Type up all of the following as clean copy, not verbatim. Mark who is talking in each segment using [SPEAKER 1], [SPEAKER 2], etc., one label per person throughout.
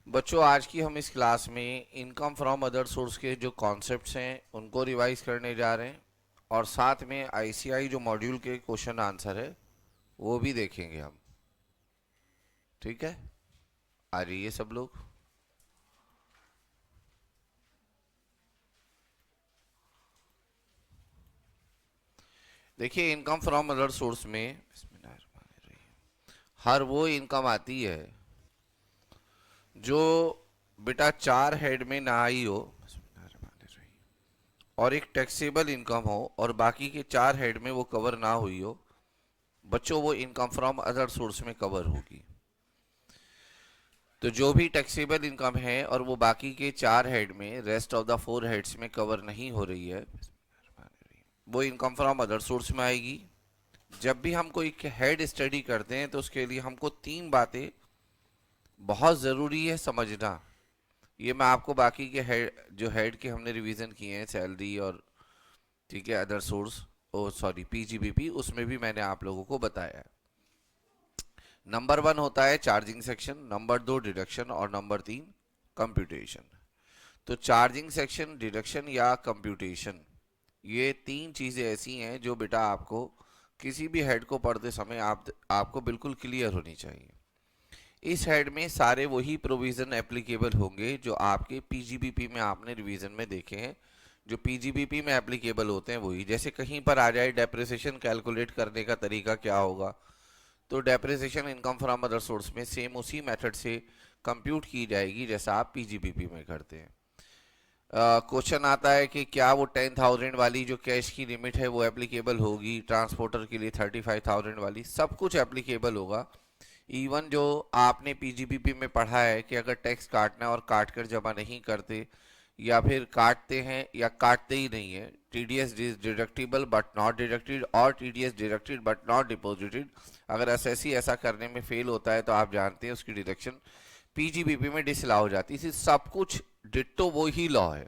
[SPEAKER 1] बच्चों, आज की हम इस क्लास में इनकम फ्रॉम अदर सोर्स के जो कॉन्सेप्ट्स हैं उनको रिवाइज करने जा रहे हैं और साथ में आईसीआई जो मॉड्यूल के क्वेश्चन आंसर है वो भी देखेंगे हम। ठीक है, आ जाइए सब लोग। देखिए, इनकम फ्रॉम अदर सोर्स में हर वो इनकम आती है जो बेटा चार हेड में ना आई हो और एक टैक्सेबल इनकम हो और बाकी के चार हेड में वो कवर ना हुई हो। बच्चों, वो इनकम फ्रॉम अदर सोर्स में कवर होगी। तो जो भी टैक्सेबल इनकम है और वो बाकी के चार हेड में, rest of the four heads में कवर नहीं हो रही है, वो इनकम फ्रॉम अदर सोर्स में आएगी। जब भी हम कोई हेड स्टडी करते हैं तो उसके लिए हमको तीन बातें बहुत ज़रूरी है समझना। ये मैं आपको बाकी के हेड, जो हेड के हमने रिवीजन किए हैं, सैलरी और ठीक है अदर सोर्स, ओ सॉरी पीजीबीपी, उसमें भी मैंने आप लोगों को बताया है। नंबर वन होता है चार्जिंग सेक्शन, नंबर दो डिडक्शन और नंबर तीन कंप्यूटेशन। तो चार्जिंग सेक्शन, डिडक्शन या कंप्यूटेशन, ये तीन चीज़ें ऐसी हैं जो बेटा आपको किसी भी हेड को पढ़ते समय आपको बिल्कुल क्लियर होनी चाहिए। इस हेड में सारे वही प्रोविज़न एप्लीकेबल होंगे जो आपके पीजीबीपी में आपने रिवीजन में देखे हैं। जो पीजीबीपी में एप्लीकेबल होते हैं वही, जैसे कहीं पर आ जाए डेप्रिसिएशन कैलकुलेट करने का तरीका क्या होगा, तो depreciation income from other source में सेम उसी मेथड से कंप्यूट की जाएगी जैसा आप पीजीबीपी में करते हैं। क्वेश्चन आता है कि क्या वो 10,000 वाली जो कैश की लिमिट है वो एप्लीकेबल होगी, ट्रांसपोर्टर के लिए 35,000 वाली, सब कुछ एप्लीकेबल होगा। इवन जो आपने पीजीबीपी में पढ़ा है कि अगर टैक्स काटना है और काट कर जमा नहीं करते या फिर काटते हैं या काटते ही नहीं है, TDS deductible but not deducted और TDS deducted but not deposited, अगर एसएससी ऐसा करने में फेल होता है तो आप जानते हैं उसकी डिडक्शन पीजीबीपी में डिसअलाउ हो जाती है। सब कुछ डिट्टो वो ही लॉ है।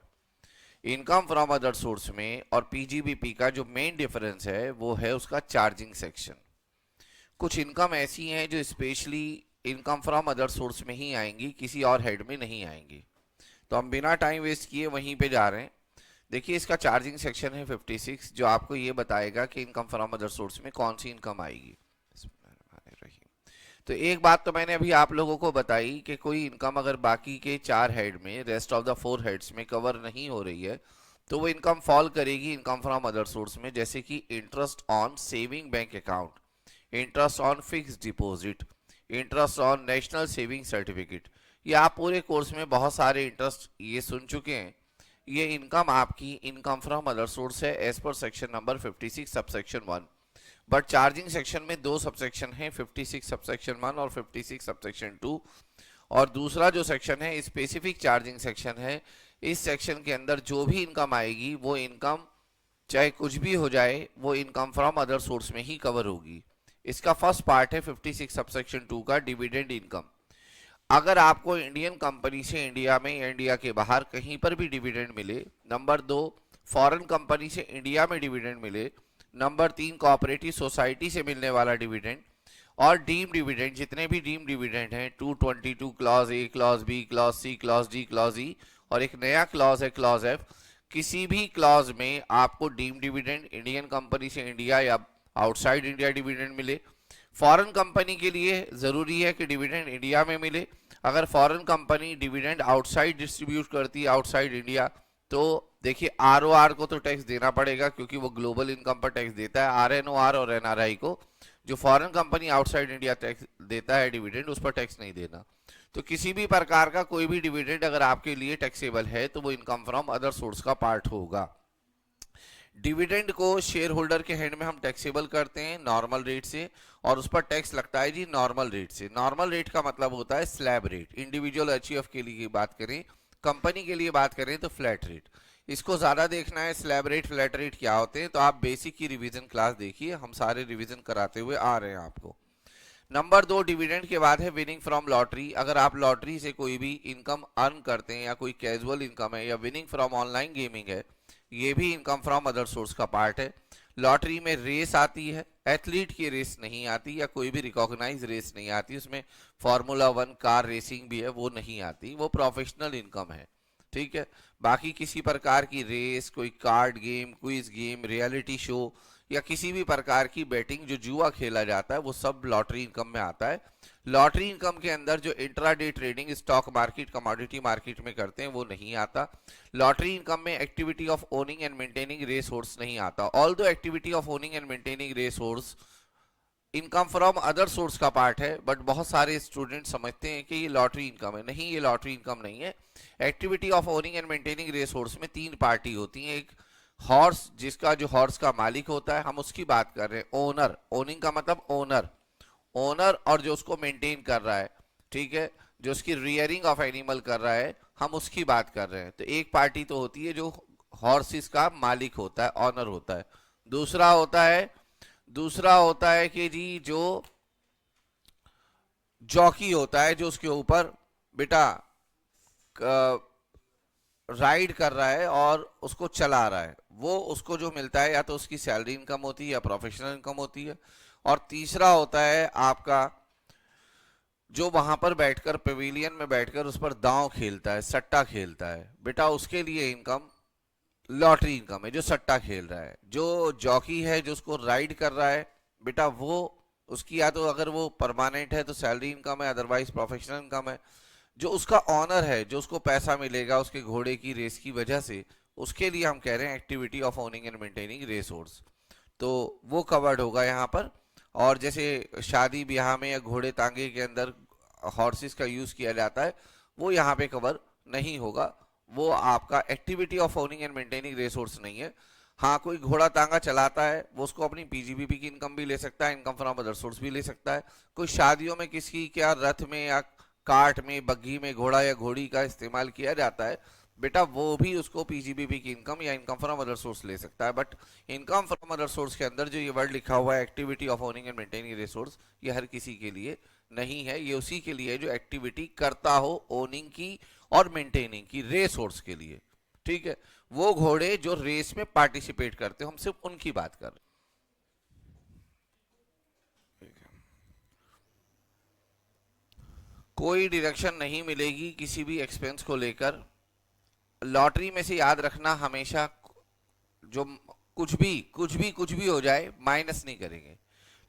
[SPEAKER 1] इनकम फ्रॉम अदर सोर्स में और पीजीबीपी का जो मेन डिफरेंस है वो है उसका चार्जिंग सेक्शन। कुछ इनकम ऐसी हैं जो specially income from other source में ही आएंगी, किसी और हेड में नहीं आएंगी। तो हम बिना टाइम वेस्ट किए वहीं पे जा रहे हैं। देखिए, इसका चार्जिंग सेक्शन है 56, जो आपको ये बताएगा कि इनकम फ्रॉम अदर सोर्स में कौन सी इनकम आएगी। तो एक बात तो मैंने अभी आप लोगों को बताई कि कोई इनकम अगर बाकी के चार हेड में, rest of the four heads में कवर नहीं हो रही है तो वो इनकम फॉल करेगी इनकम फ्रॉम अदर सोर्स में, जैसे कि interest on saving bank account, interest on fix deposit, interest on national saving certificate. ये आप पूरे कोर्स में बहुत सारे इंटरेस्ट ये सुन चुके हैं। ये इनकम आपकी इनकम फ्रॉम अदर सोर्स है as per section number 56 subsection 1। But charging section में दो सबसेक्शन हैं, 56 सबसेक्शन 1 और 56 सबसेक्शन 2। और दूसरा जो सेक्शन है स्पेसिफिक चार्जिंग सेक्शन है। इस सेक्शन के अंदर जो भी इनकम आएगी वो इनकम चाहे कुछ भी हो जाए वो इनकम फ्रॉम अदर सोर्स में ही कवर होगी। इसका फर्स्ट पार्ट है 56 सबसेक्शन 2 का डिविडेंड इनकम। अगर आपको इंडियन कंपनी से इंडिया में या इंडिया के बाहर कहीं पर भी डिविडेंड मिले, नंबर दो फॉरेन कंपनी से इंडिया में डिविडेंड मिले, नंबर तीन कोऑपरेटिव सोसाइटी से मिलने वाला डिविडेंड, और डीम डिविडेंड, जितने भी डीम डिविडेंड हैं 222 clause A, clause B, clause C, clause D, clause E, और एक नया क्लॉज है क्लॉज एफ। किसी भी क्लॉज में आपको डीम डिविडेंड इंडियन कंपनी से इंडिया या आउटसाइड इंडिया डिविडेंड मिले। फॉरेन कंपनी के लिए ज़रूरी है कि डिविडेंड इंडिया में मिले। अगर foreign company dividend outside distribute करती है आउटसाइड इंडिया, तो देखिए आरओआर को तो टैक्स देना पड़ेगा क्योंकि वो ग्लोबल इनकम पर टैक्स देता है। आरएनओआर और एनआरआई को, जो foreign company outside India tax देता है डिविडेंड, उस पर टैक्स नहीं देना। तो किसी भी प्रकार का कोई भी डिविडेंड अगर आपके लिए टैक्सेबल है तो वो इनकम फ्रॉम अदर सोर्स का पार्ट होगा। डिविडेंड को शेयर होल्डर के हैंड में हम टैक्सेबल करते हैं नॉर्मल रेट से, और उस पर टैक्स लगता है जी नॉर्मल रेट से। नॉर्मल रेट का मतलब होता है स्लैब रेट। इंडिविजुअल एचयूएफ के लिए बात करें, कंपनी के लिए बात करें तो फ्लैट रेट। इसको ज़्यादा देखना है स्लैब रेट फ्लैट रेट क्या होते हैं तो आप बेसिक की रिवीजन क्लास देखिए, हम सारे रिवीजन कराते हुए आ रहे हैं आपको। नंबर दो डिविडेंड के बाद है विनिंग फ्रॉम लॉटरी। अगर आप लॉटरी से कोई भी इनकम अर्न करते हैं या कोई कैजुअल इनकम है या विनिंग फ्रॉम ऑनलाइन गेमिंग है, ये भी इनकम फ्रॉम अदर सोर्स का पार्ट है। लॉटरी में रेस आती है, एथलीट की रेस नहीं आती, या कोई भी रिकॉग्नाइज रेस नहीं आती, उसमें फार्मूला वन कार रेसिंग भी है वो नहीं आती, वो प्रोफेशनल इनकम है। ठीक है। बाकी किसी प्रकार की रेस, कोई card game, quiz game, reality show, या किसी भी प्रकार की बेटिंग जो जुआ खेला जाता है, वो सब लॉटरी इनकम में आता है। लॉटरी इनकम के अंदर जो intraday trading stock market, commodity market में करते हैं, वो नहीं आता। लॉटरी इनकम में activity of owning and maintaining race horse नहीं आता। ऑल दो activity of owning and maintaining race horse income from other source का पार्ट है, बट बहुत सारे स्टूडेंट समझते हैं कि ये लॉटरी इनकम है। नहीं, ये लॉटरी इनकम नहीं है। Activity of owning and maintaining race horse में तीन पार्टी होती हैं। एक हॉर्स, जिसका जो हॉर्स का मालिक होता है, हम उसकी बात कर रहे हैं। ओनर, ओनिंग का मतलब ओनर, ओनर, और जो उसको मेंटेन कर रहा है, ठीक है, जो उसकी रियरिंग ऑफ एनिमल कर रहा है, हम उसकी बात कर रहे हैं। तो एक पार्टी तो होती है जो हॉर्सेस का मालिक होता है, ऑनर होता है। दूसरा होता है, दूसरा होता है कि जी जो जॉकी होता है, जो उसके ऊपर बेटा राइड कर रहा है और उसको चला रहा है, वो उसको जो मिलता है या तो उसकी सैलरी इनकम होती है या प्रोफेशनल इनकम होती है। और तीसरा होता है आपका जो वहां पर बैठकर, पवेलियन में बैठकर उस पर दांव खेलता है, सट्टा खेलता है, बेटा उसके लिए इनकम लॉटरी इनकम है, जो सट्टा खेल रहा है। जो जॉकी है, जो उसको राइड कर रहा है, बेटा वो उसकी या तो अगर वो परमानेंट है तो सैलरी इनकम है, अदरवाइज प्रोफेशनल इनकम है। जो उसका ऑनर है, जो उसको पैसा मिलेगा उसके घोड़े की रेस की वजह से, उसके लिए हम कह रहे हैं activity of owning and maintaining race horse. तो वो कवर्ड होगा यहाँ पर। और जैसे शादी ब्याह में या घोड़े तांगे के अंदर हॉर्सेस का यूज किया जाता है, वो यहाँ पे कवर नहीं होगा। वो आपका activity of owning and maintaining race horse नहीं है। हाँ, कोई घोड़ा तांगा चलाता है, वो उसको अपनी पीजीबीपी की इनकम भी ले सकता है, इनकम फ्रॉम अदर सोर्स भी ले सकता है। कोई शादियों में किसी क्या रथ में या कार्ट में, बग्घी में घोड़ा या घोड़ी का इस्तेमाल किया जाता है, बेटा वो भी उसको पीजीबीपी की इनकम या इनकम फ्रॉम अदर सोर्स ले सकता है। But income from other source के अंदर जो ये वर्ड लिखा हुआ है activity of owning and maintaining resource, ये हर किसी के लिए नहीं है। ये उसी के लिए है जो एक्टिविटी करता हो ओनिंग की और मेंटेनिंग की, रेस हॉर्स के लिए। ठीक है, वो घोड़े जो रेस में पार्टिसिपेट करते हो, हम सिर्फ उनकी बात कर रहे हैं। कोई डिडक्शन नहीं मिलेगी किसी भी एक्सपेंस को लेकर। लॉटरी में से याद रखना हमेशा, जो कुछ भी हो जाए, माइनस नहीं करेंगे।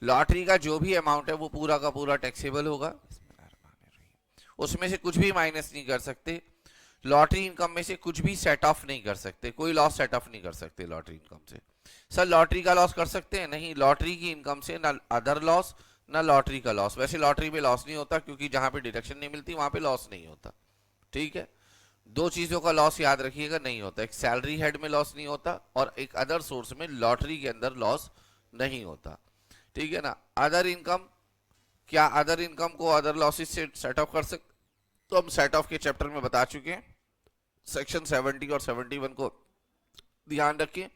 [SPEAKER 1] लॉटरी का जो भी अमाउंट है वो पूरा का पूरा टैक्सेबल होगा, उसमें से कुछ भी माइनस नहीं कर सकते। लॉटरी इनकम में से कुछ भी सेट ऑफ नहीं कर सकते, कोई लॉस सेट ऑफ नहीं कर सकते लॉटरी इनकम से। सर लॉटरी का लॉस कर सकते हैं? नहीं, लॉटरी की इनकम से ना अदर लॉस ना लॉटरी का लॉस। वैसे लॉटरी में लॉस नहीं होता, क्योंकि जहां पे डिडक्शन नहीं मिलती वहां पे लॉस नहीं होता। ठीक है, दो चीजों का लॉस याद रखिएगा, नहीं होता। एक सैलरी हेड में लॉस नहीं होता, और एक अदर सोर्स में लॉटरी के अंदर लॉस नहीं होता। ठीक है ना। अदर इनकम, क्या अदर इनकम को अदर लॉसेस से सेट ऑफ कर सकते? तो हम सेट ऑफ के चैप्टर में बता चुके हैं, सेक्शन 70 और 71 को ध्यान रखिए।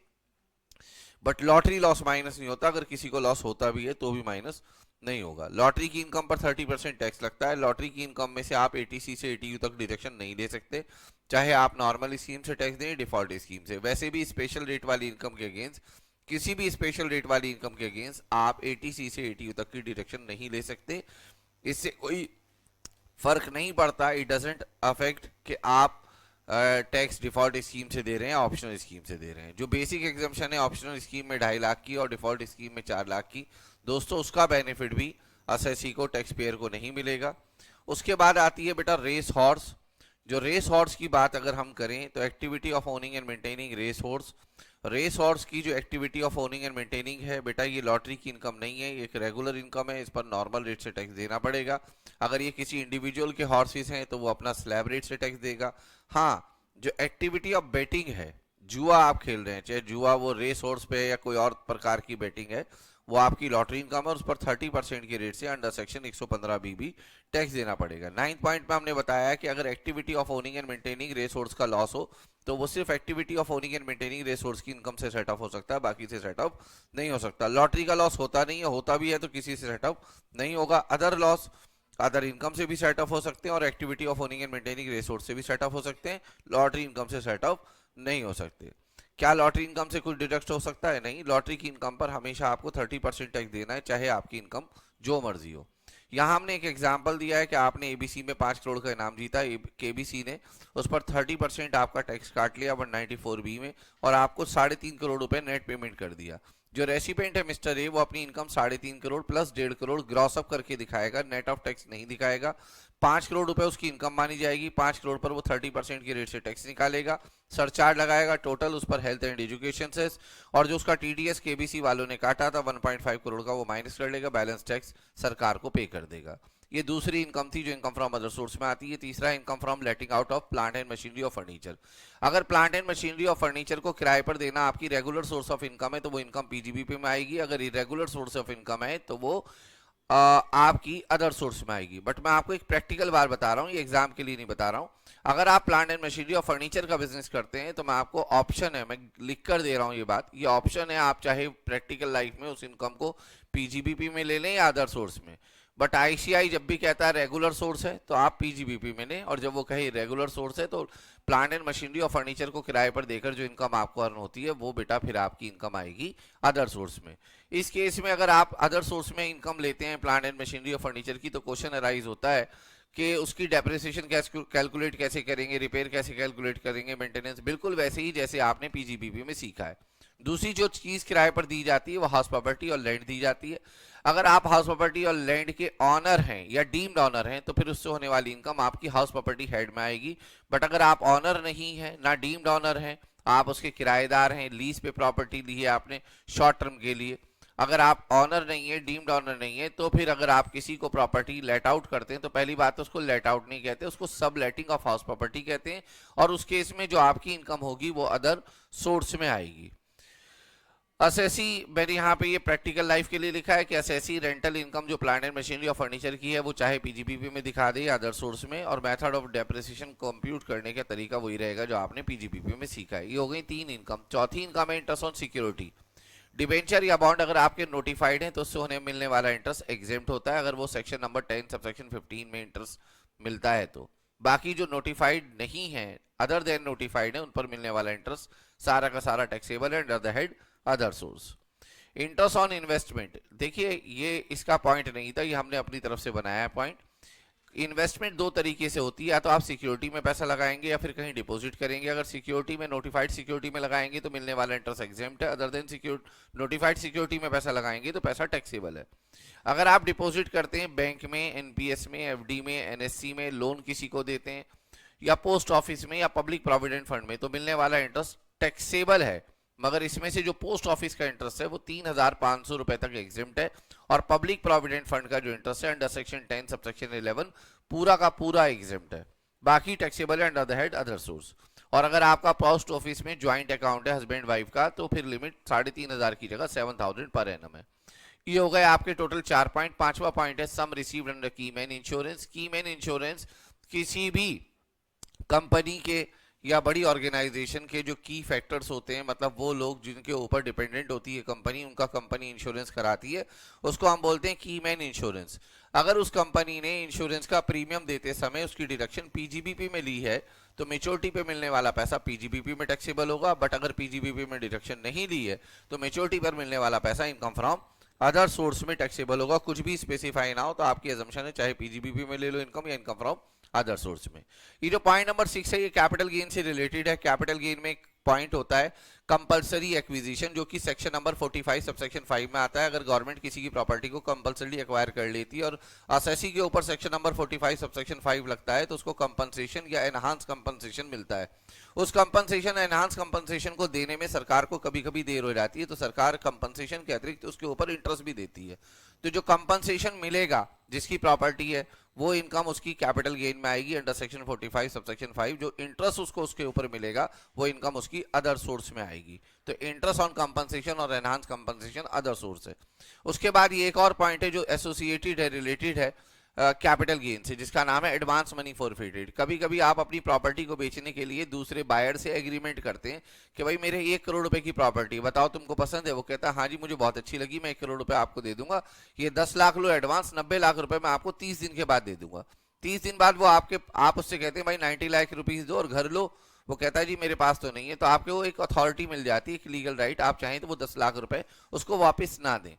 [SPEAKER 1] बट लॉटरी लॉस माइनस नहीं होता, अगर किसी को लॉस होता भी है तो भी माइनस नहीं होगा। लॉटरी की इनकम पर 30% टैक्स लगता है। लॉटरी की इनकम में से आप एटीसी से एटीयू तक डिडक्शन नहीं ले सकते, चाहे आप नॉर्मल स्कीम से टैक्स दें, डिफॉल्ट स्कीम से। वैसे भी स्पेशल रेट वाली इनकम के अगेंस्ट, किसी भी स्पेशल रेट वाली इनकम के अगेंस्ट आप एटीसी से एटीयू तक की डिडक्शन नहीं ले सकते। इससे कोई फर्क नहीं पड़ता, इट डजेंट अफेक्ट कि आप टैक्स डिफॉल्ट स्कीम से दे रहे हैं, ऑप्शनल स्कीम से दे रहे हैं। जो बेसिक एग्जाम्पशन है ऑप्शनल स्कीम में 2.5 लाख की और डिफॉल्ट स्कीम में 4 लाख की, दोस्तों उसका बेनिफिट भी असेसी को, टैक्स पेयर को नहीं मिलेगा। उसके बाद आती है बेटा रेस हॉर्स। जो रेस हॉर्स की बात अगर हम करें तो activity of owning and maintaining race horse, race horse की जो activity of owning and maintaining है बेटा, ये लॉटरी की इनकम नहीं है, ये एक रेगुलर इनकम है। इस पर नॉर्मल रेट से टैक्स देना पड़ेगा। अगर ये किसी इंडिविजुअल के हॉर्सेस हैं तो वो अपना स्लैब रेट से टैक्स देगा। हाँ, जो एक्टिविटी ऑफ बेटिंग है, जुआ आप खेल रहे हैं, चाहे जुआ वो रेस हॉर्स पे है या कोई और प्रकार की बेटिंग है, वो आपकी लॉटरी इनकम है, उस पर 30% के रेट से अंडर सेक्शन 115 बी भी टैक्स देना पड़ेगा। 9th पॉइंट में हमने बताया है कि अगर activity of owning and maintaining race horse का लॉस हो तो वो सिर्फ activity of owning and maintaining race horse की इनकम से सेट ऑफ हो सकता है, बाकी से सेट ऑफ नहीं हो सकता। लॉटरी का लॉस होता नहीं है, होता भी है तो किसी से सेट ऑफ नहीं होगा। अदर लॉस, अदर इनकम से भी सेट ऑफ हो सकते हैं, और activity of owning and maintaining race horse से भी सेट ऑफ हो सकते हैं, लॉटरी इनकम से सेट ऑफ नहीं हो सकते। क्या लॉटरी इनकम से कुछ डिडक्ट हो सकता है? नहीं, लॉटरी की इनकम पर हमेशा आपको 30% टैक्स देना है, चाहे आपकी इनकम जो मर्जी हो। यहाँ हमने एक एग्जाम्पल दिया है कि आपने एबीसी में 5 करोड़ का इनाम जीता, केबीसी ने उस पर 30% आपका टैक्स काट लिया 194B में, और आपको 3.5 करोड़ रुपए नेट पेमेंट कर दिया। जो रेसिपेंट है मिस्टर ए, वो अपनी income 3.5 crore plus 1.5 crore gross up करके दिखाएगा, नेट ऑफ टैक्स नहीं दिखाएगा। 5 करोड़ रुपए उसकी इनकम मानी जाएगी, 5 करोड़ पर वो 30% की रेट से टैक्स निकालेगा, सरचार्ज लगाएगा, टोटल उस पर हेल्थ एंड एजुकेशन सेस, और जो उसका टीडीएस केबीसी वालों ने काटा था 1.5 करोड़ का, वो माइनस कर लेगा, बैलेंस टैक्स सरकार को पे कर देगा। ये दूसरी इनकम थी जो इनकम फ्रॉम अदर सोर्स में आती है। तीसरा, income from letting out of plant and machinery और फर्नीचर। अगर प्लांट एंड मशीनरी और फर्नीचर को किराए पर देना आपकी रेगुलर सोर्स ऑफ इनकम है तो वो इनकम पीजीबीपी में आएगी। अगर इरेगुलर सोर्स ऑफ इनकम है तो वो आपकी अदर सोर्स में आएगी। बट मैं आपको एक प्रैक्टिकल बात बता रहा हूँ, ये एग्जाम के लिए नहीं बता रहा हूँ। अगर आप प्लांट एंड मशीनरी और फर्नीचर का बिजनेस करते हैं तो मैं आपको ऑप्शन है, मैं लिख कर दे रहा हूँ ये बात, ये ऑप्शन है, आप चाहे प्रैक्टिकल लाइफ में उस इनकम को पीजीबीपी में ले लें या अदर सोर्स में। बट आईसीआई जब भी कहता है रेगुलर सोर्स है तो आप पीजीबीपी में लें, और जब वो कहे रेगुलर सोर्स है तो प्लांट एंड मशीनरी और फर्नीचर को किराए पर देकर जो इनकम आपको अर्न होती है वो बेटा फिर आपकी इनकम आएगी अदर सोर्स में। इस केस में अगर आप अदर सोर्स में इनकम लेते हैं प्लांट एंड मशीनरी और फर्नीचर की, तो क्वेश्चन अराइज होता है कि उसकी डेप्रिसिएशन कैलकुलेट कैसे करेंगे, रिपेयर कैसे कैलकुलेट करेंगे, मेंटेनेंस बिल्कुल वैसे ही जैसे आपने पीजीबीपी में सीखा है। दूसरी जो चीज किराए पर दी जाती है वो हाउस प्रॉपर्टी और लैंड दी जाती है। अगर आप हाउस प्रॉपर्टी और लैंड के ऑनर हैं या डीम्ड ऑनर हैं तो फिर उससे होने वाली इनकम आपकी हाउस प्रॉपर्टी हेड में आएगी। बट अगर आप ऑनर नहीं है, ना डीम्ड ऑनर हैं, आप उसके किराएदार हैं, लीज पे प्रॉपर्टी ली है आपने शॉर्ट टर्म के लिए, अगर आप ऑनर नहीं है, डीम्ड ऑनर नहीं है, तो फिर अगर आप किसी को प्रॉपर्टी लेट आउट करते हैं तो पहली बात तो उसको लेट आउट नहीं कहते, उसको सब लेटिंग ऑफ हाउस प्रॉपर्टी कहते हैं। और उस केस में जो आपकी इनकम होगी वो अदर सोर्स में आएगी। असेसी, मैंने यहाँ पे ये प्रैक्टिकल लाइफ के लिए लिखा है कि असेसी रेंटल इनकम जो प्लांट एंड मशीनरी और फर्नीचर की है वो चाहे पीजीबीपी में दिखा दे या अदर सोर्स में, और मेथड ऑफ डेप्रिसिएशन कंप्यूट करने का तरीका वही रहेगा जो आपने पीजीबीपी में सीखा है। ये हो गई 3 इनकम। चौथी इनकम है इंटरेस्ट ऑन सिक्योरिटी। डिबेंचर या बॉन्ड अगर आपके नोटिफाइड हैं तो उससे होने मिलने वाला इंटरेस्ट एग्जेम्प्ट होता है, अगर वो सेक्शन नंबर 10 सबसेक्शन 15 में इंटरेस्ट मिलता है तो। बाकी जो नोटिफाइड नहीं है, अदर देन नोटिफाइड है, उन पर मिलने वाला इंटरेस्ट सारा का सारा टैक्सेबल है under the head other source. Interest on investment, देखिए ये इसका पॉइंट नहीं था, ये हमने अपनी तरफ से बनाया है पॉइंट। इन्वेस्टमेंट दो तरीके से होती है, या तो आप सिक्योरिटी में पैसा लगाएंगे या फिर कहीं डिपॉजिट करेंगे। अगर सिक्योरिटी में, नोटिफाइड सिक्योरिटी में लगाएंगे तो मिलने वाला इंटरेस्ट एग्जेम्प्ट है, अदर देन नोटिफाइड सिक्योरिटी में पैसा लगाएंगे तो पैसा टैक्सेबल है। अगर आप डिपॉजिट करते हैं बैंक में, एनपीएस में, एफडी में, एनएससी में, लोन किसी को देते हैं या पोस्ट ऑफिस में या पब्लिक प्रोविडेंट फंड में, तो मिलने वाला इंटरेस्ट टैक्सेबल है। मगर इसमें से जो पोस्ट ऑफिस का इंटरेस्ट है वो 3,500 रुपए तक एग्जिम्ट है, और पब्लिक प्रोविडेंट फंड का जो इंटरेस्ट है अंडर सेक्शन 10 सबसेक्शन 11 पूरा का पूरा एग्जिम्ट है। बाकी टैक्सेबल है under the head other source. और अगर आपका पोस्ट ऑफिस में ज्वाइंट अकाउंट है हस्बैंड वाइफ का, तो फिर लिमिट 3,500 की जगह 7,000 पर एनम है। ये हो गए आपके टोटल 4 पॉइंट। पांचवा पॉइंट है सम रिसीव्ड अंडर की मैन इंश्योरेंस। की मैन इंश्योरेंस किसी भी कंपनी के या बड़ी ऑर्गेनाइजेशन के जो की फैक्टर्स होते हैं, मतलब वो लोग जिनके ऊपर डिपेंडेंट होती है कंपनी, उनका कंपनी इंश्योरेंस कराती है, उसको हम बोलते हैं की मैन इंश्योरेंस। अगर उस कंपनी ने इंश्योरेंस का प्रीमियम देते समय उसकी डिडक्शन पीजीबीपी में ली है तो मेच्योरिटी पे मिलने वाला पैसा पीजीबीपी में टैक्सेबल होगा। बट अगर पीजीबीपी में डिडक्शन नहीं ली है तो मेच्योरिटी पर मिलने वाला पैसा इनकम फ्रॉम अदर सोर्स में टैक्सेबल होगा। कुछ भी स्पेसिफाई ना हो तो आपकी अजम्पशन है चाहे पीजीबीपी में ले लो इनकम या इनकम फ्रॉम अदर सोर्स में। ये जो पॉइंट नंबर 6 है ये कैपिटल गेन से रिलेटेड है। कैपिटल गेन में एक पॉइंट होता है कंपलसरी एक्विजिशन, जो कि सेक्शन नंबर 45 सबसेक्शन 5 में आता है। अगर गवर्नमेंट किसी की प्रॉपर्टी को कंपलसरी एक्वायर कर लेती है और असेसी के ऊपर सेक्शन नंबर 45 सबसेक्शन 5 लगता है तो उसको कंपनसेशन या एनहांस कंपनसेशन मिलता है। उस कंपनसेशन एनहांस कंपनसेशन को देने में सरकार को कभी कभी देर हो जाती है, तो सरकार कंपनसेशन के अतिरिक्त उसके ऊपर इंटरेस्ट भी देती है। तो जो कंपनसेशन मिलेगा जिसकी प्रॉपर्टी है वो इनकम उसकी कैपिटल गेन में आएगी अंडर सेक्शन 45 सबसेक्शन 5। जो इंटरेस्ट उसको उसके ऊपर मिलेगा वो इनकम उसकी अदर सोर्स में आएगी। तो इंटरेस्ट ऑन कंपनसेशन और एनहांस कंपनसेशन अदर सोर्स है। उसके बाद ये एक और पॉइंट है जो एसोसिएटेड है, रिलेटेड है कैपिटल गेन से, जिसका नाम है एडवांस मनी फॉरफिटेड। कभी कभी आप अपनी प्रॉपर्टी को बेचने के लिए दूसरे बायर से एग्रीमेंट करते हैं कि भाई मेरे 1 करोड़ रुपए की प्रॉपर्टी बताओ तुमको पसंद है। वो कहता है हाँ जी मुझे बहुत अच्छी लगी, मैं 1 करोड़ रुपए आपको दे दूंगा, ये 10 लाख लो एडवांस, 90 लाख रुपए मैं आपको 30 दिन के बाद दे दूंगा। 30 दिन बाद वो आप उससे कहते हैं भाई 90 लाख रुपीज दो और घर लो। वो कहता है जी मेरे पास तो नहीं है, तो आपको एक अथॉरिटी मिल जाती है, एक लीगल राइट, आप चाहें तो वो 10 लाख रुपए उसको वापस ना दें।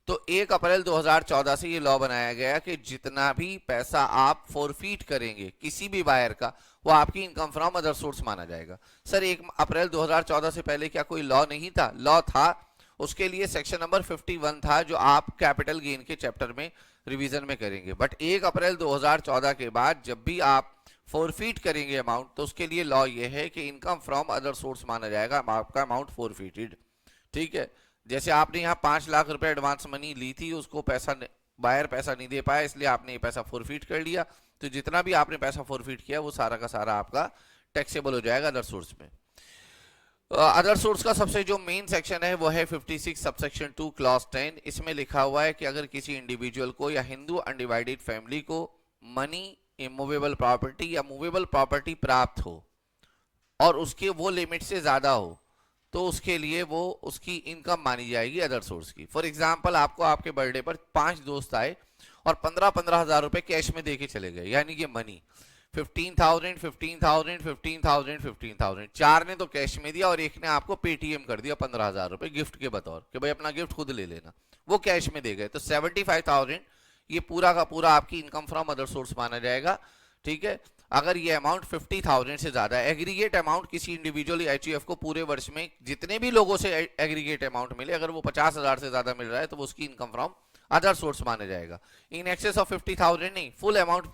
[SPEAKER 1] तो 1 अप्रैल 2014 से ये लॉ बनाया गया कि जितना भी पैसा आप फोरफीट करेंगे किसी भी बायर का, वो आपकी इनकम फ्रॉम अदर सोर्स माना जाएगा। सर 1 अप्रैल 2014 से पहले क्या कोई लॉ नहीं था? लॉ था, उसके लिए सेक्शन नंबर 51 था जो आप कैपिटल गेन के चैप्टर में रिवीजन में करेंगे। बट 1 अप्रैल 2014 के बाद जब भी आप फोरफीट करेंगे अमाउंट, तो उसके लिए लॉ ये है कि इनकम फ्रॉम अदर सोर्स माना जाएगा आपका अमाउंट फोरफीटेड। ठीक है, जैसे आपने यहाँ 5 लाख रुपए एडवांस मनी ली थी, उसको पैसा बायर पैसा नहीं दे पाया, इसलिए आपने ये पैसा फोरफीट कर लिया, तो जितना भी आपने पैसा फोरफीट किया वो सारा का सारा आपका टैक्सेबल हो जाएगा अदर सोर्स में। अदर सोर्स का सबसे जो मेन सेक्शन है वो है 56 सबसेक्शन 2 क्लॉज 10। इसमें लिखा हुआ है कि अगर किसी इंडिविजुअल को या हिंदू अनडिवाइडेड फैमिली को मनी, इमूवेबल प्रॉपर्टी या मूवेबल प्रॉपर्टी प्राप्त हो और उसके वो लिमिट से ज्यादा हो, तो उसके लिए वो उसकी इनकम मानी जाएगी अदर सोर्स की। फॉर एग्जाम्पल, आपको आपके बर्थडे पर 5 दोस्त आए और 15-15 हजार रुपए कैश में देके चले गए, यानी कि मनी 15,000 15,000 15,000 15,000। 4 ने तो कैश में दिया और एक ने आपको पेटीएम कर दिया 15,000 रुपए गिफ्ट के बतौर कि भाई अपना गिफ्ट खुद ले लेना, वो कैश में दे गए, तो 75,000 ये पूरा का पूरा आपकी इनकम फ्रॉम अदर सोर्स माना जाएगा। ठीक है, अगर ये अमाउंट 50,000 से ज्यादा है, एग्रीगेट अमाउंट किसी इंडिविजुअल एचयूएफ को पूरे वर्ष में जितने भी लोगों से एग्रीगेट अमाउंट मिले, अगर वो 50,000 से ज्यादा मिल रहा है तो वो उसकी इनकम फ्रॉम अदर सोर्स माने जाएगा। इन एक्सेस ऑफ 50,000 नहीं, फुल अमाउंट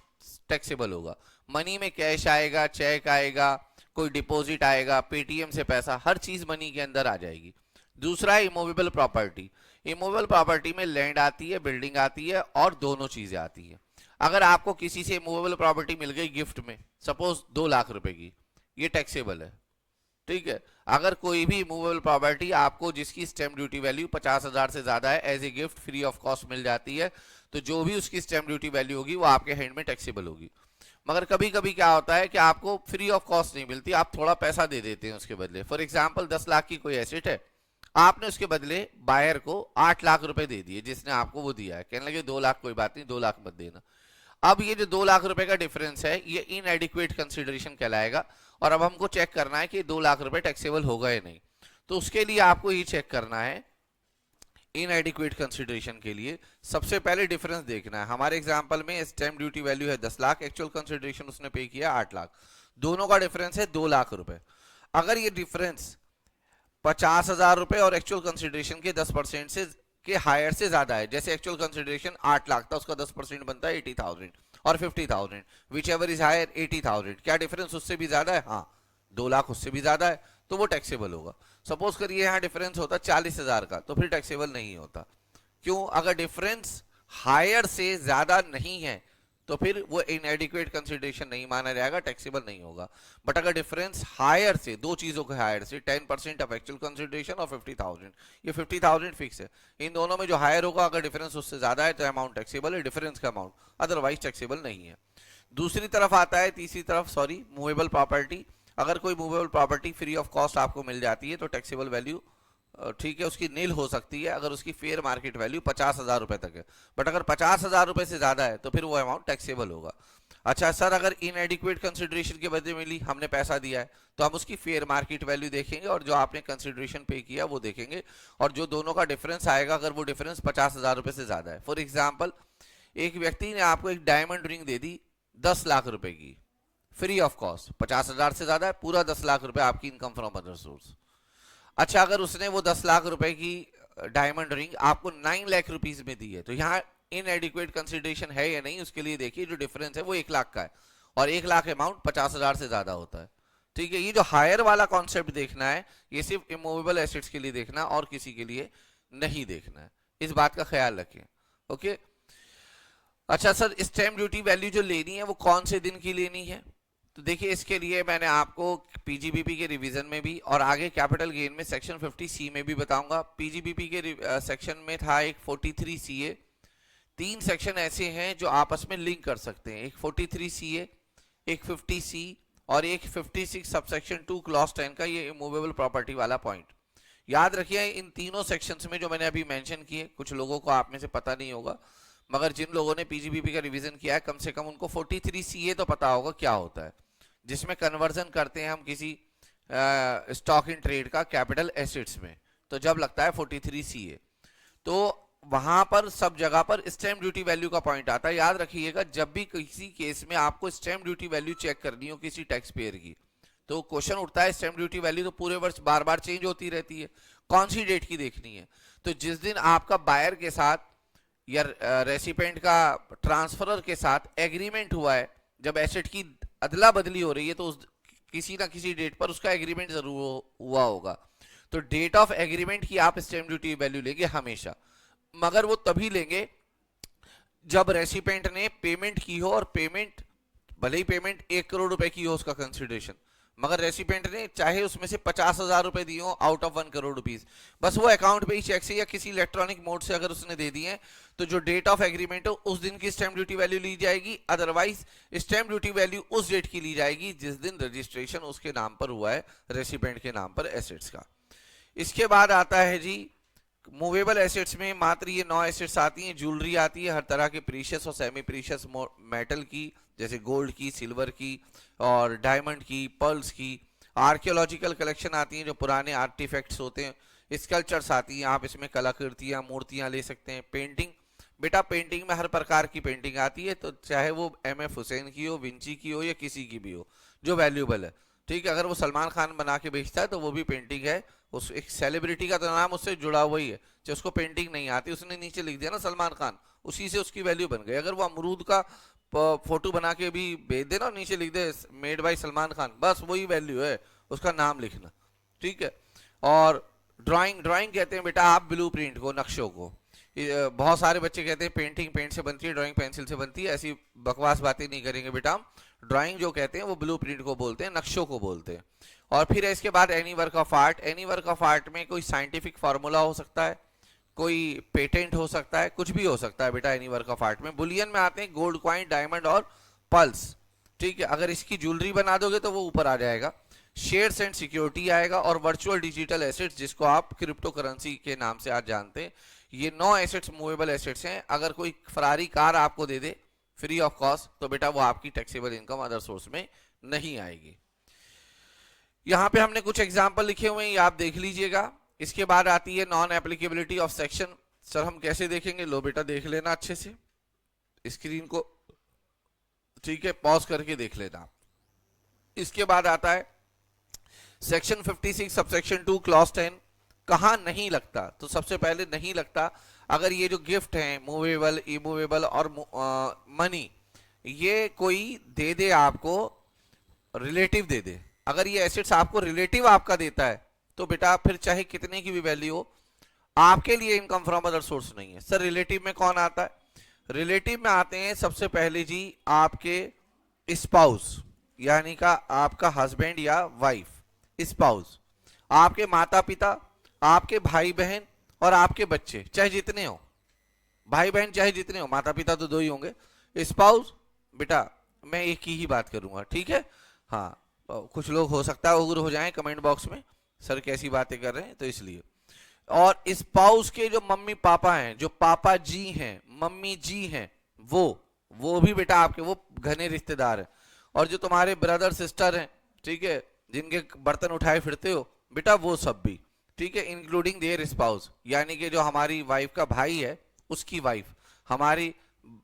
[SPEAKER 1] टैक्सेबल होगा। मनी में कैश आएगा, चेक आएगा, कोई डिपॉजिट आएगा, पेटीएम से पैसा, हर चीज मनी के अंदर आ जाएगी। दूसरा है इमूवेबल प्रॉपर्टी। इमूवेबल प्रॉपर्टी में लैंड आती है, बिल्डिंग आती है और दोनों चीजें आती है। अगर आपको किसी से मूवेबल प्रॉपर्टी मिल गई गिफ्ट में, सपोज 2 लाख रुपए की, ये टैक्सेबल है। ठीक है, अगर कोई भी मूवेबल प्रॉपर्टी आपको जिसकी स्टैंप ड्यूटी वैल्यू 50,000 से ज्यादा है as a gift free of cost मिल जाती है, तो जो भी उसकी स्टैंप ड्यूटी वैल्यू होगी वो आपके हैंड में टैक्सेबल होगी। मगर कभी कभी क्या होता है कि आपको फ्री ऑफ कॉस्ट नहीं मिलती, आप थोड़ा पैसा दे देते हैं उसके बदले। फॉर एग्जाम्पल 10 लाख की कोई एसेट है, आपने उसके बदले बायर को 8 लाख रुपए दे दिए जिसने आपको वो दिया है, कहने लगे 2 लाख कोई बात नहीं, 2 लाख मत देना। अब ये जो 2 लाख रुपए का डिफरेंस है ये इनएडिक्वेट कंसिडरेशन कहलाएगा, और अब हमको चेक करना है कि 2 लाख रुपए टैक्सेबल होगा या नहीं। तो उसके लिए आपको ये चेक करना है, इनएडिक्वेट कंसिडरेशन के लिए सबसे पहले डिफरेंस देखना है। हमारे एग्जांपल में स्टैंप ड्यूटी वैल्यू है 10 लाख, एक्चुअल कंसिडरेशन उसने पे किया 8 लाख, दोनों का डिफरेंस है 2 लाख रुपए। अगर ये डिफरेंस 50,000 रुपए और एक्चुअल कंसिडरेशन के 10% से के हायर से ज्यादा है, जैसे एक्चुअल कंसिडरेशन 8 लाख था, उसका 10% बनता है 80,000 और 50,000, विच एवर इज हायर 80,000, क्या डिफरेंस उससे भी ज्यादा है? हाँ, 2 लाख उससे भी ज्यादा है, तो वो टैक्सेबल होगा। सपोज करिए यहाँ डिफरेंस होता 40,000 का, तो फिर टैक्सेबल नहीं होता। क्यों? अगर डिफरेंस हायर से ज्यादा नहीं है तो फिर वो इनएडिक्वेट कंसिडरेशन नहीं माना जाएगा, टैक्सेबल नहीं होगा। बट अगर डिफरेंस हायर से, दो चीजों के हायर से, 10% ऑफ एक्चुअल कंसिडरेशन और 50,000, ये 50,000 फिक्स है, इन दोनों में जो हायर होगा अगर डिफरेंस उससे ज्यादा है तो अमाउंट टैक्सेबल है, डिफरेंस का अमाउंट, अदरवाइज टैक्सेबल नहीं है। दूसरी तरफ आता है, तीसरी तरफ सॉरी, मूवेबल प्रॉपर्टी। अगर कोई movable property free of cost आपको मिल जाती है तो टैक्सेबल वैल्यू ठीक है उसकी नील हो सकती है अगर उसकी फेयर मार्केट वैल्यू 50,000 रुपए तक है। बट अगर 50,000 रुपए से ज्यादा है तो फिर वो अमाउंट टैक्सेबल होगा। अच्छा सर, अगर इनएडिक्वेट कंसिडरेशन के बदले मिली, हमने पैसा दिया है, तो हम उसकी फेयर मार्केट वैल्यू देखेंगे और जो आपने कंसिडरेशन पे किया वो देखेंगे, और जो दोनों का डिफरेंस आएगा अगर वो डिफरेंस 50,000 रुपए से ज्यादा है। फॉर एग्जाम्पल, एक व्यक्ति ने आपको एक डायमंड रिंग दे दी 10 लाख रुपए की फ्री ऑफ कॉस्ट, 50,000 से ज्यादा है, पूरा 10 लाख रुपए आपकी इनकम फ्रॉम अदर सोर्स। अच्छा, अगर उसने वो 10 लाख रुपए की डायमंड रिंग आपको 9 लाख रुपीस में दी है, तो यहाँ इनएडिक्वेट कंसिडरेशन है या नहीं उसके लिए देखिए, जो डिफरेंस है वो 1 लाख का है और 1 लाख अमाउंट 50,000 से ज्यादा होता है। ठीक है, ये जो हायर वाला कॉन्सेप्ट देखना है ये सिर्फ इमूवेबल एसेट्स के लिए देखना और किसी के लिए नहीं देखना है, इस बात का ख्याल रखें। ओके, अच्छा सर, स्टैंप ड्यूटी वैल्यू जो लेनी है वो कौन से दिन की लेनी है? तो देखिए, इसके लिए मैंने आपको पीजीबीपी के रिवीजन में भी और आगे कैपिटल गेन में सेक्शन 50C में भी बताऊंगा। पीजीबीपी के सेक्शन में था एक 43CA, 3 सेक्शन ऐसे हैं जो आपस में लिंक कर सकते हैं, एक 43CA, एक 50C और एक 56 सबसेक्शन 2 क्लॉज 10 का ये इमूवेबल प्रॉपर्टी वाला पॉइंट। याद रखिए, इन तीनों सेक्शंस में जो मैंने अभी मेंशन किए, कुछ लोगों को आप में से पता नहीं होगा, मगर जिन लोगों ने पीजीबीपी का रिवीजन किया है कम से कम उनको 43CA तो पता होगा क्या होता है। जिसमें कन्वर्जन करते हैं हम किसी स्टॉक इन ट्रेड का कैपिटल एसेट्स में, तो जब लगता है 43CA, तो वहां पर सब जगह पर स्टैम्प ड्यूटी वैल्यू का पॉइंट आता है। याद रखिएगा, जब भी किसी केस में आपको स्टैम्प ड्यूटी वैल्यू चेक करनी हो किसी टैक्स पेयर की, तो क्वेश्चन उठता है स्टैम्प ड्यूटी वैल्यू तो पूरे वर्ष बार बार चेंज होती रहती है, कौन सी डेट की देखनी है? तो जिस दिन आपका बायर के साथ या रेसिपेंट का ट्रांसफरर के साथ एग्रीमेंट हुआ है, जब एसेट की अदला बदली हो रही है, तो उस किसी ना किसी डेट पर उसका एग्रीमेंट जरूर हुआ होगा। तो डेट ऑफ एग्रीमेंट की आप स्टैम्प ड्यूटी वैल्यू लेंगे हमेशा, मगर वो तभी लेंगे जब रेसिपेंट ने पेमेंट की हो, और पेमेंट भले ही पेमेंट 1 करोड़ रुपए की हो उसका कंसिडरेशन, मगर रेसिपेंट ने चाहे उसमें से 50,000 रुपए दिए हो आउट ऑफ 1 करोड़ रुपीज, बस वो अकाउंट पे ही चेक से या किसी इलेक्ट्रॉनिक मोड से अगर उसने दे दिए, तो जो डेट ऑफ एग्रीमेंट हो उस दिन की स्टैम्प ड्यूटी वैल्यू ली जाएगी। अदरवाइज स्टैम्प ड्यूटी वैल्यू उस डेट की ली जाएगी जिस दिन रजिस्ट्रेशन उसके नाम पर हुआ है, रेसिपेंट के नाम पर एसेट्स का। इसके बाद आता है जी मूवेबल एसेट्स में मात्र ये 9 एसेट्स आती हैं। ज्वेलरी आती है हर तरह के प्रीशियस और सेमी प्रीशियस मेटल की, जैसे गोल्ड की, सिल्वर की और डायमंड की, पर्ल्स की। आर्कियोलॉजिकल कलेक्शन आती हैं जो पुराने आर्टिफैक्ट्स होते हैं। स्कल्पचर्स आती हैं, आप इसमें कलाकृतियां, मूर्तियां ले सकते हैं। पेंटिंग, बेटा पेंटिंग में हर प्रकार की पेंटिंग आती है, तो चाहे वो MF हुसैन की हो, विंची की हो या किसी की भी हो जो वैल्यूबल है, ठीक है। अगर वो सलमान खान बना के बेचता है तो वो भी पेंटिंग है, उस एक सेलिब्रिटी का तो नाम उससे जुड़ा हुआ ही है। जो उसको पेंटिंग नहीं आती, उसने नीचे लिख दिया ना सलमान खान, उसी से उसकी वैल्यू बन गई। अगर वो अमरूद का फोटो बना के भी भेज दे ना, नीचे लिख they made by Salman Khan, बस वही वैल्यू है, उसका नाम लिखना, ठीक है। और ड्राइंग, ड्राइंग कहते हैं बेटा आप ब्लू प्रिंट को, नक्शों को। बहुत सारे बच्चे कहते हैं पेंटिंग पेंट से बनती है, ड्राइंग पेंसिल से बनती है, ऐसी बकवास बातें नहीं करेंगे बेटा हम। ड्राइंग जो कहते हैं वो ब्लू प्रिंट को बोलते हैं, नक्शों को बोलते हैं। और फिर इसके बाद any work of art. Any work of art में कोई साइंटिफिक फार्मूला हो सकता है, कोई पेटेंट हो सकता है, कुछ भी हो सकता है बेटा एनी वर्क ऑफ आर्ट में। बुलियन में आते हैं गोल्ड कॉइन, डायमंड और पल्स, ठीक है। अगर इसकी ज्वेलरी बना दोगे तो वो ऊपर आ जाएगा। शेयर्स एंड सिक्योरिटी आएगा, और वर्चुअल डिजिटल एसेट्स जिसको आप क्रिप्टो करेंसी के नाम से आज जानते हैं। ये 9 एसेट्स मूवेबल एसेट्स हैं। अगर कोई फरारी कार आपको दे दे फ्री ऑफ कॉस्ट, तो बेटा वो आपकी टैक्सेबल इनकम अदर सोर्स में नहीं आएगी। यहां पे हमने कुछ एग्जांपल लिखे हुए हैं, ये आप देख लीजिएगा। इसके बाद आती है non applicability of section. Sir हम कैसे देखेंगे? लो बेटा देख लेना अच्छे से स्क्रीन को, ठीक है, पॉज करके देख लेना। इसके बाद आता है सेक्शन 56 सबसेक्शन 2 क्लॉज 10। कहां नहीं लगता? तो सबसे पहले नहीं लगता अगर ये जो गिफ्ट हैं मूवेबल, इमूवेबल और मनी, ये कोई दे दे आपको, रिलेटिव दे दे। अगर ये एसेट्स आपको रिलेटिव आपका देता है तो बेटा फिर चाहे कितने की भी वैल्यू हो, आपके लिए इनकम फ्रॉम अदर सोर्स नहीं है। सर रिलेटिव में कौन आता है? रिलेटिव में आते हैं सबसे पहले जी आपके स्पाउस, यानी का आपका हस्बैंड या वाइफ, स्पाउस, आपके माता पिता, आपके भाई बहन और आपके बच्चे, चाहे जितने हो, भाई बहन चाहे जितने हो, माता पिता तो 2 ही होंगे। स्पाउस बेटा मैं एक की ही बात करूंगा, ठीक है। हाँ कुछ लोग हो सकता है उग्र हो जाएं कमेंट बॉक्स में, सर कैसी बातें कर रहे हैं, तो इसलिए। और स्पाउस के जो मम्मी पापा हैं, जो पापा जी हैं, मम्मी जी हैं, वो भी बेटा आपके वो घने रिश्तेदार हैं। और जो तुम्हारे ब्रदर सिस्टर हैं, ठीक है, जिनके बर्तन उठाए फिरते हो बेटा, वो सब भी, ठीक है, इंक्लूडिंग देयर स्पाउस, यानी कि जो हमारी वाइफ का भाई है उसकी वाइफ, हमारी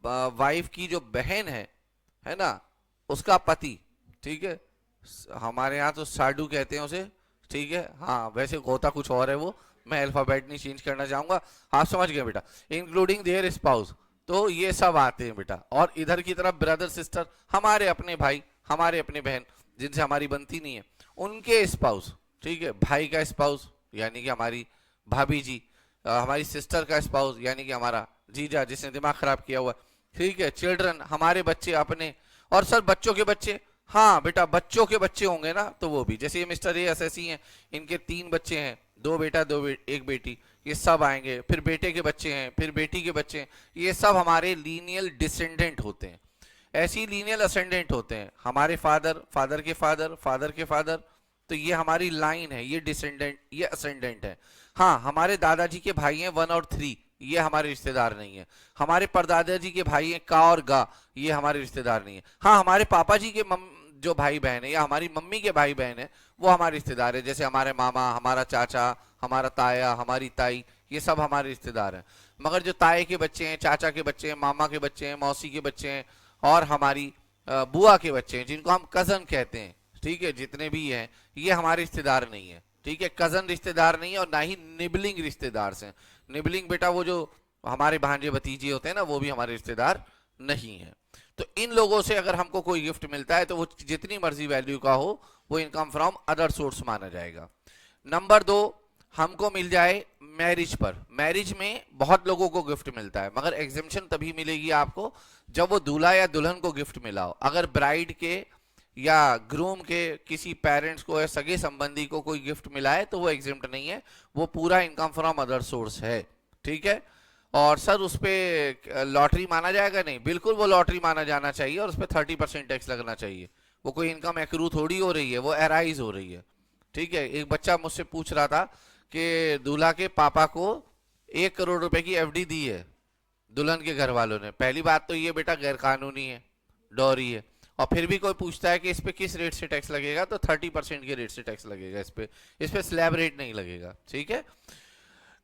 [SPEAKER 1] वाइफ की जो बहन है ना, उसका पति, ठीक है। हमारे यहाँ तो साडू कहते हैं उसे, ठीक है। हाँ वैसे होता कुछ और है वो, मैं अल्फाबेट नहीं चेंज करना चाहूंगा, आप समझ गए बेटा, इंक्लूडिंग देयर स्पाउस। तो ये सब आते हैं बेटा। और इधर की तरफ ब्रदर सिस्टर, हमारे अपने भाई, हमारे अपने बहन जिनसे हमारी बनती नहीं है, उनके स्पाउस, ठीक है। भाई का स्पाउस यानी कि हमारी भाभी जी, हमारी सिस्टर का स्पाउस यानी कि हमारा जीजा जिसने दिमाग खराब किया हुआ, ठीक है। चिल्ड्रन एक बच्चे अपने, और सर बच्चों के बच्चे, हाँ बेटा बच्चों के बच्चे होंगे ना तो वो भी, जैसे ये मिस्टर ए एसएससी हैं, इनके 3 बच्चे हैं, 2 बेटा 1 बेटी, ये सब आएंगे। फिर बेटे के बच्चे हैं, फिर बेटी के बच्चे हैं, ये सब हमारे लीनियल डिसेंडेंट होते हैं। ऐसी लीनियल असेंडेंट होते हैं, हमारे फादर, फादर के फादर, फादर के फादर, तो ये हमारी लाइन है, ये डिसेंडेंट, ये असेंडेंट है। हाँ हमारे दादाजी के भाई हैं 1 और 3, ये हमारे रिश्तेदार नहीं है। हमारे परदादा जी के भाई हैं का और गा, ये हमारे रिश्तेदार नहीं है। हाँ हमारे पापा जी के जो भाई बहन है या हमारी मम्मी के भाई बहन है वो हमारे रिश्तेदार है, जैसे हमारे मामा, हमारा चाचा, हमारा ताया, हमारी ताई, ये सब हमारे रिश्तेदार हैं। मगर जो ताए के बच्चे हैं, चाचा के बच्चे हैं, मामा के बच्चे हैं, मौसी के बच्चे हैं और हमारी बुआ के बच्चे हैं जिनको हम कजन कहते हैं, ठीक है, जितने भी हैं ये हमारे रिश्तेदार नहीं है, ठीक है। कजन रिश्तेदार नहीं है और ना ही निबलिंग रिश्तेदार से। निबलिंग बेटा वो जो हमारे भांजे भतीजे होते हैं ना, वो भी हमारे रिश्तेदार नहीं है। तो इन लोगों से अगर हमको कोई गिफ्ट मिलता है तो वो जितनी मर्जी वैल्यू का हो वो इनकम फ्रॉम अदर सोर्स माना जाएगा। नंबर 2, हमको मिल जाए मैरिज पर। मैरिज में बहुत लोगों को गिफ्ट मिलता है, मगर एग्जेम्पशन तभी मिलेगी आपको जब वो दूल्हा या दुल्हन को गिफ्ट मिला हो। अगर ब्राइड के या ग्रूम के किसी पेरेंट्स को या सगे संबंधी को कोई गिफ्ट मिला है तो वो एग्जेम्प्ट नहीं है, वो पूरा इनकम फ्रॉम अदर सोर्स है, ठीक है। और सर उस पर लॉटरी माना जाएगा? नहीं, बिल्कुल वो लॉटरी माना जाना चाहिए और उस पर 30% टैक्स लगना चाहिए। वो कोई इनकम एक्रू थोड़ी हो रही है, वो एराइज हो रही है, ठीक है। एक बच्चा मुझसे पूछ रहा था कि दूल्हा के पापा को 1 करोड़ रुपए की एफडी दी है दुल्हन के घर वालों ने। पहली बात तो ये बेटा गैर कानूनी है, डॉरी है। और फिर भी कोई पूछता है कि इस पे किस रेट से टैक्स लगेगा, तो 30% के रेट से टैक्स लगेगा। इस पे स्लैब रेट नहीं लगेगा, ठीक है।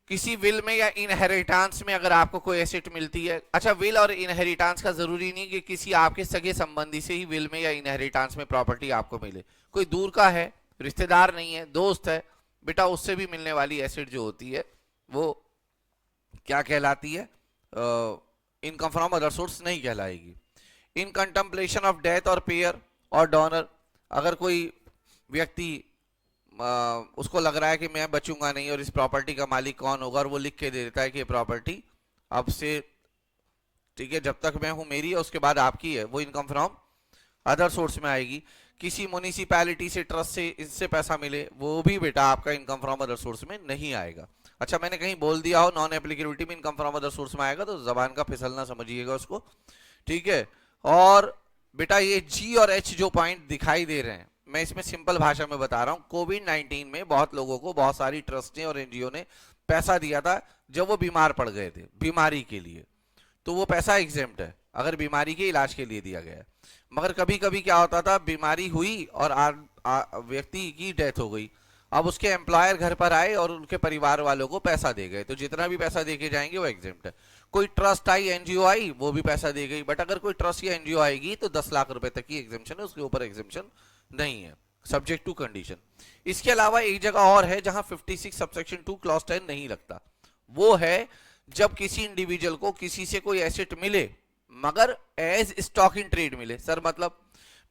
[SPEAKER 1] किसी विल में या इनहेरिटेंस में अगर आपको कोई एसेट मिलती है, अच्छा विल और इनहेरिटेंस का जरूरी नहीं कि किसी आपके सगे संबंधी से ही विल में या इनहेरिटेंस में प्रॉपर्टी आपको मिले। कोई दूर का है, रिश्तेदार नहीं है, दोस्त है, बेटा उससे भी मिलने वाली एसेट जो होती है वो क्या कहलाती है? इनकम फ्रॉम अदर सोर्स नहीं कहलाएगी। इन कंटेम्पलेशन ऑफ डेथ और पेयर और डोनर, अगर कोई व्यक्ति उसको लग रहा है कि मैं बचूंगा नहीं और इस प्रॉपर्टी का मालिक कौन होगा, और वो लिख के दे देता है कि ये प्रॉपर्टी अब से, ठीक है, जब तक मैं हूं मेरी है, उसके बाद आपकी है, वो इनकम फ्रॉम अदर सोर्स में आएगी। किसी म्युनिसिपैलिटी से, ट्रस्ट से, इससे पैसा मिले, वो भी बेटा आपका इनकम फ्रॉम अदर सोर्स में नहीं आएगा। अच्छा मैंने कहीं बोल दिया हो नॉन एप्लीकेबिलिटी में इनकम फ्रॉम अदर सोर्स में आएगा तो जबान का फिसलना समझिएगा उसको, ठीक है। और बेटा ये जी और एच जो पॉइंट दिखाई दे रहे हैं, मैं इसमें सिंपल भाषा में बता रहा हूं। कोविड-19 में बहुत लोगों को, बहुत सारी ट्रस्ट ने और एनजीओ ने पैसा दिया था जब वो बीमार पड़ गए थे बीमारी के लिए, तो वो पैसा एग्जेम्प्ट है अगर बीमारी के इलाज के लिए दिया गया है। मगर कभी कभी क्या होता था, बीमारी हुई और व्यक्ति की डेथ हो गई, अब उसके एम्प्लॉयर घर पर आए और उनके परिवार वालों को पैसा दे गए, तो जितना भी पैसा दे के जाएंगे वो एग्जेम्प्ट है। कोई ट्रस्ट आई, एनजीओ आई, वो भी पैसा दे गई, बट अगर कोई ट्रस्ट या एनजीओ आएगी तो 10 लाख रुपए तक की एग्जेम्पशन है, उसके ऊपर एग्जेम्पशन नहीं है, सब्जेक्ट टू कंडीशन। इसके अलावा एक जगह और है जहां 56 सबसेक्शन 2 क्लॉज 10 नहीं लगता, वो है जब किसी इंडिविजुअल को किसी से कोई एसेट मिले मगर एज स्टॉक इन ट्रेड मिले। सर मतलब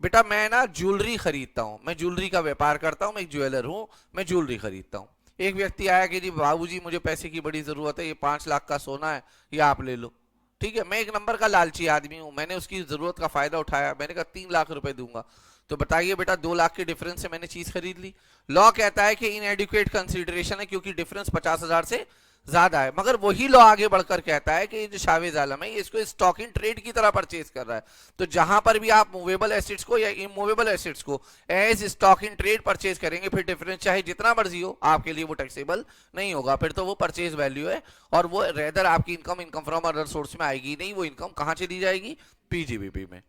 [SPEAKER 1] बेटा मैं ना ज्वेलरी खरीदता हूं, मैं ज्वेलरी का व्यापार करता हूं, मैं एक ज्वेलर हूं, मैं ज्वेलरी खरीदता हूं। एक व्यक्ति आया कि जी बाबूजी मुझे पैसे की बड़ी जरूरत है, ये 5 लाख का सोना है, ये आप ले लो, ठीक है। मैं एक नंबर का लालची आदमी हूं, मैंने उसकी जरूरत का फायदा उठाया, मैंने कहा 3 लाख रुपए दूंगा, तो बताइए बेटा 2 लाख के डिफरेंस से मैंने चीज खरीद ली। लॉ कहता है कि इनएडिक्वेट कंसीडरेशन है क्योंकि डिफरेंस 50,000 से ज्यादा है, मगर वही लॉ आगे बढ़कर कहता है कि जो शावेज आलम है इसको स्टॉक इन ट्रेड की तरह परचेज कर रहा है। तो जहां पर भी आप मूवेबल एसेट्स को या इमूवेबल एसेट्स को as stock in trade purchase करेंगे, फिर डिफरेंस चाहे जितना मर्जी हो आपके लिए वो टैक्सेबल नहीं होगा, फिर तो वो परचेज वैल्यू है और वो रेदर आपकी इनकम फ्रॉम अदर सोर्स में आएगी नहीं, वो इनकम कहां चली जाएगी? पीजीबीपी में।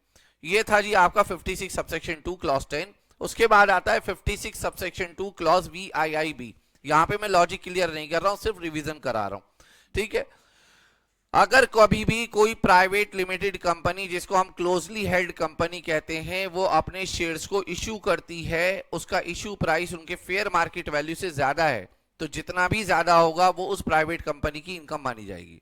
[SPEAKER 1] ये था जी आपका 56 सबसेक्शन 2 क्लॉज 10। उसके बाद आता है 56 सबसेक्शन 2 क्लॉज VIIB। यहां पे मैं लॉजिक क्लियर नहीं कर रहा हूं, सिर्फ रिवीजन करा रहा हूं, ठीक है। अगर कभी भी कोई प्राइवेट लिमिटेड कंपनी, जिसको हम क्लोजली हेल्ड कंपनी कहते हैं, वो अपने शेयर्स को इश्यू करती है, उसका इश्यू प्राइस उनके फेयर मार्केट वैल्यू से ज्यादा है, तो जितना भी ज्यादा होगा वो उस प्राइवेट कंपनी की इनकम मानी जाएगी।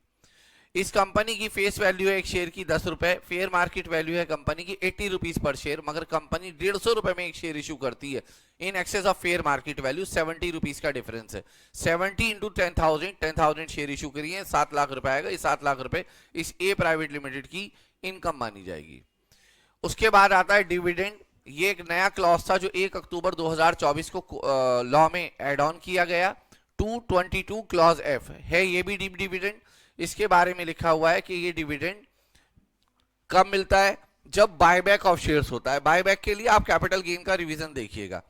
[SPEAKER 1] इस कंपनी की फेस वैल्यू है एक शेयर की 10 रुपए, फेयर मार्केट वैल्यू है कंपनी की 80 रुपीज पर शेयर, मगर कंपनी 150 रुपए में एक शेयर इशू करती है इन excess of fair market value, 70 rupees का डिफरेंस है। 70 इंटू 10,000 शेयर इशू करिए, 7 लाख रुपए आएगा। इस 7 लाख रुपए इस ए प्राइवेट लिमिटेड की इनकम मानी जाएगी। उसके बाद आता है डिविडेंड। ये एक नया क्लॉज था जो 1 अक्टूबर 2024 को लॉ में एड ऑन किया गया। 222 क्लॉज F है, ये भी डिविडेंड। इसके बारे में लिखा हुआ है कि ये डिविडेंड कब मिलता है? जब बायबैक ऑफ शेयर्स होता है। बायबैक के लिए आप कैपिटल गेन का रिवीजन देखिएगा।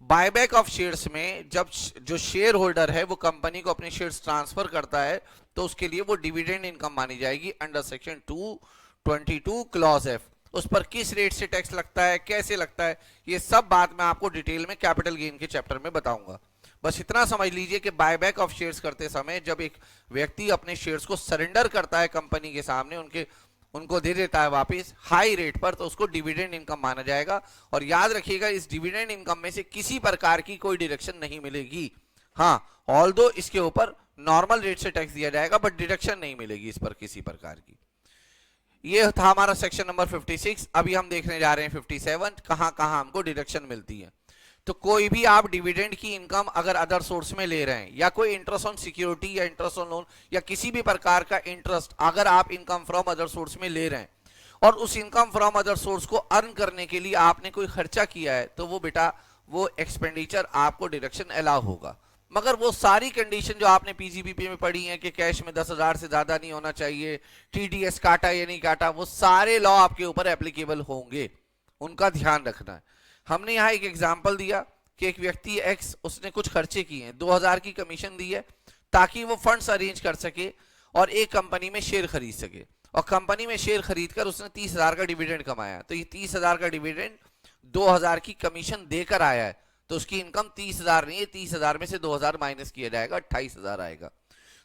[SPEAKER 1] बायबैक ऑफ शेयर्स में जब जो शेयर होल्डर है वो कंपनी को अपने शेयर्स ट्रांसफर करता है तो उसके लिए वो डिविडेंड इनकम मानी जाएगी अंडर सेक्शन 222 क्लॉज F। उस पर किस रेट से टैक्स लगता है, कैसे लगता है, ये सब बात मैं आपको डिटेल में कैपिटल गेन के चैप्टर में बताऊंगा। बस इतना समझ लीजिए कि बायबैक ऑफ शेयर्स करते समय जब एक व्यक्ति अपने शेयर्स को सरेंडर करता है कंपनी के सामने, उनको दे देता है वापस हाई रेट पर, तो उसको डिविडेंड इनकम माना जाएगा। और याद रखिएगा, इस डिविडेंड इनकम में से किसी प्रकार की कोई डिडक्शन नहीं मिलेगी। हाँ, ऑल्दो इसके ऊपर नॉर्मल रेट से टैक्स दिया जाएगा, बट डिडक्शन नहीं मिलेगी इस पर किसी प्रकार की। ये था हमारा सेक्शन नंबर 56। अभी हम देखने जा रहे हैं 57, कहां कहां हमको डिडक्शन मिलती है। तो कोई भी आप डिविडेंड की इनकम अगर अदर सोर्स में ले रहे हैं, या कोई इंटरेस्ट ऑन सिक्योरिटी या इंटरेस्ट ऑन लोन या किसी भी प्रकार का इंटरेस्ट अगर आप इनकम फ्रॉम अदर सोर्स में ले रहे हैं, और उस इनकम फ्रॉम अदर सोर्स को अर्न करने के लिए आपने कोई खर्चा किया है, तो वो बेटा वो एक्सपेंडिचर आपको डिडक्शन अलाउ होगा। मगर वो सारी कंडीशन जो आपने पीजीबीपी में पढ़ी है कि कैश में 10,000 से ज्यादा नहीं होना चाहिए, टीडीएस काटा या नहीं काटा, वो सारे लॉ आपके ऊपर एप्लीकेबल होंगे, उनका ध्यान रखना है। हमने यहाँ एक एग्जाम्पल दिया कि एक व्यक्ति एक्स, उसने कुछ खर्चे किए हैं, 2,000 की कमीशन दी है ताकि वो फंड्स अरेंज कर सके और एक कंपनी में शेयर खरीद सके, और कंपनी में शेयर खरीद कर उसने 30,000 का डिविडेंड कमाया। तो ये 30,000 का डिविडेंड 2,000 की कमीशन देकर आया है, तो उसकी इनकम 30,000 नहीं है, 30,000 में से 2,000 माइनस किया जाएगा, 28,000 आएगा।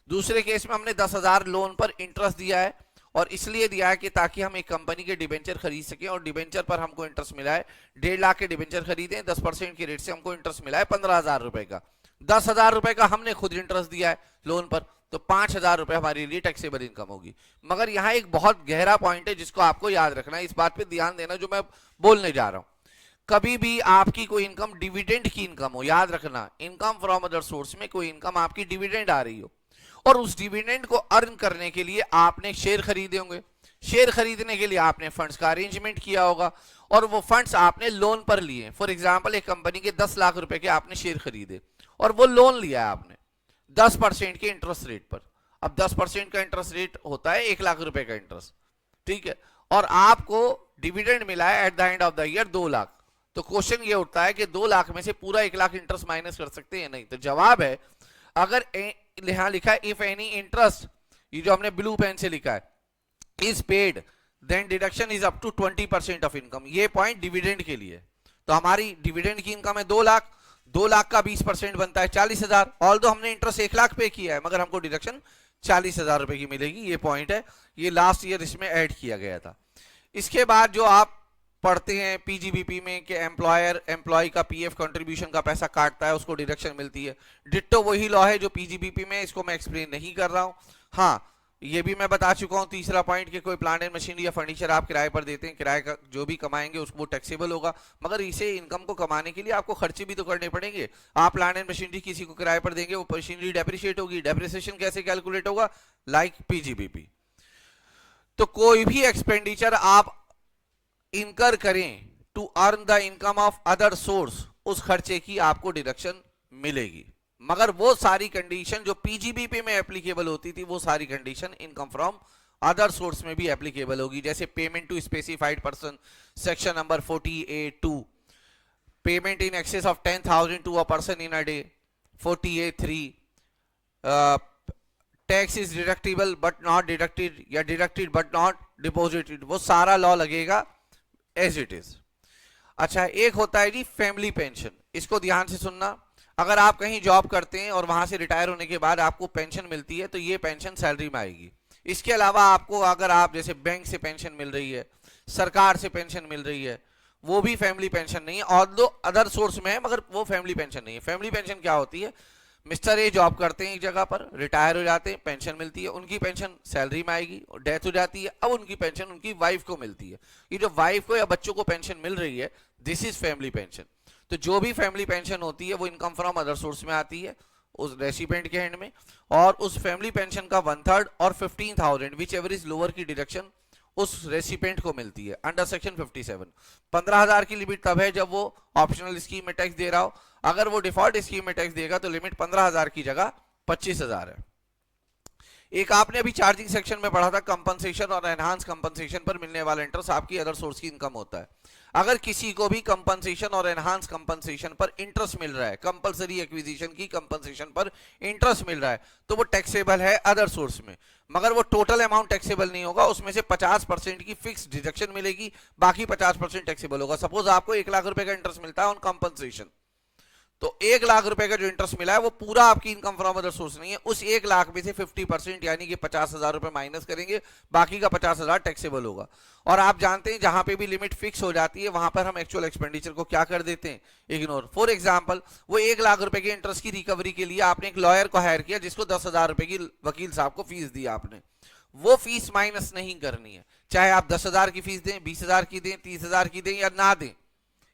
[SPEAKER 1] दूसरे केस में हमने 10,000 लोन पर इंटरेस्ट दिया है, और इसलिए दिया है कि ताकि हम एक कंपनी के डिबेंचर खरीद सकें, और डिबेंचर पर हमको इंटरेस्ट मिला है 1.5 लाख के डिबेंचर खरीदे, 10% के रेट से हमको इंटरेस्ट मिला है 15,000 रुपए का। 10,000 रुपए का हमने खुद इंटरेस्ट दिया है लोन पर, तो 5,000 रुपए हमारे लिए टैक्सेबल इनकम होगी। मगर यहाँ एक बहुत गहरा पॉइंट है जिसको आपको याद रखना है, इस बात पे ध्यान देना जो मैं बोलने जा रहा हूं। कभी भी आपकी कोई इनकम डिविडेंड की इनकम हो, याद रखना, इनकम फ्रॉम अदर सोर्स में कोई इनकम आपकी डिविडेंड आ रही हो, और उस डिविडेंड को अर्न करने के लिए आपने शेयर खरीदे होंगे, शेयर खरीदने के लिए आपने फंड्स का अरेंजमेंट किया होगा, और वो फंड्स आपने लोन पर लिए। फॉर एग्जांपल, एक कंपनी के 10 लाख रुपए के आपने शेयर खरीदे और वो लोन लिया है आपने 10% के इंटरेस्ट रेट पर। अब 10% का इंटरेस्ट रेट होता है 1 लाख रुपए का इंटरेस्ट, ठीक है, और आपको डिविडेंड मिला है at the end of the year 2 lakh. तो क्वेश्चन ये उठता है कि 2 लाख में से पूरा 1 लाख इंटरेस्ट माइनस कर सकते हैं? नहीं। तो जवाब है, अगर यहां लिखा है इफ एनी इंटरेस्ट, ये जो हमने ब्लू पेन से लिखा है, is paid then deduction is up to 20% of income. ये पॉइंट डिविडेंड के लिए। तो हमारी डिविडेंड की इनकम है 2 लाख, 2 लाख का 20% बनता है 40,000। ऑल्दो हमने इंटरेस्ट 1 लाख पे किया है, मगर हमको डिडक्शन 40,000 रुपए की मिलेगी। ये पॉइंट है, ये लास्ट ईयर इसमें ऐड किया गया था। इसके बाद जो आप पढ़ते हैं पीजीबीपी में कि एम्प्लॉयर एम्प्लॉय का पीएफ कंट्रीब्यूशन का पैसा काटता है, उसको डिडक्शन मिलती है। डिट्टो वही लॉ है जो पीजीबीपी में, इसको मैं एक्सप्लेन नहीं कर रहा हूं। हाँ, ये भी मैं बता चुका हूं तीसरा पॉइंट कि कोई प्लांट एंड मशीनरी या फर्नीचर आप किराए पर देते हैं, किराए का जो भी कमाएंगे उसको टैक्सेबल होगा, मगर इसे इनकम को कमाने के लिए आपको खर्चे भी तो करने पड़ेंगे। आप प्लांट एंड मशीनरी किसी को किराए पर देंगे, वो मशीनरी डेप्रिशिएट होगी, डेप्रिसिएशन कैसे कैलकुलेट होगा? Like PGBP. तो कोई भी एक्सपेंडिचर आप इनकर करें to earn the income of other source, उस खर्चे की आपको डिडक्शन मिलेगी। मगर वो सारी कंडीशन जो पीजीबीपी में एप्लीकेबल होती थी, वो सारी condition income from other source में भी एप्लीकेबल होगी। जैसे payment to specified person, section number 48(2), payment in excess of 10,000 to a person in a day 48(3), tax is deductible but not deducted या डिडक्टेड बट नॉट डिपोजिटेड, वो सारा law लगेगा as it is. अच्छा, एक होता है जी फैमिली पेंशन, इसको ध्यान से सुनना। अगर आप कहीं जॉब करते हैं और वहां से रिटायर होने के बाद आपको पेंशन मिलती है, तो ये पेंशन सैलरी में आएगी। इसके अलावा आपको अगर आप जैसे बैंक से पेंशन मिल रही है, सरकार से पेंशन मिल रही है, वो भी फैमिली पेंशन नहीं है, और अदर सोर्स में है, मगर वो फैमिली पेंशन नहीं है। फैमिली पेंशन क्या होती है? मिस्टर ए जॉब करते हैं एक जगह पर, रिटायर हो जाते हैं, पेंशन मिलती है, उनकी पेंशन सैलरी में आएगी, और डेथ हो जाती है, अब उनकी पेंशन उनकी वाइफ को मिलती है। ये जो वाइफ को या बच्चों को पेंशन मिल रही है, दिस इज फैमिली पेंशन। तो जो भी फैमिली पेंशन होती है वो इनकम फ्रॉम अदर सोर्स में आती है उस रेसिपेंट के हैंड में, और उस फैमिली पेंशन का 1/3 और 15,000 विच एवर इज लोअर की डिडक्शन उस रेसिपेंट को मिलती है अंडर सेक्शन 57। 15,000 की लिमिट तब है जब वो ऑप्शनल स्कीम में टैक्स दे रहा हो। अगर वो डिफॉल्ट स्कीम में टैक्स देगा तो लिमिट 15,000 की जगह 25,000 है। एक आपने अभी चार्जिंग सेक्शन में पढ़ा था, कंपनसेशन और एनहांस कंपनसेशन पर मिलने वाला इंटरेस्ट आपकी अदर सोर्स की इनकम होता है। अगर किसी को भी कंपनसेशन और एनहांस कंपनसेशन पर इंटरेस्ट मिल रहा है, कंपलसरी एक्विजिशन की कंपनसेशन पर इंटरेस्ट मिल रहा है, तो वो टैक्सेबल है अदर सोर्स में, मगर वो टोटल अमाउंट टैक्सेबल नहीं होगा, उसमें से 50% की फिक्स डिडक्शन मिलेगी, बाकी 50% टैक्सेबल होगा। सपोज आपको 1 लाख रुपए का इंटरेस्ट मिलता है ऑन कंपनसेशन, तो 1 लाख रुपए का जो इंटरेस्ट मिला है वो पूरा आपकी इनकम फ्रॉम अदर सोर्स नहीं है, उस 1 लाख में से 50% यानी कि 50,000 रुपए माइनस करेंगे, बाकी का 50,000 टैक्सेबल होगा। और आप जानते हैं जहां पे भी लिमिट फिक्स हो जाती है वहां पर हम एक्चुअल एक्सपेंडिचर को क्या कर देते हैं, इग्नोर। फॉर एग्जाम्पल, वो 1 लाख रुपए के इंटरेस्ट की रिकवरी के लिए आपने एक लॉयर को हायर किया जिसको 10,000 रुपए की वकील साहब को फीस दी आपने, वो फीस माइनस नहीं करनी है, चाहे आप 10,000 की फीस दें, 20,000 की दें, 30,000 की दें या ना दें,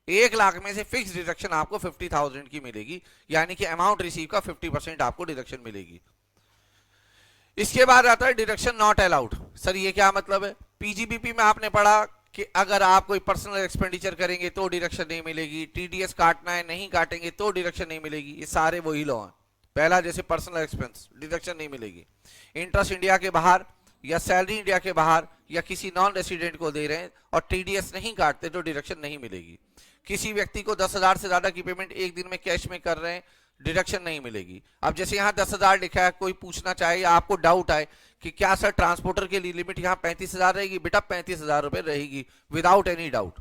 [SPEAKER 1] 1 लाख में से फिक्स डिडक्शन आपको 50,000 की मिलेगी, यानी कि अमाउंट रिसीव का 50% आपको डिडक्शन मिलेगी। इसके बाद आता है डिडक्शन नॉट अलाउड। सर ये क्या मतलब है? पीजीबीपी में आपने पढ़ा कि अगर आप कोई पर्सनल एक्सपेंडिचर करेंगे तो डिडक्शन नहीं मिलेगी, टीडीएस काटना है नहीं काटेंगे तो डिडक्शन नहीं मिलेगी, ये सारे वही लॉ हैं। पहला जैसे पर्सनल एक्सपेंस, डिडक्शन नहीं मिलेगी। इंटरेस्ट इंडिया के बाहर या सैलरी इंडिया के बाहर या किसी नॉन रेसिडेंट को दे रहे हैं और टीडीएस नहीं काटते तो डिडक्शन नहीं मिलेगी। किसी व्यक्ति को 10,000 से ज्यादा की पेमेंट एक दिन में कैश में कर रहे हैं, डिडक्शन नहीं मिलेगी। अब जैसे यहाँ 10,000 लिखा है, कोई पूछना चाहे या आपको डाउट आए कि क्या सर ट्रांसपोर्टर के लिए लिमिट यहाँ 35,000 रहेगी, बेटा 35,000 रुपए रहेगी विदाउट एनी डाउट।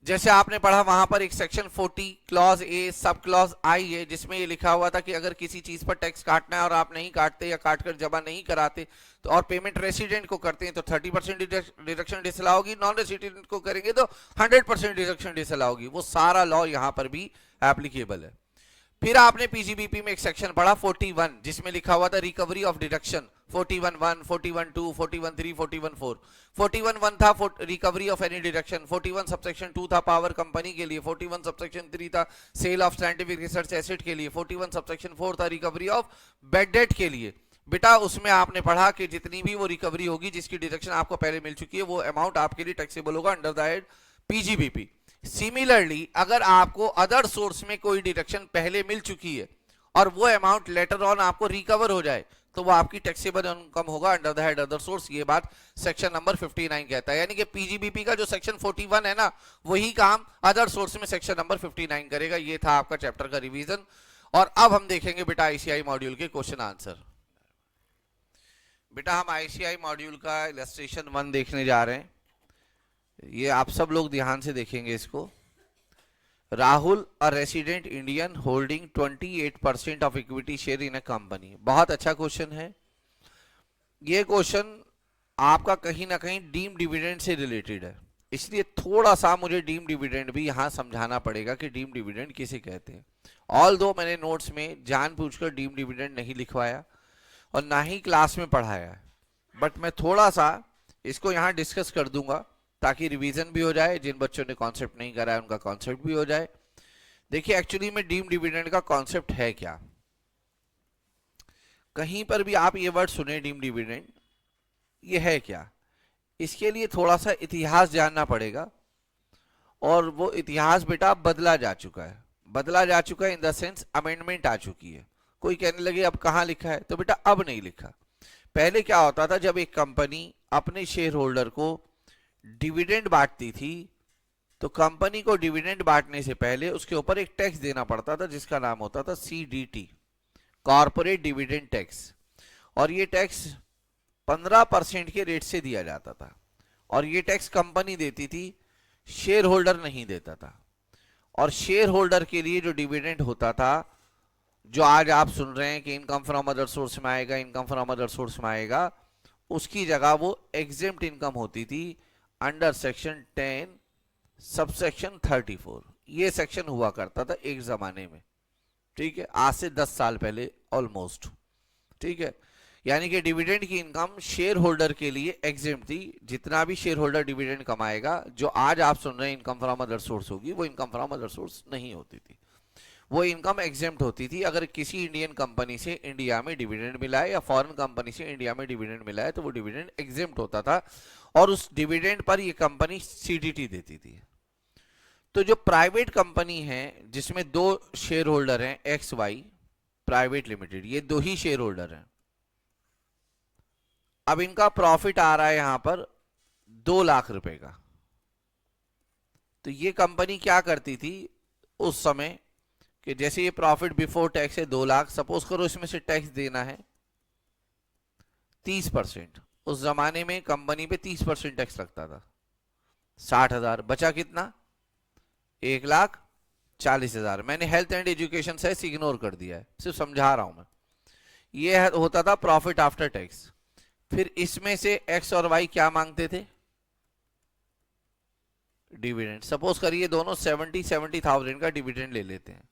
[SPEAKER 1] जैसे आपने पढ़ा वहां पर एक section 40 clause A sub clause आई है जिसमें ये लिखा हुआ था कि अगर किसी चीज पर टैक्स काटना है और आप नहीं काटते या काटकर जमा नहीं कराते तो और पेमेंट रेसिडेंट को करते हैं तो 30% डिडक्शन डिसअलाउ होगी, नॉन रेसिडेंट को करेंगे तो 100% डिडक्शन डिसअलाउ होगी। वो सारा लॉ यहाँ पर भी एप्लीकेबल है। फिर आपने पीजीबीपी में एक सेक्शन पढ़ा 41 जिसमें लिखा हुआ था रिकवरी ऑफ डिडक्शन, 41(1), 41(2), 41(3), 41(4). 41(1) था recovery of any deduction, 41 subsection 2 था पावर कंपनी के लिए, 41 सबसेक्शन 3 था sale of scientific research asset के लिए, 41 सबसेक्शन 4 था रिकवरी ऑफ बैड डेट के लिए। बेटा उसमें आपने पढ़ा कि जितनी भी वो रिकवरी होगी जिसकी डिडक्शन आपको पहले मिल चुकी है वो अमाउंट आपके लिए टैक्सेबल होगा under the head PGBP. Similarly अगर आपको अदर सोर्स में कोई डिडक्शन पहले मिल चुकी है और वो अमाउंट लेटर ऑन आपको रिकवर हो जाए तो वो आपकी टैक्सेबल इनकम होगा under the head other source. ये बात सेक्शन नंबर 59 कहता है, यानी कि पीजीबीपी का जो सेक्शन 41 है ना वही काम अदर सोर्स में सेक्शन नंबर 59 करेगा। ये था आपका चैप्टर का रिवीजन। और अब हम देखेंगे बेटा आईसीआई मॉड्यूल के क्वेश्चन आंसर। बेटा हम आईसीआई मॉड्यूल का इलस्ट्रेशन 1 देखने जा रहे हैं, ये आप सब लोग ध्यान से देखेंगे इसको। Rahul a resident Indian holding 28% of equity share in a company. बहुत अच्छा क्वेश्चन है ये। क्वेश्चन आपका कहीं ना कहीं डीम डिविडेंड से रिलेटेड है, इसलिए थोड़ा सा मुझे डीम डिविडेंड भी यहां समझाना पड़ेगा कि डीम डिविडेंड किसे कहते हैं। ऑल दो मैंने नोट्स में जानबूझकर डीम डिविडेंड नहीं लिखवाया और ना ही क्लास में पढ़ाया, बट मैं थोड़ा सा इसको यहां डिस्कस कर दूंगा ताकि रिवीजन भी हो जाए, जिन बच्चों ने कॉन्सेप्ट नहीं करा है उनका कॉन्सेप्ट भी हो जाए। देखिए एक्चुअली में डीम डिविडेंड का कॉन्सेप्ट है क्या, कहीं पर भी आप ये वर्ड सुने डीम डिविडेंड, ये है क्या, इसके लिए थोड़ा सा इतिहास जानना पड़ेगा। और वो इतिहास बेटा बदला जा चुका है, बदला जा चुका है इन द सेंस अमेंडमेंट आ चुकी है। कोई कहने लगे अब कहां लिखा है, तो बेटा अब नहीं लिखा। पहले क्या होता था, जब एक कंपनी अपने शेयर होल्डर को डिविडेंड बांटती थी तो कंपनी को डिविडेंड बांटने से पहले उसके ऊपर एक टैक्स देना पड़ता था जिसका नाम होता था सीडीटी, कॉर्पोरेट डिविडेंड टैक्स। और ये टैक्स 15% के रेट से दिया जाता था और ये टैक्स कंपनी देती थी, शेयर होल्डर नहीं देता था। और शेयर होल्डर के लिए जो डिविडेंड होता था, जो आज आप सुन रहे हैं कि इनकम फ्रॉम अदर सोर्स में आएगा, इनकम फ्रॉम अदर सोर्स में आएगा, उसकी जगह वो एग्जेम्प्ट इनकम होती थी अंडर सेक्शन 10 सबसेक्शन 34। ये सेक्शन हुआ करता था एक जमाने में, ठीक है, आज से 10 साल पहले ऑलमोस्ट, ठीक है। यानी कि डिविडेंड की इनकम शेयर होल्डर के लिए एग्जेम्प्ट थी। जितना भी शेयर होल्डर डिविडेंड कमाएगा, जो आज आप सुन रहे हैं इनकम फ्रॉम अदर सोर्स होगी, वो इनकम फ्रॉम अदर सोर्स नहीं होती थी, वो इनकम एग्जेम्प्ट होती थी। अगर किसी इंडियन कंपनी से इंडिया में डिविडेंड मिला है या फॉरेन कंपनी से इंडिया में डिविडेंड मिला है तो वो डिविडेंड एग्जेम्प्ट होता था और उस डिविडेंड पर ये कंपनी सीडीटी देती थी। तो जो प्राइवेट कंपनी है जिसमें दो शेयर होल्डर हैं, एक्स वाई प्राइवेट लिमिटेड, ये दो ही शेयर होल्डर हैं। अब इनका प्रॉफिट आ रहा है यहां पर 2 लाख रुपए का, तो ये कंपनी क्या करती थी उस समय कि जैसे ये प्रॉफिट बिफोर टैक्स है 2 लाख, सपोज करो इसमें से टैक्स देना है 30%। उस जमाने में कंपनी पे 30% टैक्स लगता था, 60,000 बचा कितना, 1,40,000। मैंने हेल्थ एंड एजुकेशन से इग्नोर कर दिया है, सिर्फ समझा रहा हूं मैं। ये होता था प्रॉफिट आफ्टर टैक्स। फिर इसमें से एक्स और वाई क्या मांगते थे, डिविडेंड। सपोज करिए दोनों 70,000 का डिविडेंड ले लेते हैं,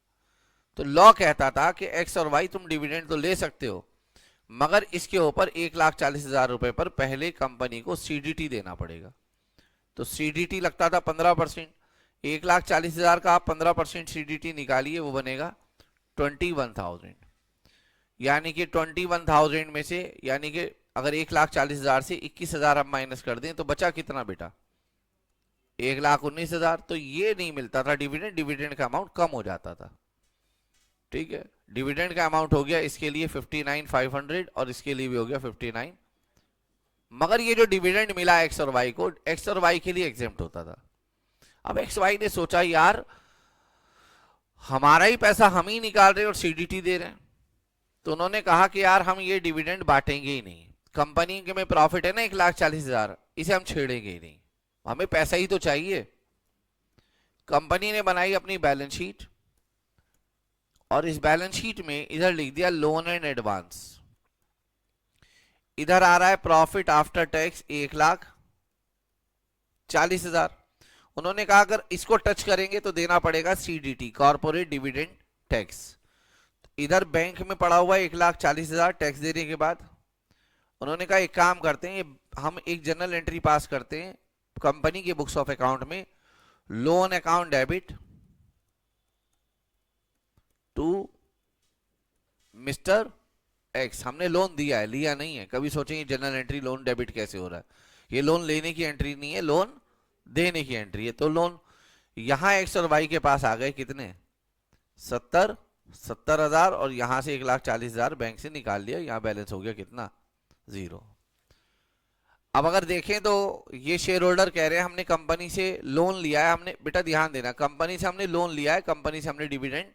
[SPEAKER 1] तो लॉ कहता था कि एक्स और वाई तुम डिविडेंड तो ले सकते हो, मगर इसके ऊपर 1,40,000 रुपए पर पहले कंपनी को सीडीटी देना पड़ेगा। तो सीडीटी लगता था 15%। 1,40,000 का आप 15% सीडीटी निकालिए, वो बनेगा 21,000। यानी कि 21,000 में से, यानी कि अगर 1,40,000 से 21,000 हम माइनस कर दें तो बचा कितना बेटा, 1,19,000। तो ये नहीं मिलता था डिविडेंड, डिविडेंड का अमाउंट कम हो जाता था। ठीक है, डिविडेंड का अमाउंट हो गया इसके लिए 59,500 और इसके लिए भी हो गया 59। मगर ये जो डिविडेंड मिला एक्स और वाई को, एक्स और वाई के लिए एग्जेम्प्ट होता था। अब एक्स वाई ने सोचा यार हमारा ही पैसा हम ही निकाल रहे हैं और सीडीटी दे रहे हैं, तो उन्होंने कहा कि यार हम ये डिविडेंड बांटेंगे ही नहीं। कंपनी के में प्रॉफिट है ना 1,40,000, इसे हम छेड़ेंगे ही नहीं, हमें पैसा ही तो चाहिए। कंपनी ने बनाई अपनी बैलेंस शीट और इस बैलेंस शीट में इधर लिख दिया लोन एंड एडवांस। इधर आ रहा है प्रॉफिट आफ्टर टैक्स 1,40,000। उन्होंने कहा अगर इसको टच करेंगे तो देना पड़ेगा सीडीटी, कॉर्पोरेट डिविडेंड टैक्स। इधर बैंक में पड़ा हुआ है 1,40,000 टैक्स देने के बाद। उन्होंने कहा एक काम करते हैं, हम एक जनरल एंट्री पास करते हैं कंपनी के बुक्स ऑफ अकाउंट में, loan account debit to mister X. हमने लोन दिया है, लिया नहीं है। कभी सोचेंगे जनरल एंट्री लोन डेबिट कैसे हो रहा है, ये लोन लेने की एंट्री नहीं है, लोन देने की एंट्री है। तो लोन यहां एक्स और वाई के पास आ गए कितने, 70,000 और यहां से 1,40,000 बैंक से निकाल लिया, यहां बैलेंस हो गया कितना, 0। अब अगर देखें तो ये शेयर होल्डर कह रहे हैं हमने कंपनी से लोन लिया है, हमने बेटा ध्यान देना, कंपनी से हमने लोन लिया है, कंपनी से हमने डिविडेंड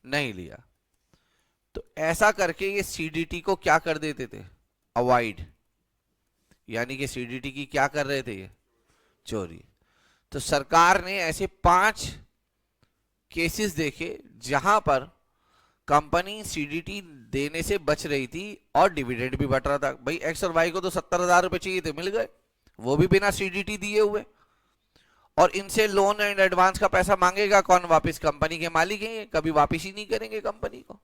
[SPEAKER 1] नहीं लिया। तो ऐसा करके ये सीडीटी को क्या कर देते थे, अवॉइड, यानी कि सीडीटी की क्या कर रहे थे, ये चोरी। तो सरकार ने ऐसे 5 केसेस देखे जहां पर कंपनी सीडीटी देने से बच रही थी और डिविडेंड भी बट रहा था। भाई एक्स और वाई को तो 70,000 रुपए चाहिए थे, मिल गए, वो भी बिना सीडीटी दिए हुए। और इनसे लोन एंड एडवांस का पैसा मांगेगा कौन वापस, कंपनी के मालिक हैं, कभी वापस ही नहीं करेंगे कंपनी को,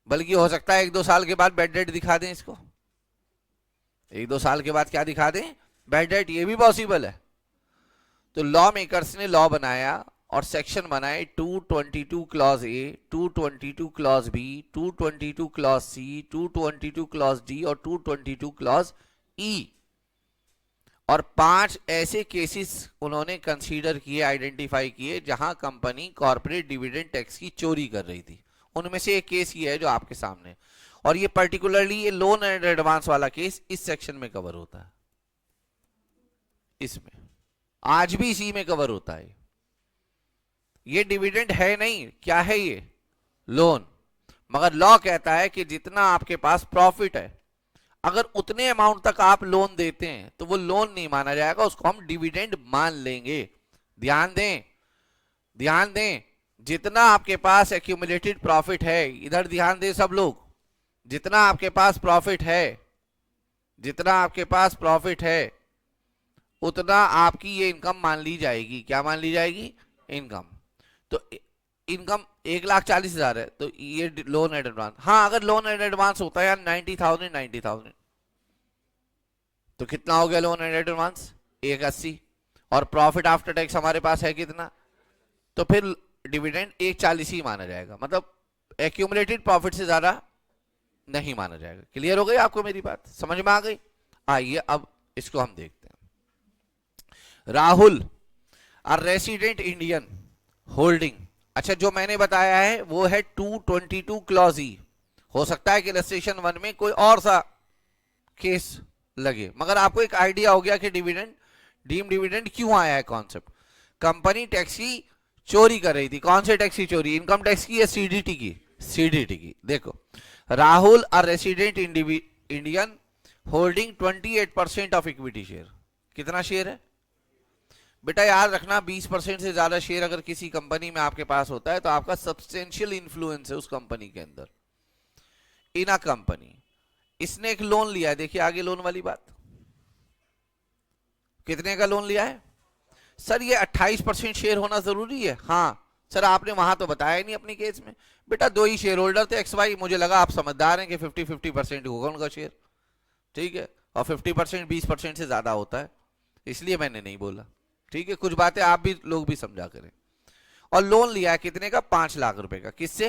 [SPEAKER 1] बल्कि हो सकता है 1-2 साल के बाद बैड डेट दिखा दें इसको। 1-2 साल के बाद क्या दिखा दें, बैड डेट, ये भी पॉसिबल है। तो लॉ मेकर्स ने लॉ बनाया और सेक्शन बनाए 222 clause A, 222 clause B, 222 clause C, 222 clause D और 222 क्लॉज ई। और 5 ऐसे केसेस उन्होंने कंसीडर किए, आइडेंटिफाई किए जहां कंपनी कॉर्पोरेट डिविडेंड टैक्स की चोरी कर रही थी। उनमें से एक केस ये है जो आपके सामने, और ये पर्टिकुलरली ये लोन एंड एडवांस वाला केस इस सेक्शन में कवर होता है, इसमें आज भी इसी में कवर होता है। ये डिविडेंड है नहीं, क्या है ये, लोन। मगर लॉ कहता है कि जितना आपके पास प्रॉफिट है, अगर उतने अमाउंट तक आप लोन देते हैं तो वो लोन नहीं माना जाएगा, उसको हम डिविडेंड मान लेंगे। ध्यान दें, ध्यान दें, जितना आपके पास एक्यूमुलेटेड प्रॉफिट है, इधर ध्यान दें सब लोग, जितना आपके पास प्रॉफिट है, जितना आपके पास प्रॉफिट है उतना आपकी ये इनकम मान ली जाएगी। क्या मान ली जाएगी, इनकम। तो इनकम 1,40,000 है, तो ये लोन एंड एडवांस। हाँ, अगर लोन एंड एडवांस होता है यार 90,000 तो कितना हो गया लोन एंड एडवांस, 180, और प्रॉफिट आफ्टर टैक्स हमारे पास है कितना, तो फिर डिविडेंड 140 ही माना जाएगा, मतलब एक्यूमुलेटेड प्रॉफिट से ज्यादा नहीं माना जाएगा। क्लियर हो गई आपको मेरी बात, समझ में आ गई। आइए अब इसको हम देखते हैं। Rahul a resident Indian holding, अच्छा जो मैंने बताया है वो है 222 क्लॉज ई। हो सकता है कि इलस्ट्रेशन 1 में कोई और सा केस लगे, मगर आपको एक आइडिया हो गया कि डिविडेंड, डीम डिविडेंड क्यों आया है कॉन्सेप्ट। कंपनी टैक्स की चोरी कर रही थी। कौन से टैक्स की चोरी? इनकम टैक्स की या सीडीटी की? सीडीटी की। देखो, Rahul a resident Indian holding 28% of equity share. कितना शेयर है बेटा? याद रखना, 20% से ज्यादा शेयर अगर किसी कंपनी में आपके पास होता है तो आपका सब्सटेंशियल इन्फ्लुएंस है उस कंपनी के अंदर। इन अ कंपनी, इसने एक लोन लिया है। देखिए आगे लोन वाली बात, कितने का लोन लिया है? सर ये 28% शेयर होना जरूरी है? हाँ सर, आपने वहां तो बताया नहीं अपनी केस में। बेटा दो ही शेयर होल्डर थे, एक्स वाई। मुझे लगा आप समझदार हैं कि 50-50% होगा उनका शेयर, ठीक है। और 50% 20% से ज्यादा होता है, इसलिए मैंने नहीं बोला, ठीक है। कुछ बातें आप भी लोग भी समझा करें। और लोन लिया है कितने का? 5 लाख रुपए का। किससे?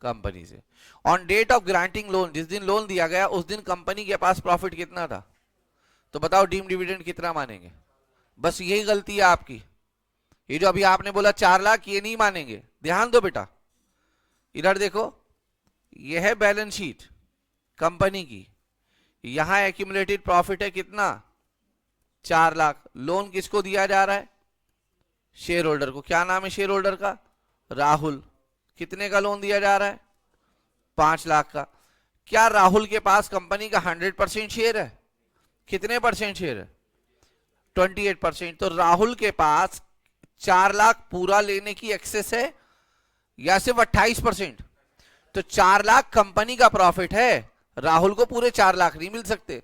[SPEAKER 1] कंपनी से। On date of granting loan, जिस दिन लोन दिया गया उस दिन कंपनी के पास प्रॉफिट कितना था? तो बताओ डीम डिविडेंड कितना मानेंगे? बस यही गलती है आपकी। ये जो अभी आपने बोला 4 लाख, ये नहीं मानेंगे। ध्यान दो बेटा, इधर देखो, ये है बैलेंस शीट कंपनी की। यहां एक्यूमुलेटेड प्रॉफिट है कितना? 4 लाख। लोन किसको दिया जा रहा है? शेयर होल्डर को। क्या नाम है शेयर होल्डर का? राहुल। कितने का लोन दिया जा रहा है? 5 लाख का। क्या राहुल के पास कंपनी का 100% शेयर है? कितने परसेंट शेयर है? 28%। तो राहुल के पास 4 लाख पूरा लेने की एक्सेस है या सिर्फ 28%? तो 4 लाख कंपनी का प्रॉफिट है, राहुल को पूरे 4 लाख नहीं मिल सकते।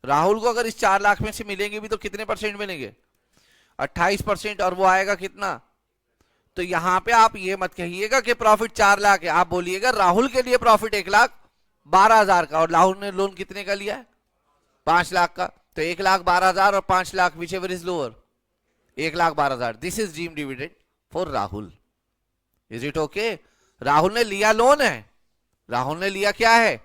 [SPEAKER 1] राहुल को अगर इस 4 लाख में से मिलेंगे भी तो कितने परसेंट मिलेंगे? 28%। और वो आएगा कितना? तो यहां पे आप ये मत कहिएगा कि प्रॉफिट 4 लाख है, आप बोलिएगा राहुल के लिए प्रॉफिट 1,12,000 का। और राहुल ने लोन कितने का लिया है? 5 लाख का। तो 1,12,000 और 5 lakh, whichever is lower? 1,12,000। This is deem dividend for Rahul. Is it okay? Rahul ने लिया लोन है, राहुल ने लिया क्या है,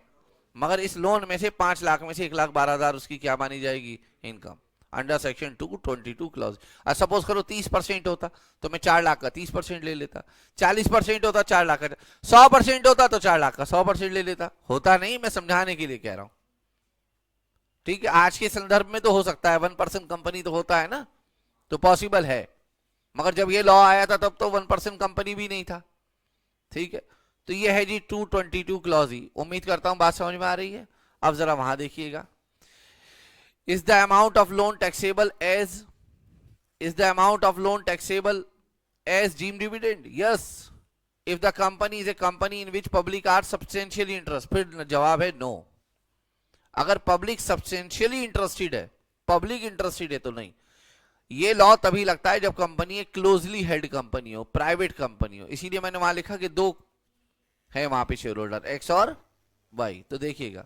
[SPEAKER 1] मगर इस लोन में से 5 लाख में से 1,12,000 उसकी क्या मानी जाएगी? Income, under section 222 clause. Suppose करो 30% होता तो मैं 4 लाख का 30% ले लेता, 40% होता 4 लाख का, 100% होता तो 4 लाख का 100% ले लेता। होता नहीं, मैं समझाने के लिए कह रहा हूं, ठीक है। आज के संदर्भ में तो हो सकता है, 1% कंपनी तो होता है ना, तो पॉसिबल है। मगर जब ये लॉ आया था तब तो 1% कंपनी भी नहीं था, ठीक है। तो ये है जी 222 क्लॉज ही। उम्मीद करता हूं बात समझ में आ रही है। अब जरा वहां देखिएगा, is the amount of loan taxable as, is the amount of loan taxable as deem dividend? Yes, if the company is a company in which public are substantially interest. फिर जवाब है नो। अगर पब्लिक सब्सटेंशियली इंटरेस्टेड है, public interested है तो नहीं। ये law तभी लगता है जब कंपनी एक क्लोजली हेल्ड कंपनी हो, प्राइवेट कंपनी हो। इसीलिए मैंने वहां लिखा कि 2 है वहां पे शेयर होल्डर, एक्स और वाई। तो देखिएगा,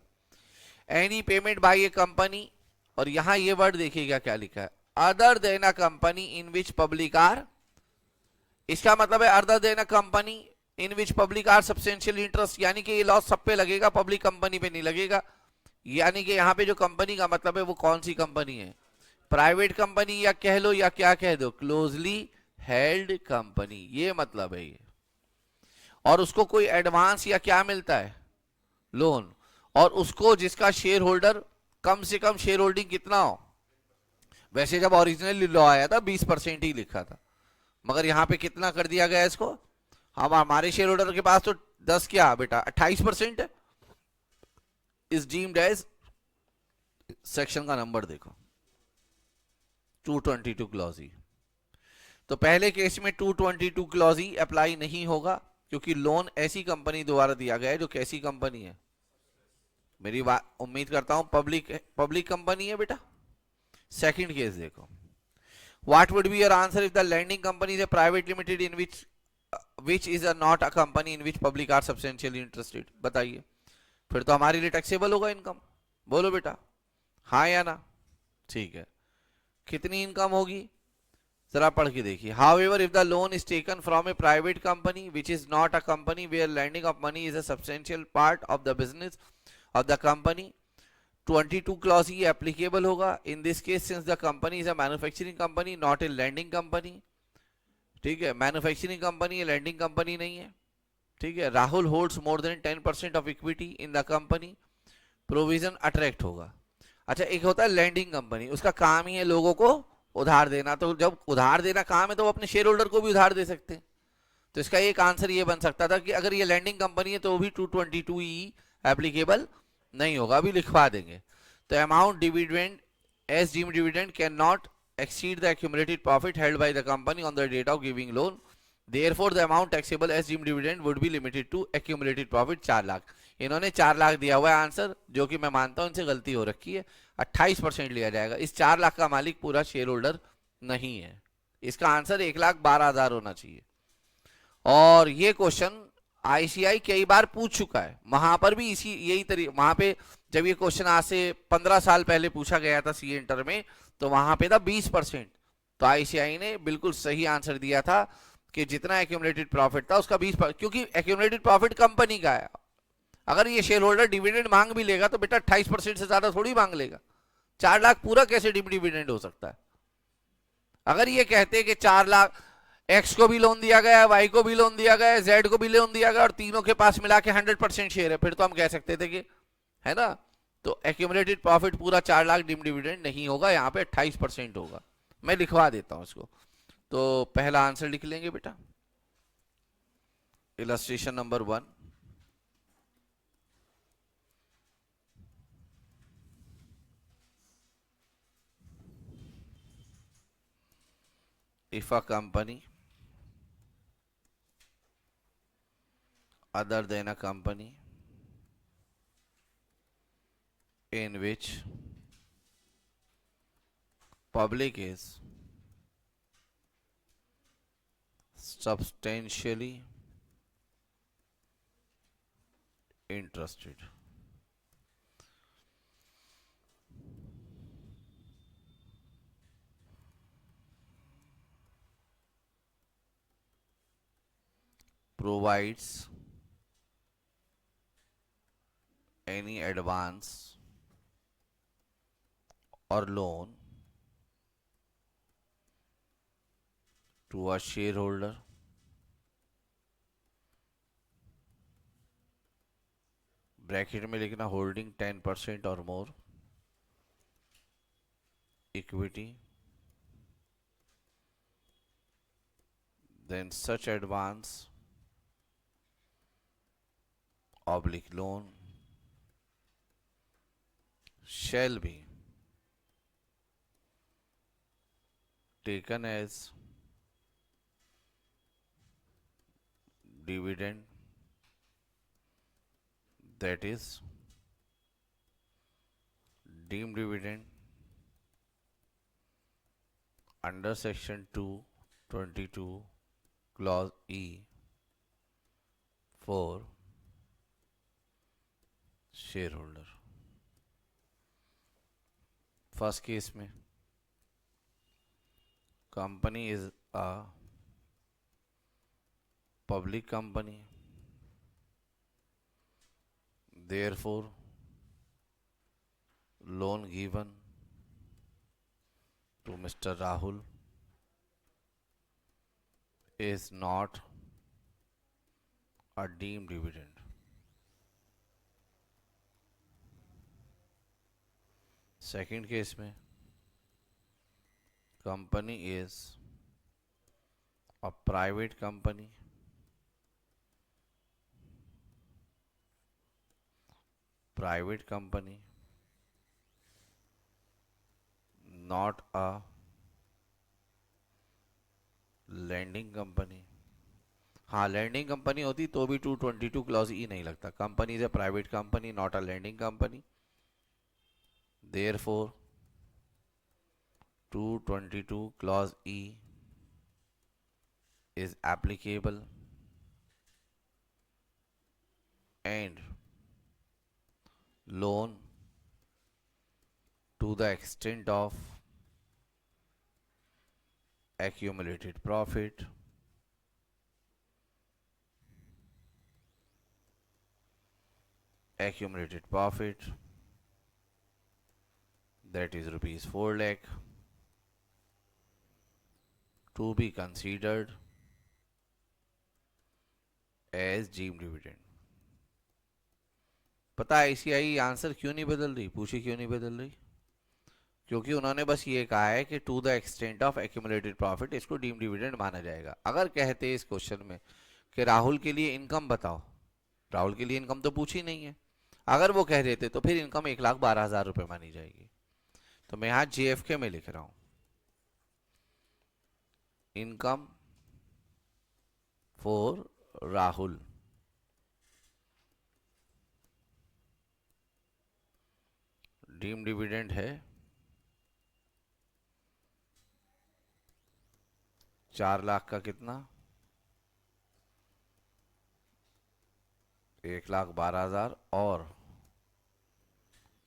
[SPEAKER 1] any payment by a company, और यहां ये वर्ड देखिएगा क्या लिखा है, other than a company in which public are. इसका मतलब है other than a company in which public are substantial interest, यानी कि ये लॉ सब पे लगेगा, पब्लिक कंपनी पे नहीं लगेगा। यानी कि यहां पे जो कंपनी का मतलब है वो कौन सी कंपनी है? प्राइवेट कंपनी, या कह लो या क्या कह दो, क्लोजली हेल्ड कंपनी, ये मतलब है ये। और उसको कोई एडवांस या क्या मिलता है? लोन। और उसको जिसका शेयर होल्डर कम से कम शेयर होल्डिंग कितना हो? वैसे जब ओरिजिनल लॉ आया था 20% ही लिखा था, मगर यहां पे कितना कर दिया गया इसको? हम हमारे शेयर होल्डर के पास तो 10 क्या बेटा 28% है। इस डीम्ड एज, सेक्शन का नंबर देखो 222 क्लॉज ही। तो पहले केस में 222 क्लॉज ही अप्लाई नहीं होगा, क्योंकि लोन ऐसी कंपनी द्वारा दिया गया है जो कैसी कंपनी है? मेरी बात उम्मीद करता हूं पब्लिक कंपनी है बेटा। सेकंड केस देखो, what would be your answer if the lending company is a private limited in which is not a company in which public are substantially interested? बताइए, फिर तो हमारे लिए टैक्सेबल होगा इनकम। बोलो बेटा, हाँ या ना? ठीक है, कितनी इनकम होगी जरा पढ़ के देखिए। However if the loan is taken from a private company which is not a company where lending of money is a substantial part of the business of the company, 22 clause ही applicable होगा। In this case since the company is a manufacturing company not a lending company, ठीक है। Manufacturing company है, lending company नहीं है, ठीक है। Rahul holds more than 10% of equity in the company, provision attract होगा। अच्छा, एक होता है लैंडिंग कंपनी, उसका काम ही है लोगों को उधार देना, तो जब उधार देना काम है तो वो अपने शेयर होल्डर को भी उधार दे सकते हैं। तो इसका एक आंसर ये बन सकता था कि अगर ये लैंडिंग कंपनी है तो भी 222E एप्लीकेबल नहीं होगा, अभी लिखवा देंगे। तो amount dividend as deem dividend can not exceed the accumulated profit held by the company on the date of giving loan. Therefore, the amount taxable as deemed dividend would be limited to accumulated profit 4 lakh. इन्होंने 4 लाख दिया हुआ है answer, जो कि मैं मानता हूं इनसे गलती हो रखी है। 28% लिया जाएगा। इस 4 लाख का मालिक पूरा शेयर होल्डर नहीं है। इसका आंसर 1,12,000 होना चाहिए। और ये क्वेश्चन आईसीआई कई बार पूछ चुका है, वहां पर भी इसी यही तरीके, वहां पे जब ये क्वेश्चन आज से 15 साल पहले पूछा गया था सी इंटर में, तो वहां पे था 20%। तो आईसीआई ने बिल्कुल सही आंसर दिया था कि जितना एक्यूमुलेटेड प्रॉफिट था उसका 20%, क्योंकि एक्यूमुलेटेड प्रॉफिट कंपनी का है। अगर ये शेयर होल्डर डिविडेंड मांग भी लेगा तो बेटा 28% से ज्यादा थोड़ी मांग लेगा। 4 लाख पूरा कैसे डिविडेंड हो सकता है? अगर ये कहते हैं कि 4 लाख एक्स को भी लोन दिया गया, वाई को भी लोन दिया गया, जेड को भी लोन दिया गया और तीनों के पास मिला के 100% शेयर है, फिर तो हम कह सकते थे कि, है ना। तो एक्यूमुलेटेड प्रॉफिट पूरा 4 लाख डिविडेंड नहीं होगा, यहाँ पे 28% होगा। मैं लिखवा देता हूं इसको। तो पहला आंसर लिख लेंगे बेटा, illustration number 1। if a company other than a company in which public is substantially interested, provides any advance or loan to a shareholder bracket में लिखना होल्डिंग 10% और मोर equity, then such advance oblique loan shall be taken as dividend, that is deemed dividend under section 222 clause E for shareholder। First case में company is a public company, therefore loan given to Mr. Rahul is not a deemed dividend। Second case में company is a private company, not a lending company। हाँ, lending company होती तो भी 222 clause E नहीं लगता। Company is a private company, not a lending company, therefore 222 clause E is applicable and loan to the extent of accumulated profit that is rupees 4 lakh to be considered as deemed dividend। पता है ICI answer क्यों नहीं बदल रही? पूछे क्यों नहीं बदल रही? क्योंकि उन्होंने बस ये कहा है कि to the extent of accumulated profit इसको डीम डिविडेंड माना जाएगा। अगर कहते इस क्वेश्चन में कि राहुल के लिए इनकम बताओ, राहुल के लिए इनकम तो पूछी नहीं है, अगर वो कह देते तो फिर इनकम 1,12,000 रुपये मानी जाएगी। तो मैं यहाँ JFK में लिख रहा हूँ income for Rahul, deem dividend है 4 लाख का कितना, 1,12,000 और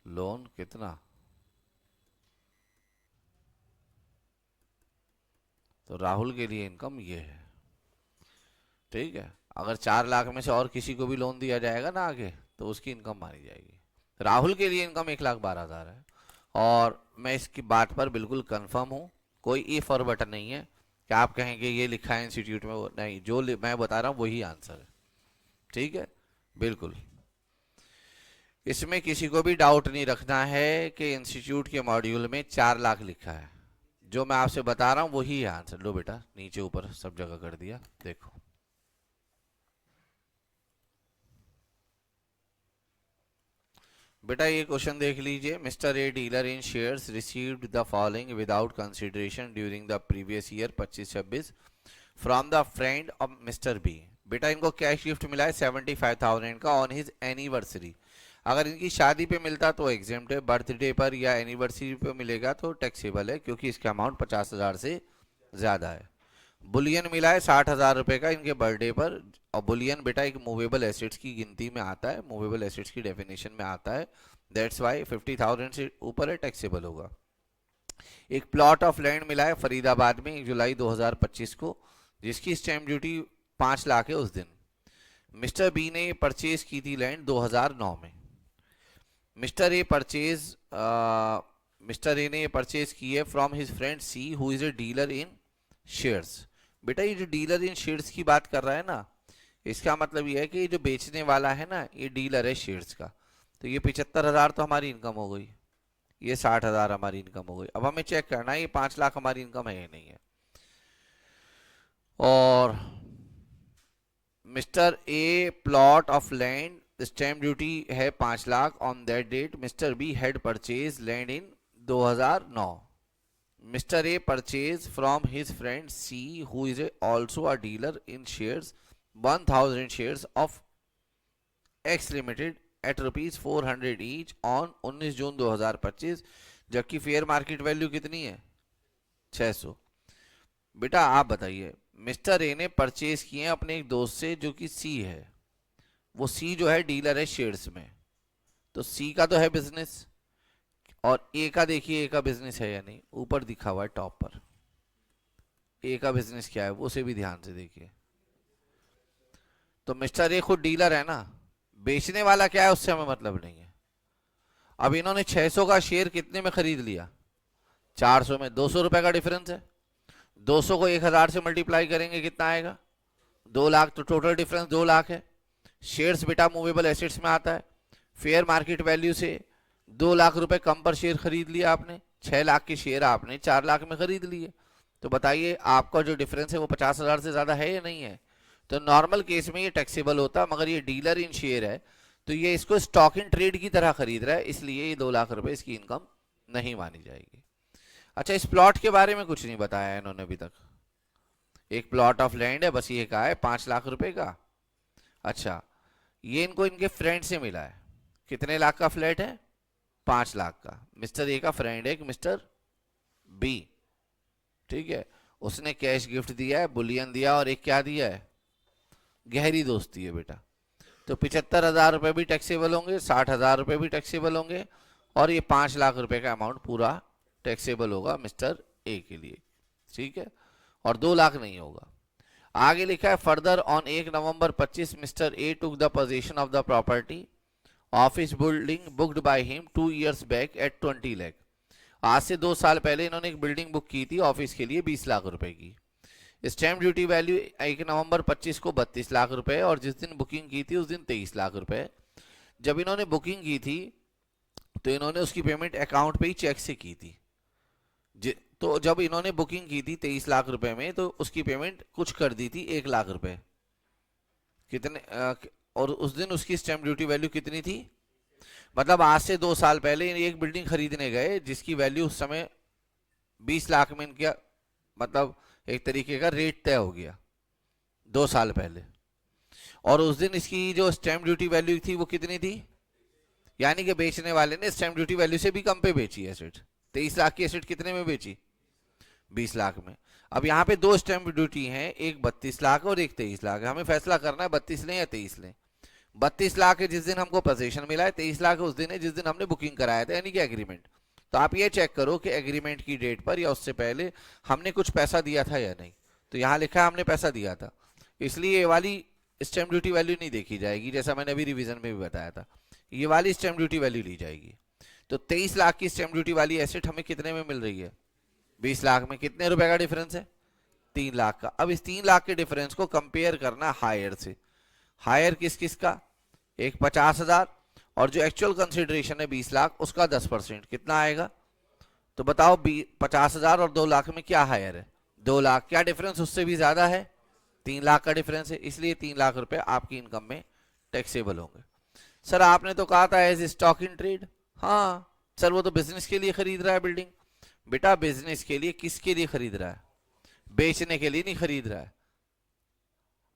[SPEAKER 1] लोन कितना, तो राहुल के लिए इनकम ये है। ठीक है, अगर 4 लाख में से और किसी को भी लोन दिया जाएगा ना आगे तो उसकी इनकम मानी जाएगी। राहुल के लिए इनकम 1,12,000 है और मैं इसकी बात पर बिल्कुल कंफर्म हूँ, कोई इफ और बटन नहीं है कि आप कहेंगे ये लिखा है इंस्टीट्यूट में, वो नहीं, जो मैं बता रहा हूँ वही आंसर है। ठीक है, बिल्कुल, इसमें किसी को भी डाउट नहीं रखना है कि इंस्टीट्यूट के मॉड्यूल में 4 लाख लिखा है, जो मैं आपसे बता रहा हूँ वही है आंसर। लो बेटा, नीचे ऊपर सब जगह कर दिया, देखो बेटा ये क्वेश्चन देख लीजिए। Mister A dealer in shares received the following without consideration during the previous year 25-26 from the friend of mister B. बेटा इनको कैश गिफ्ट मिला है 75,000 का ऑन हिज एनिवर्सरी। अगर इनकी शादी पे मिलता तो एग्जेम्प्ट है, बर्थडे पर या एनिवर्सरी पे मिलेगा तो टैक्सेबल है क्योंकि इसका अमाउंट 50,000 से ज़्यादा है। बुलियन मिला है 60,000 रुपये का इनके बर्थडे पर, और बुलियन बेटा एक मूवेबल एसेट्स की गिनती में आता है, मूवेबल एसेट्स की डेफिनेशन में आता है, दैट्स वाई 50,000 से ऊपर है टैक्सेबल होगा। एक प्लॉट ऑफ लैंड मिला है फरीदाबाद में 1 जुलाई 2025 को, जिसकी स्टैम्प ड्यूटी 5 लाख है उस दिन। मिस्टर बी ने परचेज की थी लैंड 2009 में। मिस्टर ए ने परचेज की है from his friend see who is a dealer in shares. बेटा ये जो डीलर इन शेयर्स की बात कर रहा है ना, इसका मतलब ये है कि ये जो बेचने वाला है ना ये डीलर है शेयर्स का। तो ये 75,000 तो हमारी इनकम हो गई, ये 60,000 हमारी इनकम हो गई। अब हमें चेक करना है ये 5 लाख हमारी इनकम है या नहीं है। और mister A plot of land, stamp duty है 5 lakh on that date. Mister B had purchase land in 2009। Mr. A purchased from his friend C, who is also a dealer in shares, 1,000 shares of X Limited at rupees 400 each on 19 जून 2025, जबकि fair market value कितनी है 600। बेटा आप बताइए, mister A ने purchase किए हैं अपने एक दोस्त से जो कि सी है, वो सी जो है डीलर है शेयर्स में, तो सी का तो है बिजनेस, और ए का देखिए ए का बिजनेस है या नहीं, ऊपर दिखा हुआ है टॉप पर ए का बिजनेस क्या है, उसे भी ध्यान से देखिए। तो मिस्टर ए खुद डीलर है ना, बेचने वाला क्या है उससे हमें मतलब नहीं है। अब इन्होंने 600 का शेयर कितने में खरीद लिया, 400 में, 200 रुपए का डिफरेंस है। 200 को 1,000 से मल्टीप्लाई करेंगे कितना आएगा, 2 लाख, तो टोटल डिफरेंस 2 लाख है। शेयर्स बेटा मूवेबल एसेट्स में आता है, फेयर मार्केट वैल्यू से 2 लाख रुपए कम पर शेयर खरीद लिया आपने, 6 लाख के शेयर आपने 4 लाख में खरीद लिए। तो बताइए आपका जो डिफरेंस है वो 50,000 से ज़्यादा है या नहीं है। तो नॉर्मल केस में ये टैक्सेबल होता, मगर ये डीलर इन शेयर है तो ये इसको स्टॉक इन ट्रेड की तरह खरीद रहा है, इसलिए ये 2 लाख रुपए इसकी इनकम नहीं मानी जाएगी। अच्छा, इस प्लॉट के बारे में कुछ नहीं बताया है इन्होंने अभी तक। एक प्लॉट ऑफ लैंड है, बस ये कहा है 5 लाख रुपए का। अच्छा, ये इनको इनके फ्रेंड से मिला है, कितने लाख का फ्लैट है, 5 लाख का। मिस्टर ए का फ्रेंड है कि मिस्टर बी, ठीक है, उसने कैश गिफ्ट दिया है, बुलियन दिया, और एक क्या दिया है, गहरी दोस्ती है बेटा। तो 75,000 रुपये भी टैक्सेबल होंगे, 60,000 रुपये भी टैक्सेबल होंगे, और ये 5 लाख रुपए का अमाउंट पूरा टैक्सेबल होगा मिस्टर ए के लिए, ठीक है, और 2 लाख नहीं होगा। आगे लिखा है further on 1 November 25 mister A took the position of the property office building booked by him 2 years back at 20 lakh. आज से 2 साल पहले इन्होंने एक बिल्डिंग बुक की थी ऑफिस के लिए 20 लाख रुपए की। स्टैम्प ड्यूटी वैल्यू 1 नवंबर 25 को 32 लाख रुपए, और जिस दिन बुकिंग की थी उस दिन 23 लाख रुपए। जब इन्होंने बुकिंग की थी तो इन्होंने उसकी पेमेंट अकाउंट पे ही चेक से की थी, तो जब इन्होंने बुकिंग की थी 23 लाख रुपए में, तो उसकी पेमेंट कुछ कर दी थी 1 लाख रुपए। कितने और उस दिन उसकी स्टैंप ड्यूटी वैल्यू कितनी थी? मतलब आज से 2 साल पहले एक बिल्डिंग खरीदने गए जिसकी वैल्यू उस समय 20 लाख में इनका, मतलब एक तरीके का रेट तय हो गया 2 साल पहले। और उस दिन इसकी जो स्टैंप ड्यूटी वैल्यू थी वो कितनी थी? यानी कि बेचने वाले ने स्टैंप ड्यूटी वैल्यू से भी कम पे बेची एसेट। 23 लाख की एसेट कितने में बेची? 20 लाख में। अब यहाँ पे दो स्टैंप ड्यूटी हैं, एक 32 लाख और एक 23 लाख। हमें फैसला करना है 32 लें या 23 लें। 32 लाख है जिस दिन हमको पोजीशन मिला है, 23 लाख उस दिन है जिस दिन हमने बुकिंग कराया था, यानी कि एग्रीमेंट। तो आप ये चेक करो कि एग्रीमेंट की डेट पर या उससे पहले हमने कुछ पैसा दिया था या नहीं। तो यहाँ लिखा है हमने पैसा दिया था, इसलिए ये वाली स्टैंप ड्यूटी वैल्यू नहीं देखी जाएगी, जैसा मैंने अभी रिवीजन में भी बताया था। ये वाली स्टैंप ड्यूटी वैल्यू ली जाएगी। तो 23 लाख की स्टैंप ड्यूटी वाली एसेट हमें कितने में मिल रही है? 20 लाख में। कितने रुपए का डिफरेंस है? 3 लाख का। अब इस 3 लाख के डिफरेंस को कंपेयर करना हायर से। हायर किस किस का? एक 50,000, और जो एक्चुअल कंसिडरेशन है 20 लाख, उसका 10%। कितना आएगा? तो बताओ 50,000 और 2 लाख में क्या हायर है? 2 लाख। क्या डिफरेंस उससे भी ज्यादा है? 3 लाख का डिफरेंस है, इसलिए 3 लाख रुपए आपकी इनकम में टैक्सेबल होंगे। सर आपने तो कहा था एज स्टॉक इन ट्रेड। हाँ सर, वो तो बिजनेस के लिए खरीद रहा है बिल्डिंग। बेटा बिजनेस के लिए किसके लिए खरीद रहा है? बेचने के लिए नहीं खरीद रहा है।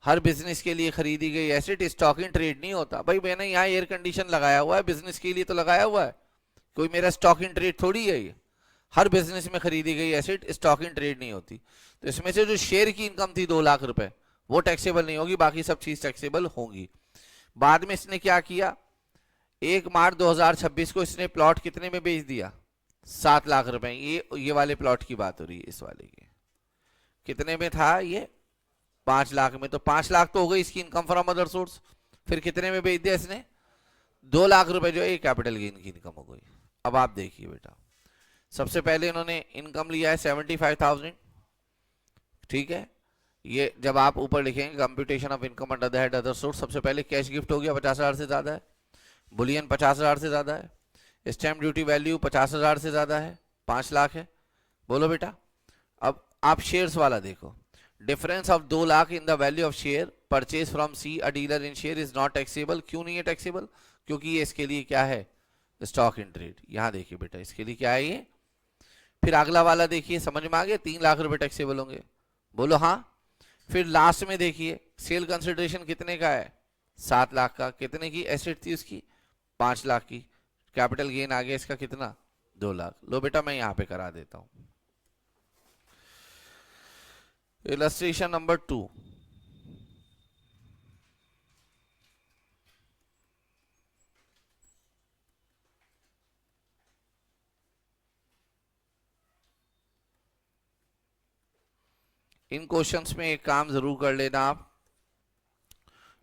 [SPEAKER 1] हर बिजनेस के लिए खरीदी गई एसेट स्टॉक इन ट्रेड नहीं होता। भाई मैंने यहाँ एयर कंडीशन लगाया हुआ है, बिजनेस के लिए तो लगाया हुआ है, कोई मेरा स्टॉक इन ट्रेड थोड़ी है ये। हर बिजनेस में खरीदी गई एसेट स्टॉक इन ट्रेड नहीं होती। तो इसमें से जो शेयर की इनकम थी 2 लाख रुपए, वो टैक्सेबल नहीं होगी, बाकी सब चीज टैक्सेबल होंगी। बाद में इसने क्या किया? 1 मार्च 2026 को इसने प्लॉट कितने में बेच दिया? 7 लाख रुपए। ये वाले प्लॉट की बात हो रही है। इस वाले की कितने में था ये? 5 लाख में। तो 5 लाख तो हो गई इसकी इनकम फ्रॉम अदर सोर्स। फिर कितने में बेच दिया इसने? 2 लाख रुपए जो है कैपिटल गेन की इनकम हो गई। अब आप देखिए बेटा, सबसे पहले इन्होंने इनकम लिया है 75,000। ठीक है, ये जब आप ऊपर लिखेंगे computation of income under the head other source, सबसे पहले कैश गिफ्ट हो गया 50,000 से ज्यादा है, बुलियन 50,000 से ज्यादा है, स्टैम्प ड्यूटी वैल्यू 50,000 से ज्यादा है, 5 लाख है। बोलो बेटा। अब आप शेयर्स वाला देखो। Difference of 2 lakh in the value of share purchase from C a dealer in share is not taxable. क्यों नहीं है टैक्सेबल? क्योंकि ये इसके लिए क्या है? Stock in trade. यहां देखिए बेटा, इसके लिए क्या है ये। फिर अगला वाला देखिए, समझ में आ गया? 3 लाख रुपए टैक्सेबल होंगे। बोलो हाँ। फिर लास्ट में देखिए, सेल कंसिडरेशन कितने का है? 7 लाख का। कितने की एसेट थी उसकी? 5 लाख की। कैपिटल गेन आ गया इसका कितना? 2 लाख। लो बेटा मैं यहां पे करा देता हूं। Illustration number 2। इन क्वेश्चंस में एक काम जरूर कर लेना आप,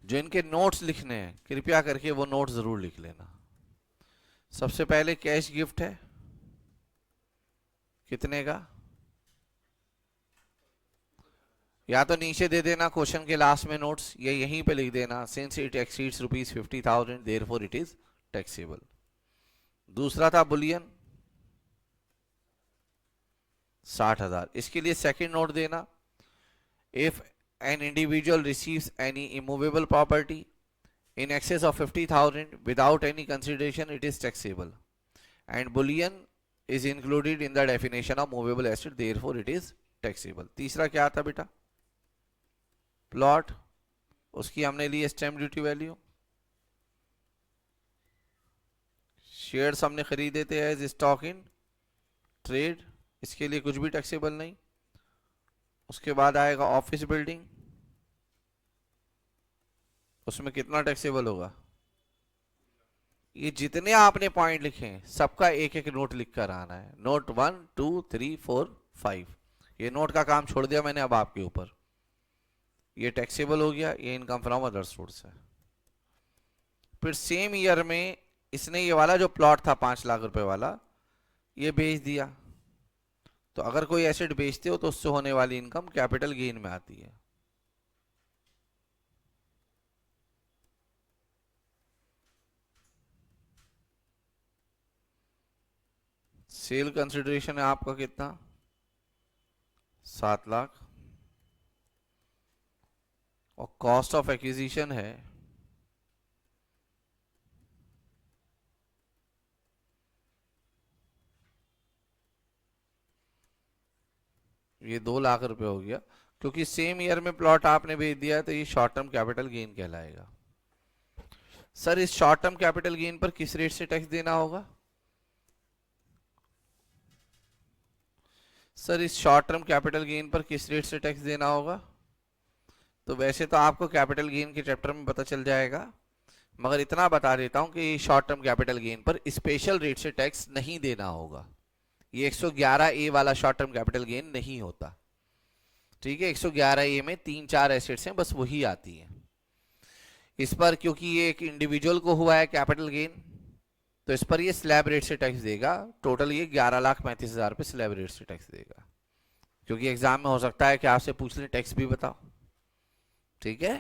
[SPEAKER 1] जो इनके नोट्स लिखने हैं कृपया करके वो नोट जरूर लिख लेना। सबसे पहले कैश गिफ्ट है कितने का? या तो नीचे दे देना क्वेश्चन के लास्ट में नोट्स, या यहीं पे लिख देना since it exceeds ₹50,000 therefore it is taxable. दूसरा था बुलियन 60,000। इसके लिए सेकंड नोट देना, if an individual receives any immovable property in excess of 50,000 without any consideration it is taxable, and bullion is included in the definition of movable asset therefore it is taxable। तीसरा क्या था बेटा? Plot, उसकी हमने ली stamp duty value. Shares हमने खरीदे थे as stock in trade, इसके लिए कुछ भी टैक्सेबल नहीं। उसके बाद आएगा ऑफिस बिल्डिंग, उसमें कितना टैक्सेबल होगा? ये जितने आपने पॉइंट लिखे हैं सबका एक एक नोट लिख कर आना है। नोट 1 2 3 4 5। ये नोट का काम छोड़ दिया मैंने अब आपके ऊपर। ये टैक्सेबल हो गया, ये इनकम फ्रॉम अदर सोर्स है। फिर सेम ईयर में इसने ये वाला जो प्लॉट था 5 लाख रुपए वाला, ये बेच दिया। तो अगर कोई एसेट बेचते हो तो उससे होने वाली इनकम कैपिटल गेन में आती है। सेल कंसिडरेशन है आपका कितना? 7 लाख, और कॉस्ट ऑफ एक्विजिशन है ये 2 लाख रुपए हो गया। क्योंकि सेम ईयर में प्लॉट आपने भेज दिया तो ये शॉर्ट टर्म कैपिटल गेन कहलाएगा। सर इस शॉर्ट टर्म कैपिटल गेन पर किस रेट से टैक्स देना होगा? सर इस शॉर्ट टर्म कैपिटल गेन पर किस रेट से टैक्स देना होगा? तो वैसे तो आपको कैपिटल गेन के चैप्टर में पता चल जाएगा, मगर इतना बता देता हूं कि शॉर्ट टर्म कैपिटल गेन पर स्पेशल रेट से टैक्स नहीं देना होगा। ये 111A वाला शॉर्ट टर्म कैपिटल गेन नहीं होता, ठीक है। 111A में 3-4 एसेट्स हैं, बस वही आती हैं इस पर। क्योंकि ये एक इंडिविजुअल को हुआ है कैपिटल गेन, तो इस पर ये स्लैब रेट से टैक्स देगा। टोटल ये 11,35,000 पे स्लैब रेट से टैक्स देगा। क्योंकि एग्जाम में हो सकता है कि आपसे पूछ ले टैक्स भी बताओ, ठीक है।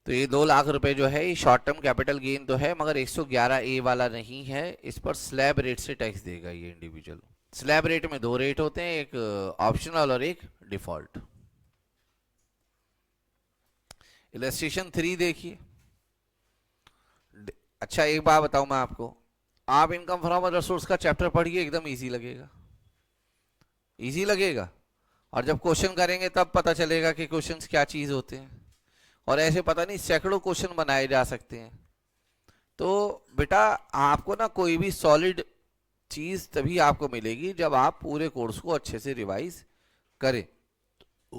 [SPEAKER 1] तो ये 2 लाख रुपए जो है ये शॉर्ट टर्म कैपिटल गेन तो है, मगर 111A वाला नहीं है। इस पर स्लैब रेट से टैक्स देगा ये इंडिविजुअल। स्लैब रेट में 2 रेट होते हैं, एक ऑप्शनल और एक डिफॉल्ट। इलस्ट्रेशन 3 देखिए। अच्छा एक बात बताऊं मैं आपको, आप इनकम फ्रॉम अदर सोर्स का चैप्टर पढ़िए, एकदम इजी लगेगा, इजी लगेगा। और जब क्वेश्चन करेंगे तब पता चलेगा कि क्वेश्चंस क्या चीज होते हैं। और ऐसे पता नहीं सैकड़ों क्वेश्चन बनाए जा सकते हैं। तो बेटा आपको ना कोई भी सॉलिड चीज तभी आपको मिलेगी जब आप पूरे कोर्स को अच्छे से रिवाइज करें।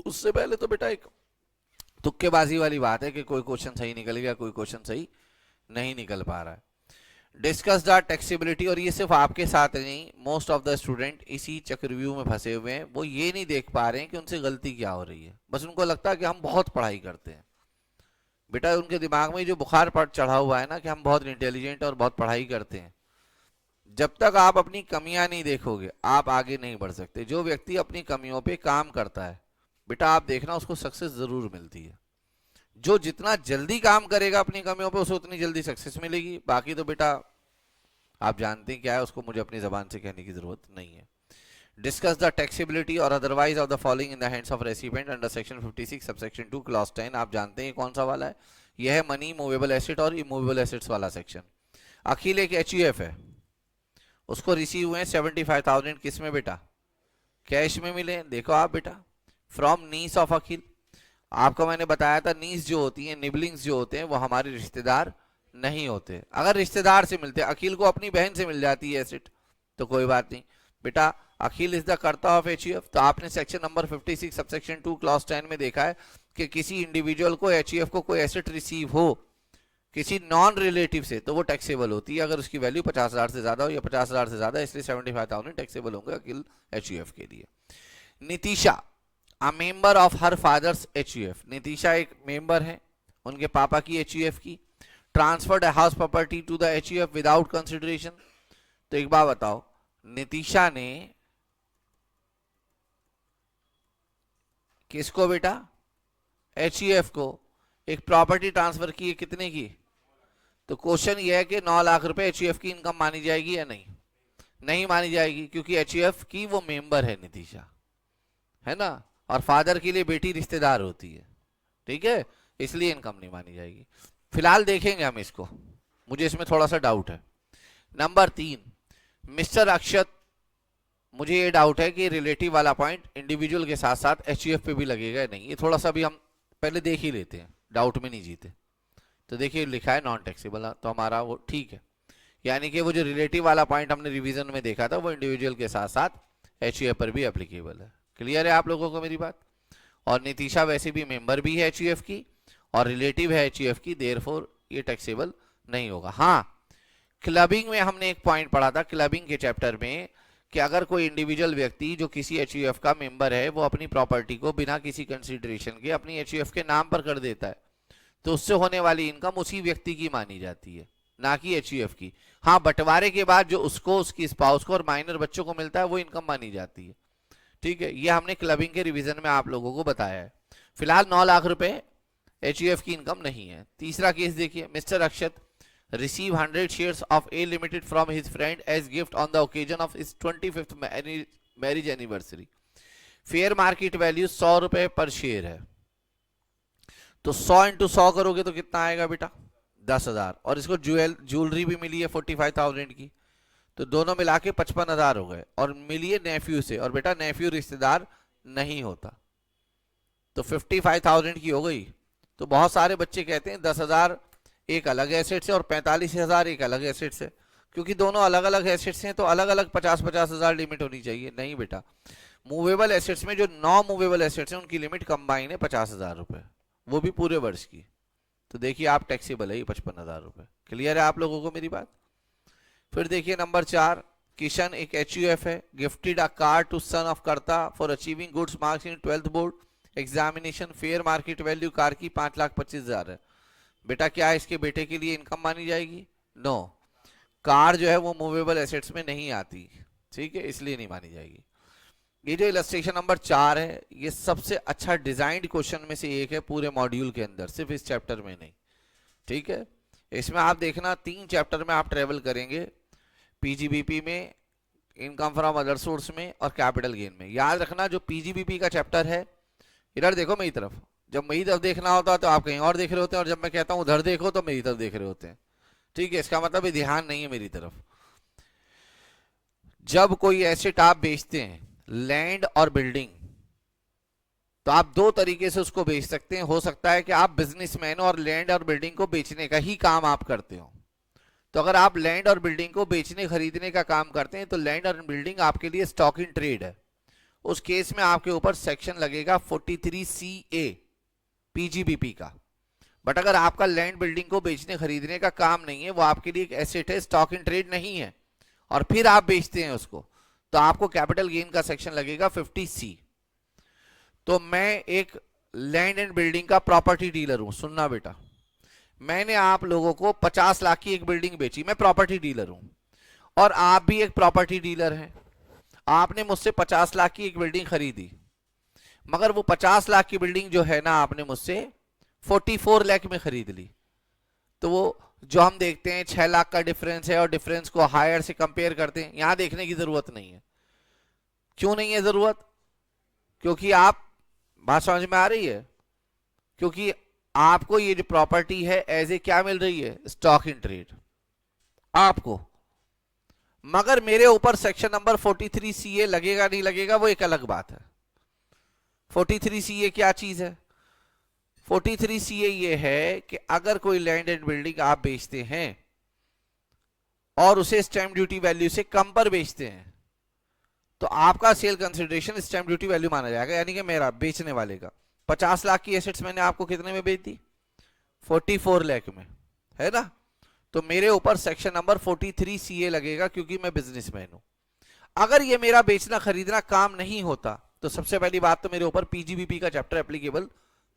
[SPEAKER 1] उससे पहले तो बेटा एक तुक्केबाजी वाली बात है कि कोई क्वेश्चन सही निकल गया, कोई क्वेश्चन सही नहीं निकल पा रहा है। डिस्कस द टैक्सेबिलिटी, और ये सिर्फ आपके साथ नहीं, मोस्ट ऑफ द स्टूडेंट इसी चक्रव्यूह में फंसे हुए हैं। वो ये नहीं देख पा रहे हैं कि उनसे गलती क्या हो रही है, बस उनको लगता है कि हम बहुत पढ़ाई करते हैं। बेटा उनके दिमाग में जो बुखार पर चढ़ा हुआ है ना कि हम बहुत इंटेलिजेंट और बहुत पढ़ाई करते हैं, जब तक आप अपनी कमियां नहीं देखोगे आप आगे नहीं बढ़ सकते। जो व्यक्ति अपनी कमियों पे काम करता है बेटा आप देखना उसको सक्सेस जरूर मिलती है। जो जितना जल्दी काम करेगा अपनी कमियों पे उसे उतनी जल्दी सक्सेस मिलेगी। बाकी तो बेटा आप जानते हैं क्या है, उसको मुझे अपनी जबान से कहने की जरूरत नहीं है। डिस्कस द टैक्सेबिलिटी और otherwise of the following in the hands of recipient under section 56 subsection 2 clause 10। आप जानते हैं कौन सा वाला है, यह है मनी, मूवेबल एसेट और इमूवेबल एसेट्स वाला सेक्शन। अखिल एक एचयूएफ है, उसको रिसीव हुए 75,000 किस में बेटा? कैश में मिले। देखो आप बेटा, फ्रॉम नीस ऑफ अखिल। आपको मैंने बताया था नीस जो होती है, निबलिंग्स जो होते हैं, वो हमारे रिश्तेदार नहीं होते। अगर रिश्तेदार से मिलते, अखिल को अपनी बहन से मिल जाती है एसेट तो कोई बात नहीं बेटा। अखिल इज द कर्ता ऑफ एचयूएफ। तो आपने सेक्शन नंबर 56 सबसेक्शन 2 क्लॉज 10 में देखा है कि किसी इंडिविजुअल को एचयूएफ को कोई एसेट रिसीव हो किसी नॉन रिलेटिव से तो वो टैक्सेबल होती है अगर उसकी वैल्यू 50,000 से ज्यादा हो या 50,000 से ज्यादा, इसलिए 75,000 टैक्सेबल होंगे अखिल एचयूएफ के लिए। Nitisha a member of her father's HUF. Nitisha एक मेंबर है उनके पापा की एचयूएफ की। Transferred house property to the HUF without consideration. तो एक बात बताओ, नितिशा ने किसको बेटा? एचयूएफ को एक प्रॉपर्टी ट्रांसफर की है, कितने की? तो क्वेश्चन ये है कि 9 लाख रुपए एचयूएफ की इनकम मानी जाएगी या नहीं? नहीं मानी जाएगी, क्योंकि एचयूएफ की वो मेंबर है नितिशा, है ना। और फादर के लिए बेटी रिश्तेदार होती है, ठीक है, इसलिए इनकम नहीं मानी जाएगी। फिलहाल देखेंगे हम इसको, मुझे इसमें थोड़ा सा डाउट है। नंबर 3, मिस्टर अक्षत, मुझे ये डाउट है कि रिलेटिव वाला पॉइंट इंडिविजुअल के साथ साथ एचयूएफ पे भी लगेगा या नहीं। ये थोड़ा सा भी हम पहले देख ही लेते हैं, डाउट में नहीं जीते। तो देखिए लिखा है नॉन टैक्सेबल, तो हमारा वो ठीक है, यानी कि वो जो रिलेटिव वाला पॉइंट हमने रिवीजन में देखा था वो इंडिविजुअल के साथ साथ एचयूएफ पर भी एप्लीकेबल है। क्लियर है आप लोगों को मेरी बात? और नितिशा वैसे भी मेंबर भी है एचयूएफ की और रिलेटिव है एचयूएफ की, देयरफॉर ये टैक्सेबल नहीं होगा। हाँ, क्लबिंग में हमने एक पॉइंट पढ़ा था क्लबिंग के चैप्टर में कि अगर कोई इंडिविजुअल व्यक्ति जो किसी एचयूएफ का मेंबर है वो अपनी प्रॉपर्टी को बिना किसी कंसीडरेशन के अपनी एचयूएफ के नाम पर कर देता है तो उससे होने वाली इनकम उसी व्यक्ति की मानी जाती है, ना कि एचयूएफ की। हाँ, बंटवारे के बाद जो उसको, उसकी स्पाउस को और माइनर बच्चों को मिलता है वो इनकम मानी जाती है, ठीक है। ये हमने क्लबिंग के रिवीजन में आप लोगों को बताया है। फिलहाल 9 लाख रुपए एचयूएफ की इनकम नहीं है। तीसरा केस देखिए, mister Akshat receive 100 shares of A Limited from his friend as gift on the occasion of his 25th marriage anniversary. Fair market value 100 रुपए पर शेयर है, तो 100 इंटू 100 करोगे तो कितना आएगा बेटा 10,000, और इसको ज्वेलरी भी मिली है 45,000 की, तो दोनों मिला के 55,000 हो गए, और मिली है नेफ्यू से, और बेटा नेफ्यू रिश्तेदार नहीं होता, तो 55,000 की हो गई। तो बहुत सारे बच्चे कहते हैं 10,000 एक अलग एसेट से और 45,000 एक अलग एसेट से, क्योंकि दोनों अलग अलग एसेट्स हैं तो अलग अलग 50,000 लिमिट होनी चाहिए। नहीं बेटा, मूवेबल एसेट्स में जो नॉन मूवेबल एसेट्स हैं उनकी लिमिट कंबाइन है 50,000 रुपए, वो भी पूरे वर्ष की। तो देखिए आप टैक्सेबल है 55,000 रुपए। क्लियर है आप लोगों को मेरी बात? फिर देखिए नंबर 4, किशन एक HUF है, gifted a car to son of karta for achieving goods marks in 12th board examination, fair market value car की 5,25,000 है। बेटा क्या इसके बेटे के लिए इनकम मानी जाएगी? नो, कार जो है वो मूवेबल एसेट्स में नहीं आती, ठीक है, इसलिए नहीं मानी जाएगी। ये जो इलस्ट्रेशन नंबर 4 है ये सबसे अच्छा डिजाइंड क्वेश्चन में से एक है पूरे मॉड्यूल के अंदर, सिर्फ इस चैप्टर में नहीं, ठीक है। इसमें आप देखना 3 चैप्टर में आप ट्रेवल करेंगे, पीजीबीपी में, इनकम फ्रॉम अदर सोर्स में और कैपिटल गेन में। याद रखना जो पीजीबीपी का चैप्टर है, इधर देखो मेरी तरफ, जब मेरी तरफ देखना होता है तो आप कहीं और देख रहे होते हैं, और जब मैं कहता हूं उधर देखो तो मेरी तरफ देख रहे होते हैं, ठीक है। इसका मतलब ध्यान नहीं है मेरी तरफ। जब कोई एसेट आप बेचते हैं, लैंड और बिल्डिंग, तो आप 2 तरीके से उसको बेच सकते हैं। हो सकता है कि आप बिजनेसमैन और लैंड और बिल्डिंग को बेचने का ही काम आप करते हो, तो अगर आप लैंड और बिल्डिंग को बेचने खरीदने का काम करते हैं तो लैंड और बिल्डिंग आपके लिए स्टॉक इन ट्रेड है। उस केस में आपके ऊपर सेक्शन लगेगा 43CA पीजीबीपी का। बट अगर आपका लैंड बिल्डिंग को बेचने खरीदने का काम नहीं है, वो आपके लिए एक एसेट है, स्टॉक इन ट्रेड नहीं है, और फिर आप बेचते हैं उसको, तो आपको कैपिटल गेन का सेक्शन लगेगा 50C। तो मैं एक लैंड एंड बिल्डिंग का प्रॉपर्टी डीलर हूं, सुनना बेटा, मैंने आप लोगों को 50 लाख की एक बिल्डिंग बेची, मैं प्रॉपर्टी डीलर हूं, और आप भी एक प्रॉपर्टी डीलर हैं। आपने मुझसे 50 लाख की एक बिल्डिंग खरीदी, मगर वो 50 लाख की बिल्डिंग जो है ना आपने मुझसे 44 लाख में खरीद ली, तो वो जो हम देखते हैं 6 लाख का डिफरेंस है और डिफरेंस को हायर से कंपेयर करते हैं, यहां देखने की जरूरत नहीं है। क्यों नहीं है जरूरत? क्योंकि आप, बात समझ में आ रही है, क्योंकि आपको ये जो प्रॉपर्टी है एज ए क्या मिल रही है, स्टॉक इन ट्रेड आपको, मगर मेरे ऊपर सेक्शन नंबर 43CA लगेगा नहीं लगेगा वो एक अलग बात है। 43CA क्या चीज है? 43CA ये है कि अगर कोई लैंड एंड बिल्डिंग आप बेचते हैं और उसे स्टैंप ड्यूटी वैल्यू से कम पर बेचते हैं, तो आपका sale consideration stamp duty value माना जाएगा, यानी कि मेरा बेचने वाले का 50 लाख की एसेट्स मैंने आपको कितने में बेच दी? 44 लाख में, है ना। तो मेरे ऊपर सेक्शन नंबर 43CA लगेगा क्योंकि मैं बिजनेसमैन हूं। अगर ये मेरा बेचना खरीदना काम नहीं होता तो सबसे पहली बात तो मेरे ऊपर पीजीबीपी का चैप्टर एप्लीकेबल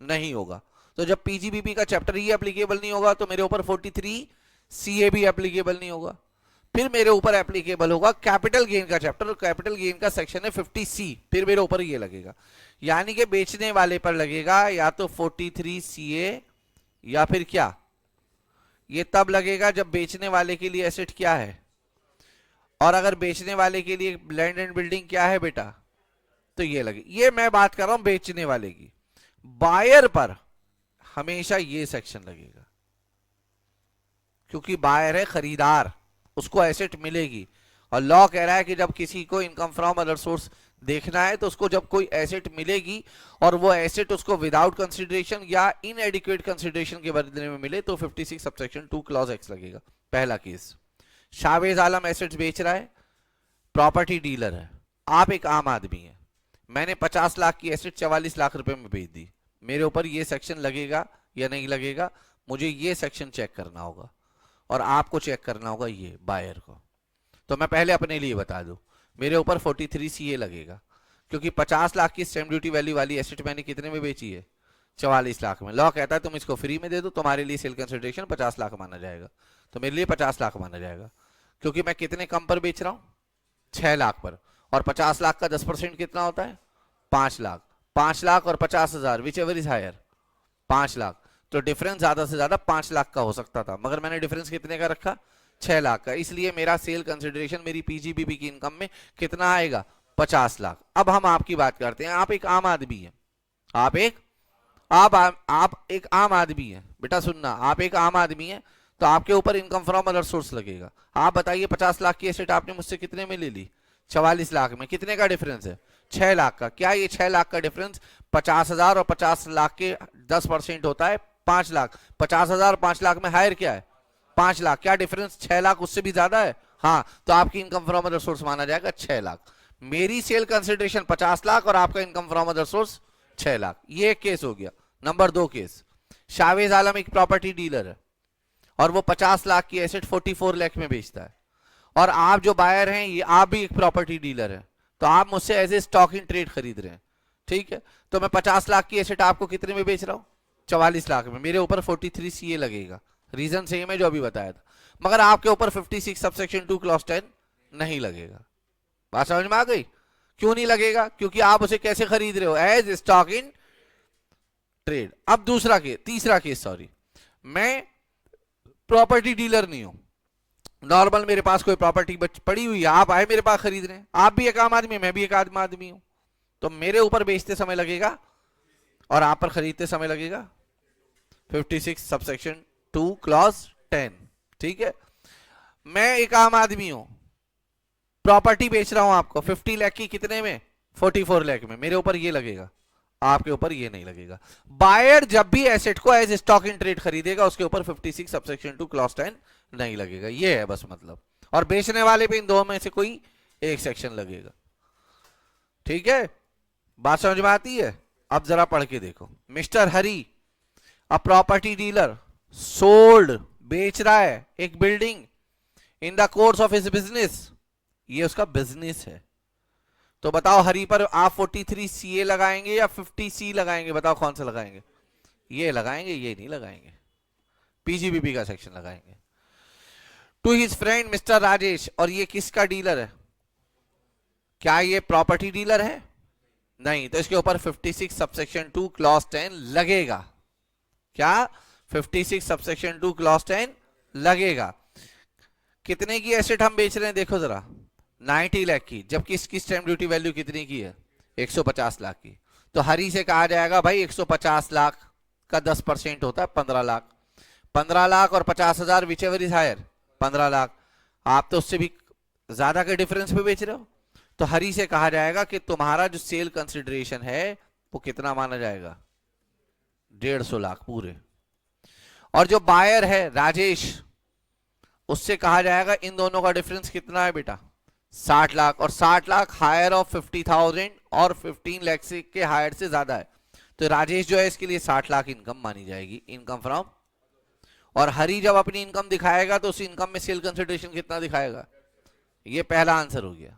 [SPEAKER 1] नहीं होगा। तो जब पीजीबीपी का चैप्टर ही एप्लीकेबल नहीं होगा तो मेरे ऊपर 43CA भी एप्लीकेबल नहीं होगा। फिर मेरे ऊपर एप्लीकेबल होगा कैपिटल गेन का चैप्टर, कैपिटल गेन का सेक्शन है 50C, फिर मेरे ऊपर ये लगेगा, यानी कि बेचने वाले पर लगेगा या तो 43CA या फिर क्या, ये तब लगेगा जब बेचने वाले के लिए एसेट क्या है, और अगर बेचने वाले के लिए लैंड एंड बिल्डिंग क्या है बेटा, तो ये लगे। ये मैं बात कर रहा हूं बेचने वाले की। बायर पर हमेशा ये सेक्शन लगेगा, क्योंकि बायर है खरीदार, उसको एसेट मिलेगी, और लॉ कह रहा है कि जब किसी को इनकम फ्रॉम अदर सोर्स देखना है तो उसको जब कोई एसेट मिलेगी और वो एसेट उसको विदाउट कंसिडरेशन या इनएडिक्वेट कंसिडरेशन के बदले में मिले तो 56 सबसेक्शन 2 क्लॉज X लगेगा। पहला केस, शावेज आलम एसेट्स बेच रहा है, प्रॉपर्टी डीलर है, आप एक आम आदमी है, मैंने 50 लाख की एसेट 44 लाख रुपए में बेच दी, मेरे ऊपर ये सेक्शन लगेगा या नहीं लगेगा? मुझे ये सेक्शन चेक करना होगा और आपको चेक करना होगा ये बायर को। तो मैं पहले अपने लिए बता दूं, मेरे ऊपर 43CA लगेगा क्योंकि 50 लाख की स्टैंप ड्यूटी वैल्यू वाली एसेट मैंने कितने में बेची है? 44 लाख में। लॉ कहता है तुम इसको फ्री में दे दो, तुम्हारे लिए सेल कंसिडरेशन 50 लाख माना जाएगा, तो मेरे लिए 50 लाख माना जाएगा, क्योंकि मैं कितने कम पर बेच रहा हूं? 6 लाख पर, और 50 लाख का 10% कितना होता है? 5 लाख। 5 लाख और 50,000 whichever is higher, 5 lakh, तो डिफरेंस ज्यादा से ज्यादा 5 लाख का हो सकता था, मगर मैंने डिफरेंस कितने का रखा? 6 लाख का। इसलिए मेरा सेल कंसिडरेशन मेरी पीजीबीपी की इनकम में कितना आएगा? 50 लाख। अब हम आपकी बात करते हैं, आप एक आम आदमी है, आप एक आम आदमी है बेटा, सुनना, आप एक आम आदमी है, तो आपके ऊपर इनकम फ्रॉम अदर सोर्स लगेगा। आप बताइए 50 लाख की एसेट आपने मुझसे कितने में ले ली? 44 लाख में। कितने का डिफरेंस है? 6 लाख का। क्या ये 6 लाख का डिफरेंस 50,000 और 50 लाख के 10% होता है? 5 लाख। 50,000 5 लाख में हायर क्या है? 5 लाख। क्या डिफरेंस 6 लाख उससे भी ज्यादा है? हाँ, तो आपकी इनकम फ्रॉम अदर सोर्स माना जाएगा 6 लाख। मेरी सेल कंसिडरेशन 50 लाख और आपका income from other source 6 lakh. ये एक केस हो गया। नंबर 2 केस, शावेज आलम एक प्रॉपर्टी डीलर है और वो 50 लाख की एसेट 44 लाख में बेचता है, और आप जो बायर हैं ये आप भी एक प्रॉपर्टी डीलर है, तो आप मुझसे as a stock in trade खरीद रहे हैं, ठीक है? तो मैं 50 लाख की एसेट आपको कितने में बेच रहा हूं? 44 लाख में। मेरे ऊपर 43 CA लगेगा, रीजन सेम है जो अभी बताया था, मगर आपके ऊपर 56 सबसेक्शन 2 क्लॉज 10 नहीं लगेगा। बात समझ में आ गई? क्यों नहीं लगेगा? क्योंकि आप उसे कैसे खरीद रहे हो? As stock in trade. अब तीसरा केस, सॉरी, मैं प्रॉपर्टी डीलर नहीं हूं, नॉर्मल मेरे पास कोई प्रॉपर्टी पड़ी हुई है, आप आए मेरे पास खरीद रहे हैं, आप भी एक आम आदमी, मैं भी एक आम आदमी हूं, तो मेरे ऊपर बेचते समय लगेगा और आप पर खरीदते समय लगेगा 56 सबसेक्शन 2 क्लॉज 10, ठीक है? मैं एक आम आदमी हूं, प्रॉपर्टी बेच रहा हूं आपको 50 लाख की, कितने में? 44 लाख में। मेरे ऊपर ये लगेगा, आपके ऊपर ये नहीं लगेगा। बायर जब भी एसेट को एज स्टॉक इन ट्रेड खरीदेगा उसके ऊपर 56 सबसेक्शन 2 क्लॉज 10 नहीं लगेगा, ये है बस मतलब। और बेचने वाले पे इन दो में से कोई एक सेक्शन लगेगा, ठीक है? बात समझ में आती है? अब जरा पढ़ के देखो। Mister Hari, a property dealer, sold, बेच रहा है एक building in the course of his business, ये उसका बिजनेस है। तो बताओ हरी पर आप 43 CA लगाएंगे या 50 C लगाएंगे? बताओ कौन सा लगाएंगे? ये लगाएंगे, ये नहीं लगाएंगे, PGBP का सेक्शन लगाएंगे। To his friend mister Rajesh, और ये किसका डीलर है? क्या ये प्रॉपर्टी डीलर है? नहीं, तो इसके ऊपर 56 सबसेक्शन 2 क्लॉज 10 लगेगा। क्या? 56 सबसेक्शन 2 क्लॉज 10 लगेगा। कितने की एसेट हम बेच रहे हैं देखो जरा, 90 लाख की, जबकि इसकी स्टैंप ड्यूटी वैल्यू कितनी की है? 150 लाख की। तो हरी से कहा जाएगा भाई 150 लाख का 10% होता है 15 लाख। 15 लाख और 50,000 whichever is higher, 15 lakh. आप तो उससे भी ज्यादा के डिफरेंस पे बेच रहे हो, तो हरी से कहा जाएगा कि तुम्हारा जो सेल कंसिडरेशन है वो कितना माना जाएगा? 150 लाख पूरे। और जो बायर है राजेश, उससे कहा जाएगा इन दोनों का डिफरेंस कितना है बेटा? 60 लाख, और 60 लाख हायर ऑफ 50,000 और 15 लाख से के हायर से ज्यादा है, तो राजेश जो है इसके लिए 60 लाख इनकम मानी जाएगी, इनकम फ्रॉम। और हरी जब अपनी इनकम दिखाएगा तो उस इनकम में सेल कंसिडरेशन कितना दिखाएगा? ये पहला आंसर हो गया।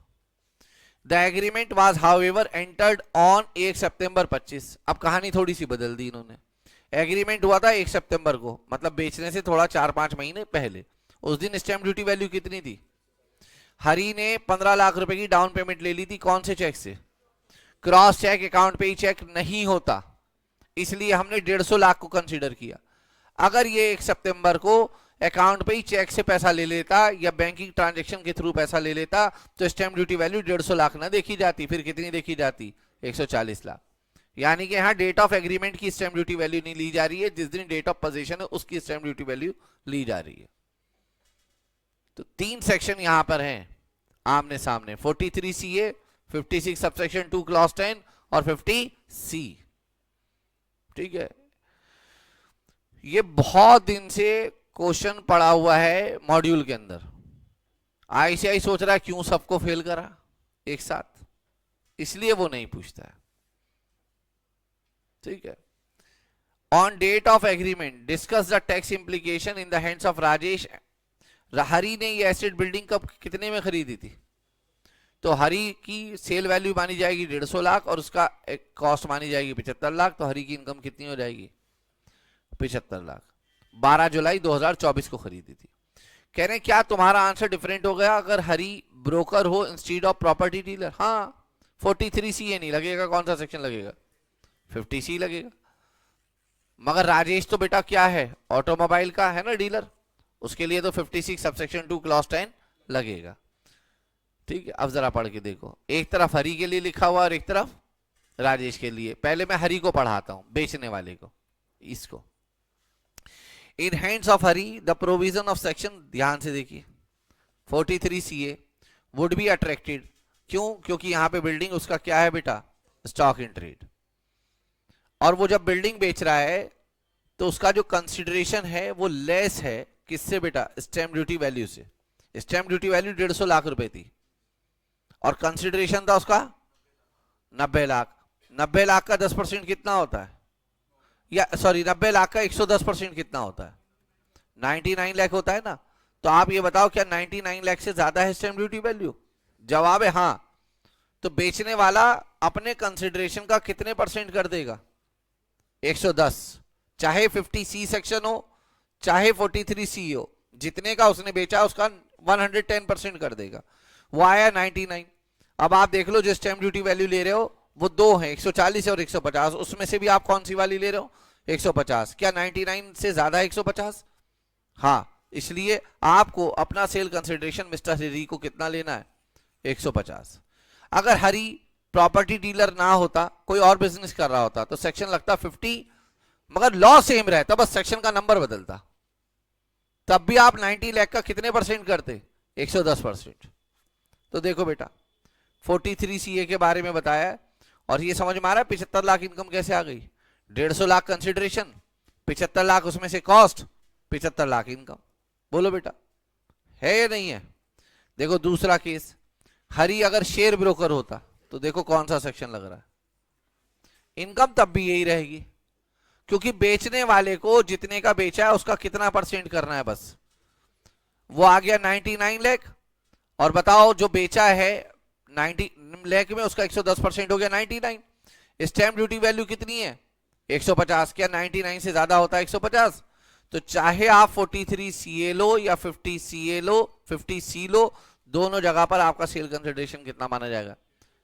[SPEAKER 1] The agreement was however entered on 1 सितंबर 25। अब कहानी थोड़ी सी बदल दी इन्होंने। एग्रीमेंट हुआ था 1 सितंबर को, मतलब बेचने से थोड़ा 4-5 महीने पहले। उस दिन स्टैंप ड्यूटी वैल्यू कितनी थी? हरी ने 15 लाख रुपए की डाउन पेमेंट ले ली थी। कौन से चेक से? क्रॉस चेक अकाउंट पे ही चेक नहीं होता, इसलिए हमने 150 लाख को कंसीडर किया। अगर ये 1 सितंबर को अकाउंट पे ही चेक से पैसा ले लेता या बैंकिंग ट्रांजैक्शन के थ्रू पैसा ले लेता तो स्टैंप ड्यूटी वैल्यू 150 लाख ना देखी जाती, फिर कितनी देखी जाती? 140 लाख। यानी कि यहाँ डेट ऑफ एग्रीमेंट की स्टैंप ड्यूटी वैल्यू नहीं ली जा रही है, जिस दिन डेट ऑफ पोजीशन है उसकी स्टैंप ड्यूटी वैल्यू ली जा रही है। तो 3 सेक्शन यहां पर हैं आमने सामने, 43 CA, 56 सबसेक्शन 2 क्लॉज 10 और 50 C, ठीक है? ये बहुत दिन से क्वेश्चन पड़ा हुआ है मॉड्यूल के अंदर। ICI सोच रहा है क्यों सबको फेल करा एक साथ, इसलिए वो नहीं पूछता है, ठीक है? On date of agreement discuss the tax implication in the hands of Rajesh. Hari ने ये एसेट बिल्डिंग कब कितने में खरीदी थी? तो हरी की सेल वैल्यू मानी जाएगी 150 लाख और उसका कॉस्ट मानी जाएगी 75 लाख, तो हरी की इनकम कितनी हो जाएगी? 75 लाख। 12 जुलाई 2024 को खरीदी थी। कह रहे हैं क्या तुम्हारा आंसर डिफरेंट हो गया अगर हरी ब्रोकर हो इंस्टीड ऑफ प्रॉपर्टी डीलर? हाँ, 43 CA नहीं लगेगा, कौन सा सेक्शन लगेगा? 50 C लगेगा। मगर राजेश तो बेटा क्या है? ऑटोमोबाइल का है ना डीलर, उसके लिए तो 56 सबसेक्शन 2 क्लॉज 10 लगेगा, ठीक है, अब जरा पढ़ के देखो, एक तरफ हरी के लिए लिखा हुआ और एक तरफ राजेश के लिए। पहले मैं हरी को पढ़ाता हूं, बेचने वाले को, इसको। In hands of Hari the provision of section, ध्यान से देखिए, 43 CA वुड बी अट्रैक्टेड। क्यों? क्योंकि यहां पे बिल्डिंग उसका क्या है बेटा, स्टॉक इन ट्रेड। और वो जब बिल्डिंग बेच रहा है तो उसका जो कंसिडरेशन है वो लेस है किससे बेटा, स्टैंप ड्यूटी वैल्यू से। स्टैंप ड्यूटी वैल्यू 150 लाख रुपए थी और कंसिडरेशन था उसका 90 लाख। 90 लाख का 10% कितना होता है, या सॉरी 90 लाख का 110% कितना होता है, 99 लाख होता है ना। तो आप ये बताओ क्या 99 लाख से ज्यादा है स्टैंप ड्यूटी वैल्यू? जवाब है हाँ। तो बेचने वाला अपने कंसिडरेशन का कितने परसेंट कर देगा, 110, चाहे 50C सेक्शन हो चाहे 43C हो, जितने का उसने बेचा उसका 110% कर देगा। वो आया 99। अब आप देख लो जो स्टैंप ड्यूटी वैल्यू ले रहे हो वो दो है, 140 और 150, उसमें से भी आप कौन सी वाली ले रहे हो, 150। क्या 99 से ज्यादा है 150? हाँ, इसलिए आपको अपना सेल कंसिडरेशन मिस्टर हरी को कितना लेना है, 150। अगर हरी प्रॉपर्टी डीलर ना होता, कोई और बिजनेस कर रहा होता, तो सेक्शन लगता 50, मगर लॉ सेम रहता, बस सेक्शन का नंबर बदलता, तब भी आप 90 लाख का कितने परसेंट करते, 110%। तो देखो बेटा 43CA के बारे में बताया और ये समझ में आ रहा है 75 लाख इनकम कैसे आ गई। 150 लाख कंसिडरेशन, 75 लाख उसमें से कॉस्ट, 75 लाख इनकम। बोलो बेटा है या नहीं है? देखो दूसरा केस, हरी अगर शेयर ब्रोकर होता तो देखो कौन सा सेक्शन लग रहा है, इनकम तब भी यही रहेगी, क्योंकि बेचने वाले को जितने का बेचा है उसका कितना परसेंट करना है, बस वो आ गया 99 लाख। और बताओ जो बेचा है 90 लाख में उसका 110% हो गया 99। स्टैंप ड्यूटी वैल्यू कितनी है, 150। क्या 99 से ज्यादा होता है 150? तो चाहे आप 43CA लो या 50CA लो, 50C लो, दोनों जगह पर आपका सेल कंसिडरेशन कितना माना जाएगा,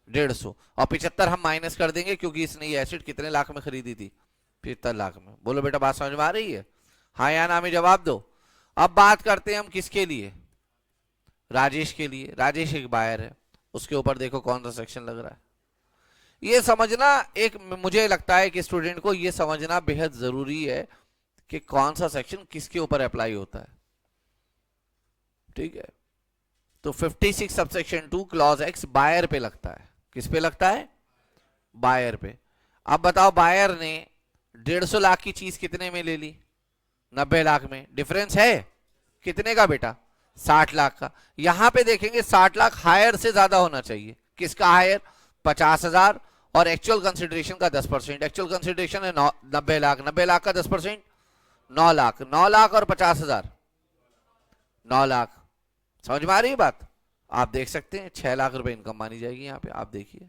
[SPEAKER 1] 150। और 75 हम माइनस कर देंगे क्योंकि इसने ये एसेट कितने लाख में खरीदी थी, 75 लाख में। बोलो बेटा बात समझ में आ रही है? हाँ या ना में जवाब दो। अब बात करते हैं हम किसके लिए, राजेश के लिए। राजेश एक बायर है, उसके ऊपर देखो कौन सा सेक्शन लग रहा है। ये समझना, एक मुझे लगता है कि स्टूडेंट को ये समझना बेहद जरूरी है कि कौन सा सेक्शन किसके ऊपर अप्लाई होता है। ठीक है, तो 56 सबसेक्शन 2 क्लॉज एक्स बायर पे लगता है। किस पे लगता है, बायर पे। अब बताओ बायर ने 150 लाख की चीज कितने में ले ली, 90 लाख में। डिफरेंस है कितने का बेटा, 60 लाख का। यहां पे देखेंगे 60 लाख हायर से ज्यादा होना चाहिए। किसका हायर, 50,000 और एक्चुअल कंसिडरेशन का 10%। एक्चुअल कंसिडरेशन है 90 लाख, 90 लाख का 10% 9 लाख, 9 लाख और 50,000 9 लाख। समझ में आ रही है बात? आप देख सकते हैं 6 लाख रुपए इनकम मानी जाएगी यहां पे, आप देखिए,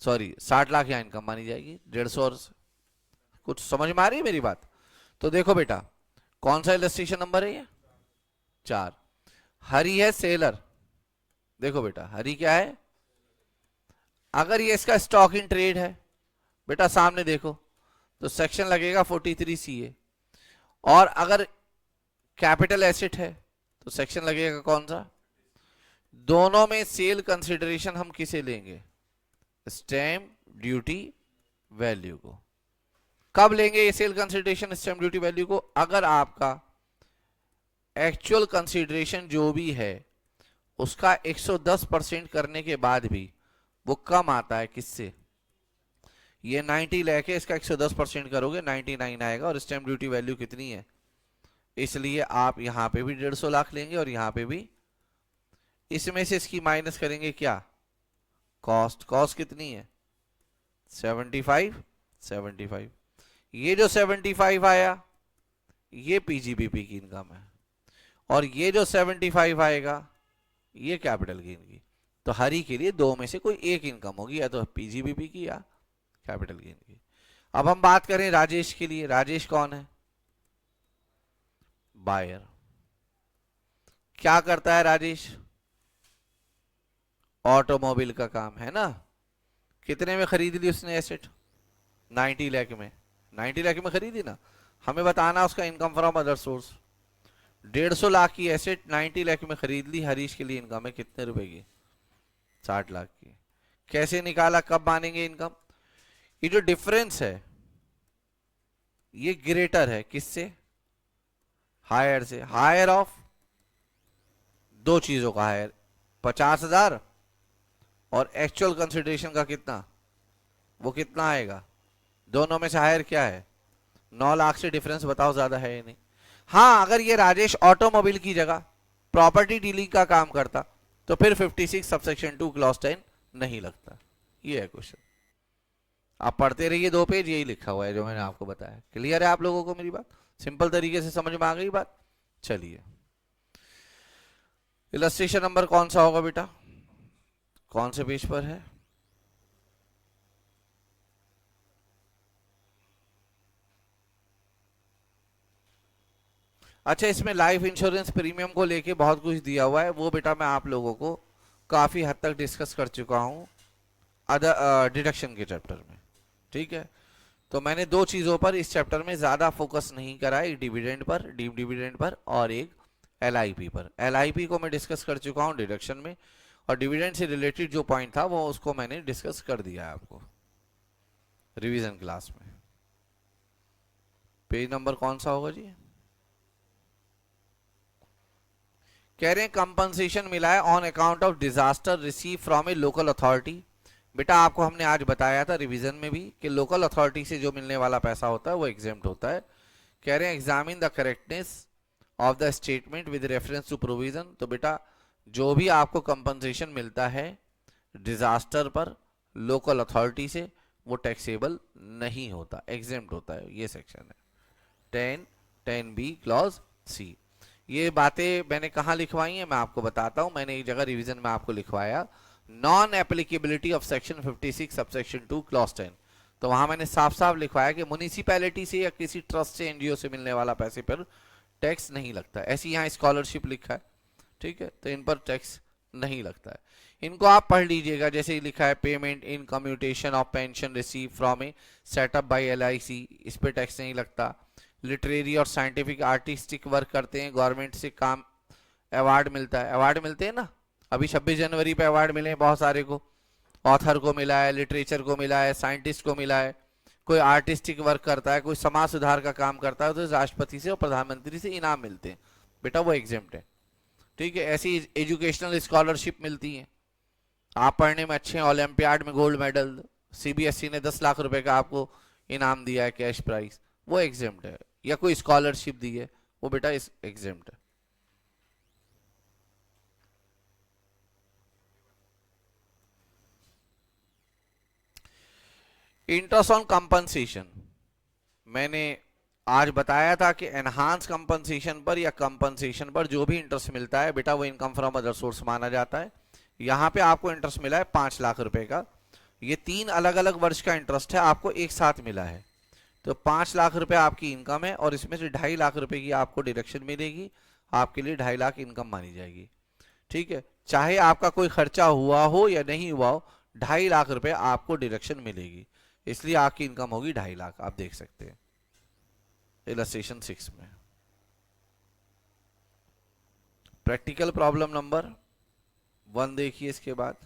[SPEAKER 1] सॉरी 60 लाख यहां इनकम मानी जाएगी, 150 और कुछ। समझ में आ रही है मेरी बात? तो देखो बेटा कौन सा इलस्ट्रेशन नंबर है ये, 4। हरी है सेलर। देखो बेटा हरी क्या है, अगर ये इसका स्टॉक इन ट्रेड है बेटा, सामने देखो तो सेक्शन लगेगा 43CA। और अगर कैपिटल एसेट है तो सेक्शन लगेगा कौन सा। दोनों में सेल कंसिडरेशन हम किसे लेंगे, स्टैंप ड्यूटी वैल्यू को। कब लेंगे ये sale consideration stamp duty value को, अगर आपका एक्चुअल कंसिडरेशन जो भी है उसका 110% करने के बाद भी वो कम आता है किससे, ये 90 लाख है, इसका 110% करोगे 99 आएगा और स्टैंप ड्यूटी वैल्यू कितनी है, इसलिए आप यहां पे भी 150 लाख लेंगे और यहां पे भी। इसमें से इसकी माइनस करेंगे क्या, कॉस्ट। कॉस्ट कितनी है 75। ये जो 75 आया ये पीजीबीपी की इनकम है और ये जो 75 आएगा ये कैपिटल गेन की। तो हरी के लिए दो में से कोई एक इनकम होगी, या तो पीजीबीपी की या कैपिटल गेन की। अब हम बात करें राजेश के लिए। राजेश कौन है, बायर। क्या करता है राजेश, ऑटोमोबाइल का काम है ना। कितने में खरीद ली उसने एसेट, 90 लाख में। 90 लाख में खरीदी ना, हमें बताना उसका income from other source. 150 lakh की एसेट 90 लाख में खरीद ली, हरीश के लिए इनकम है कितने रुपए की? 60 लाख की। कैसे निकाला, कब मानेंगे इनकम? ये जो डिफरेंस है ये ग्रेटर है किससे? हायर से। हायर ऑफ दो चीजों का हायर, 50,000 और एक्चुअल कंसिडरेशन का कितना, वो कितना आएगा? दोनों में से हायर क्या है? 9 लाख से डिफरेंस बताओ, ज्यादा है या नहीं? हाँ, अगर ये राजेश ऑटोमोबाइल की जगह प्रॉपर्टी डीलिंग का काम करता तो फिर 56 सबसेक्शन 2 क्लॉज 10 नहीं लगता। ये है क्वेश्चन। आप पढ़ते रहिए, 2 पेज यही लिखा हुआ है जो मैंने आपको बताया। क्लियर है आप लोगों को मेरी बात? सिंपल तरीके से समझ में आ गई बात? चलिए, इलस्ट्रेशन नंबर कौन सा होगा बेटा, कौन से पेज पर है? अच्छा, इसमें लाइफ इंश्योरेंस प्रीमियम को लेके बहुत कुछ दिया हुआ है, वो बेटा मैं आप लोगों को काफी हद तक डिस्कस कर चुका हूं अदर डिडक्शन के चैप्टर में। ठीक है, तो मैंने दो चीजों पर इस चैप्टर में ज्यादा फोकस नहीं करा, एक dividend per, deep dividend per, और एक एलआईपी पर। एलआईपी को मैं डिस्कस कर चुका हूं डिडक्शन में, और डिविडेंड से रिलेटेड जो पॉइंट था वो उसको मैंने डिस्कस कर दिया है आपको रिवीजन क्लास में। पेज नंबर कौन सा होगा जी? कह रहे हैं कंपनसेशन मिला है on account of disaster receive from A local authority. बेटा आपको हमने आज बताया था रिवीजन में भी कि लोकल अथॉरिटी से जो मिलने वाला पैसा होता है वो एग्जेम्प्ट होता है। कह रहे हैं examine the correctness of the statement with reference to provision. तो बेटा जो भी आपको कंपनसेशन मिलता है डिजास्टर पर लोकल अथॉरिटी से, वो टैक्सेबल नहीं होता, एग्जेम्प्ट होता है। ये सेक्शन है 10(10)(b) क्लॉज सी। ये बातें मैंने कहाँ लिखवाई हैं मैं आपको बताता हूं। मैंने एक जगह रिवीजन में आपको लिखवाया non applicability of section 56 subsection 2 clause 10। तो वहां मैंने साफ साफ लिखवाया कि म्युनिसिपैलिटी से या किसी ट्रस्ट से, एनजीओ से मिलने वाला पैसे पर टैक्स नहीं लगता। ऐसी यहाँ स्कॉलरशिप लिखा है, ठीक है, तो इन पर टैक्स नहीं लगता है। इनको आप पढ़ लीजिएगा, जैसे लिखा है payment in commutation of pension receive from a setup by LIC, इस पे टैक्स नहीं लगता। लिटरेरी और साइंटिफिक आर्टिस्टिक वर्क करते हैं, गवर्नमेंट से काम अवार्ड मिलता है, अवार्ड मिलते हैं ना, अभी 26 जनवरी पे अवार्ड मिले हैं बहुत सारे को, ऑथर को मिला है, लिटरेचर को मिला है, साइंटिस्ट को मिला है। कोई आर्टिस्टिक वर्क करता है, कोई समाज सुधार का काम करता है, तो राष्ट्रपति से और प्रधानमंत्री से इनाम मिलते हैं, बेटा वो एग्जेम्प्ट है। ठीक है, ऐसी एजुकेशनल स्कॉलरशिप मिलती है, आप पढ़ने में अच्छे हैं, ओलंपियाड में गोल्ड मेडल, सीबीएसई ने 10 लाख रुपए का आपको इनाम दिया है, कैश प्राइज, वो एग्जेम्प्ट है। या कोई स्कॉलरशिप दी है, वो बेटा इस एग्जेम्प्ट है। इंटरेस्ट ऑन कंपनसेशन मैंने आज बताया था कि एनहांस कंपनसेशन पर या कंपनसेशन पर जो भी इंटरेस्ट मिलता है बेटा वो इनकम फ्रॉम अदर सोर्स माना जाता है। यहां पे आपको इंटरेस्ट मिला है 5 लाख रुपए का, ये 3 अलग अलग वर्ष का इंटरेस्ट है, आपको एक साथ मिला है, तो 5 लाख रुपए आपकी इनकम है और इसमें से 2.5 लाख रुपए की आपको डिडक्शन मिलेगी, आपके लिए 2.5 लाख इनकम मानी जाएगी। ठीक है, चाहे आपका कोई खर्चा हुआ हो या नहीं हुआ हो, 2.5 लाख रुपए आपको डिडक्शन मिलेगी, इसलिए आपकी इनकम होगी 2.5 लाख। आप देख सकते हैं इलस्ट्रेशन 6 में। प्रैक्टिकल प्रॉब्लम नंबर 1 देखिए, इसके बाद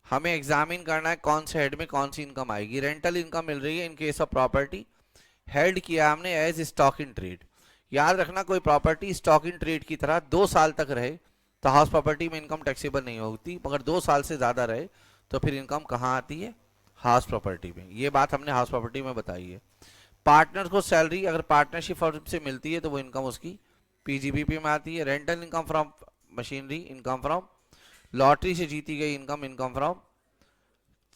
[SPEAKER 1] हमें एग्जामिन करना है कौन से हेड में कौन सी इनकम आएगी। रेंटल इनकम मिल रही है in case of property, head किया हमने एज स्टॉक इन ट्रेड। याद रखना कोई प्रॉपर्टी स्टॉक इन ट्रेड की तरह 2 साल तक रहे तो हाउस प्रॉपर्टी में इनकम टैक्सेबल नहीं होती, मगर 2 साल से ज्यादा रहे तो फिर इनकम कहाँ आती है? हाउस प्रॉपर्टी में। ये बात हमने हाउस प्रॉपर्टी में बताई है। पार्टनर को सैलरी अगर पार्टनरशिप फर्म से मिलती है तो वो इनकम उसकी पीजीबीपी में आती है। Rental income from machinery, income from lottery से जीती गई इनकम, इनकम फ्रॉम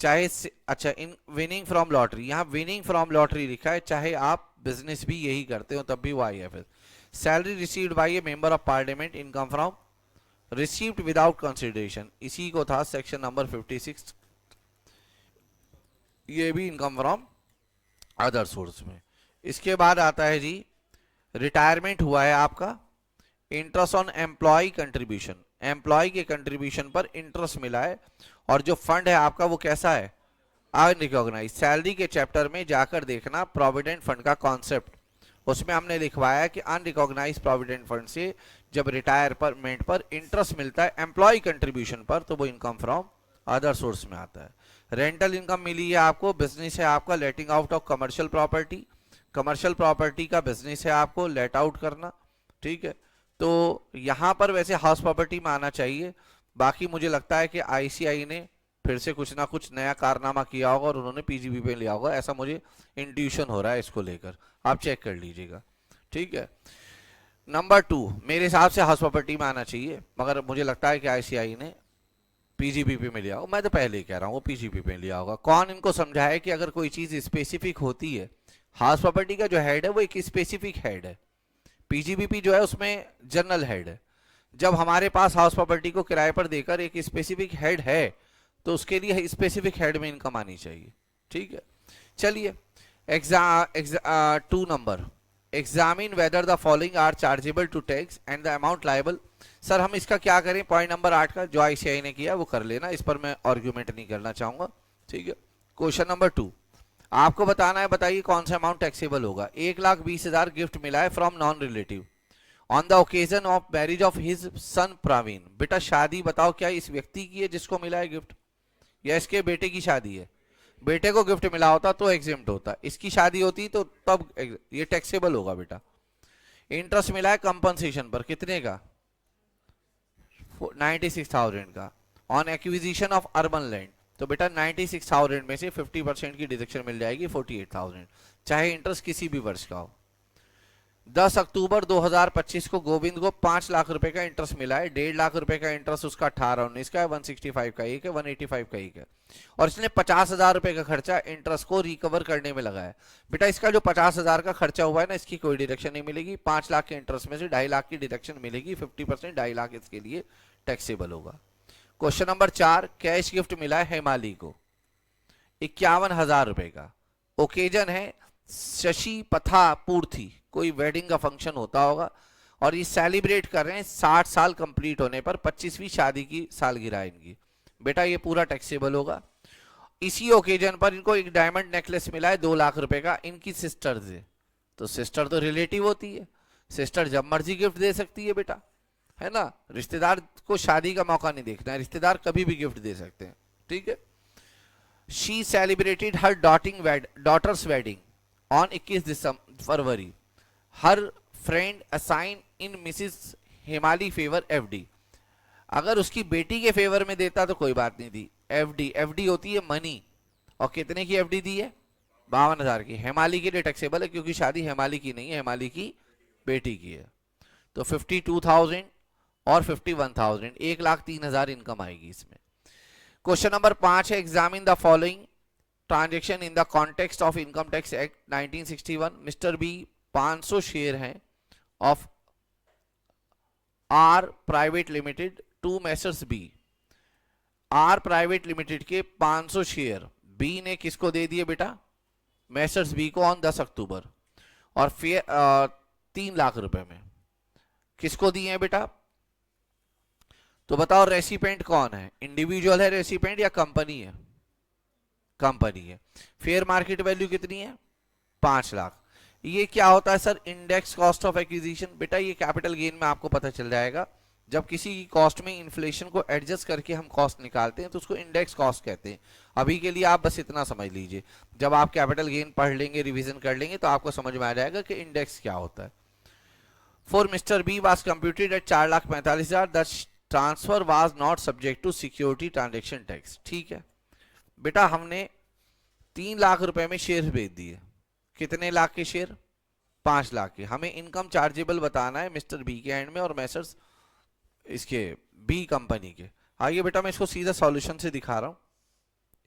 [SPEAKER 1] चाहे अच्छा इन विनिंग फ्रॉम लॉटरी, यहाँ विनिंग फ्रॉम लॉटरी लिखा है, चाहे आप बिजनेस भी यही करते हो तब भी वो आई है। फिर salary received by A member of parliament, income from received without consideration, इसी को था सेक्शन नंबर 56, ये भी इनकम फ्रॉम अदर सोर्स में। इसके बाद आता है जी रिटायरमेंट हुआ है आपका, interest on employ contribution, employ के कंट्रीब्यूशन पर इंटरेस्ट मिला है, और जो फंड है आपका वो कैसा है? अनरिकॉग्नाइज। सैलरी के चैप्टर में जाकर देखना प्रोविडेंट फंड का कॉन्सेप्ट, उसमें हमने लिखवाया कि अनरिकॉग्नाइज्ड प्रोविडेंट फंड से जब रिटायरमेंट पर इंटरेस्ट मिलता है एम्प्लॉय कंट्रीब्यूशन पर, तो वो इनकम फ्रॉम अदर सोर्स में आता है। रेंटल इनकम मिली है आपको, बिजनेस है आपका लेटिंग out of commercial property, commercial property का बिजनेस है आपको लेट आउट करना, ठीक है। तो यहां पर वैसे हाउस प्रॉपर्टी में आना चाहिए, बाकी मुझे लगता है कि आईसीआई ने फिर से कुछ ना कुछ नया कारनामा किया होगा और उन्होंने पीजीबी पे लिया होगा, ऐसा मुझे इंट्यूशन हो रहा है इसको लेकर, आप चेक कर लीजिएगा, ठीक है। नंबर 2 मेरे हिसाब से हाउस प्रॉपर्टी में आना चाहिए, मगर मुझे लगता है कि आईसीआई ने पीजीबीपी में लिया होगा, मैं तो पहले ही कह रहा हूँ वो पीजीबीपी में लिया होगा। कौन इनको समझाए कि अगर कोई चीज स्पेसिफिक होती है, हाउस प्रॉपर्टी का जो हेड है वो एक स्पेसिफिक हेड है, पीजीबीपी जो है उसमें जनरल हेड है। जब हमारे पास हाउस प्रॉपर्टी को किराए पर देकर एक स्पेसिफिक हेड है, तो उसके लिए स्पेसिफिक हेड में इनकम आनी चाहिए, ठीक है। चलिए 2 number, examine whether the following are chargeable to tax and the amount liable. Sir हम इसका क्या करें, पॉइंट नंबर 8 का जो आईसीआई ने किया वो कर लेना, इस पर मैं आर्ग्यूमेंट नहीं करना चाहूंगा, ठीक है। क्वेश्चन नंबर 2 आपको बताना है, बताइए कौन सा अमाउंट टैक्सेबल होगा। 1,20,000 गिफ्ट मिला है from non relative on the occasion of marriage of his son Praveen. बेटा शादी बताओ क्या इस व्यक्ति की है जिसको मिला है गिफ्ट, या इसके बेटे की शादी है? बेटे को गिफ्ट मिला होता तो एग्जेम्प्ट होता, इसकी शादी होती तो तब ये टैक्सेबल होगा बेटा। इंटरेस्ट मिला है कंपनसेशन पर, कितने का? 96,000 का on acquisition of urban land. तो बेटा 96,000 में से 50% की डिडक्शन मिल जाएगी 48,000, चाहे इंटरेस्ट किसी भी वर्ष का हो। 10 अक्टूबर 2025 को गोविंद को 5 लाख रुपए का इंटरेस्ट मिला है, 1.5 लाख रुपए का इंटरेस्ट उसका 18-19 का है, 165 का एक है, 185 का एक है, और इसने 50,000 रुपए का खर्चा इंटरेस्ट को रिकवर करने में लगाया। बेटा इसका जो 50,000 का खर्चा हुआ है ना, इसकी कोई डिडक्शन नहीं मिलेगी, 5 लाख के इंटरेस्ट में से 2.5 लाख की डिडक्शन मिलेगी, 50% 2.5 लाख इसके लिए टैक्सेबल होगा। क्वेश्चन नंबर 4 कैश गिफ्ट मिला है हेमाली को 51,000 रुपए का, ओकेजन है शशि पथा पूर्थी, कोई वेडिंग का फंक्शन होता होगा, और ये सेलिब्रेट कर रहे हैं 60 साल कंप्लीट होने पर, 25वीं शादी की सालगिरह इनकी। बेटा ये पूरा टैक्सेबल होगा। इसी ओकेजन पर इनको एक डायमंड नेकलेस मिला है 2 लाख रुपए का इनकी सिस्टर से, तो सिस्टर तो रिलेटिव होती है, सिस्टर जब मर्जी गिफ्ट दे सकती है बेटा, है ना। रिश्तेदार को शादी का मौका नहीं देखना है, रिश्तेदार कभी भी गिफ्ट दे सकते हैं, ठीक है। She celebrated her daughter's wedding on 21 February, her friend assign in Mrs Hemali favour FD. अगर उसकी बेटी के फेवर में देता तो कोई बात नहीं थी, एफडी, एफडी होती है मनी, और कितने की एफडी दी है? 52,000 की। हेमाली के लिए टैक्सेबल है क्योंकि शादी हेमाली की नहीं है, हेमाली की बेटी की है। तो 52,000 और 51,000, 1,03,000 इनकम आएगी इसमें। क्वेश्चन नंबर 5 है examine the following transaction in the context of income tax act 1961। Mister B 500 share हैं of R private limited to messrs B. R private limited के 500 शेयर बी ने किसको दे दिए बेटा? मैसर्स बी को ऑन 10 अक्टूबर, और फिर 3 लाख रुपए में किसको दिए हैं बेटा? तो बताओ रेसिपेंट कौन है, इंडिविजुअल है रेसिपेंट या कंपनी है? कंपनी है। फेयर मार्केट वैल्यू कितनी है? 5 लाख। ये क्या होता है sir? Index cost of acquisition. बेटा ये कैपिटल गेन में आपको पता चल जाएगा, जब किसी की कॉस्ट में इन्फ्लेशन को एडजस्ट करके हम कॉस्ट निकालते हैं तो उसको इंडेक्स कॉस्ट कहते हैं। अभी के लिए आप बस इतना समझ लीजिए, जब आप कैपिटल गेन पढ़ लेंगे, रिवीजन कर लेंगे, तो आपको समझ में आ जाएगा कि इंडेक्स क्या होता है। For mister B was computed at 4,45,000, the transfer was not subject to security transaction tax. ठीक है बेटा, हमने 3 लाख रुपए में शेयर बेच दिए। कितने लाख के शेयर? 5 लाख के। हमें इनकम चार्जेबल बताना है मिस्टर बी के एंड में और मैसर्स इसके बी कंपनी के। आइए बेटा मैं इसको सीधा सॉल्यूशन से दिखा रहा हूं,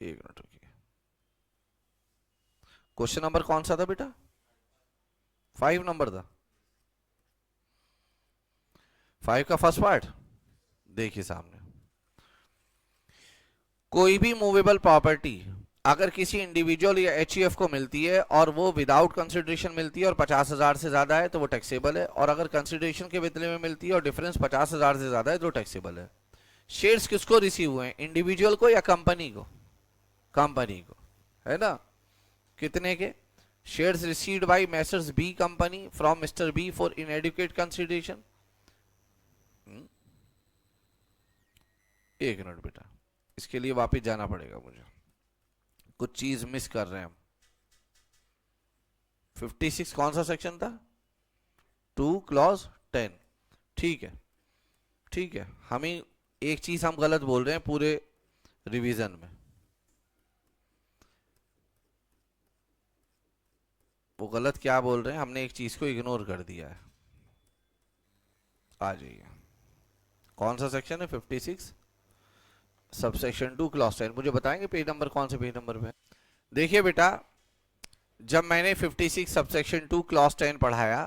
[SPEAKER 1] एक मिनट रुकिए। क्वेश्चन नंबर कौन सा था बेटा? 5 नंबर था, 5 का फर्स्ट पार्ट देखिए सामने। कोई भी मूवेबल प्रॉपर्टी अगर किसी इंडिविजुअल या एचईएफ को मिलती है और वो विदाउट कंसिडरेशन मिलती है और 50,000 से ज्यादा है तो वो टैक्सेबल है, और अगर कंसिडरेशन के बदले में मिलती है और डिफरेंस 50,000 से ज्यादा है तो टैक्सेबल है। शेयर्स किसको रिसीव हुए हैं? इंडिविजुअल को या कंपनी को? कंपनी को, है ना। कितने के? Shares received by messrs B company from mister B for inadequate consideration. एक मिनट बेटा, इसके लिए वापस जाना पड़ेगा मुझे, कुछ चीज मिस कर रहे हैं हम। 56 कौन सा सेक्शन था? 2 क्लॉज 10। ठीक है, ठीक है, हमें एक चीज हम गलत बोल रहे हैं पूरे रिवीजन में। वो गलत क्या बोल रहे हैं, हमने एक चीज को इग्नोर कर दिया है। आ जाइए, कौन सा सेक्शन है? 56 सबसेक्शन 2 क्लॉज 10। मुझे बताएंगे पेज नंबर, कौन से पेज नंबर पे? देखिए बेटा, जब मैंने 56 सबसेक्शन 2 क्लॉज 10 पढ़ाया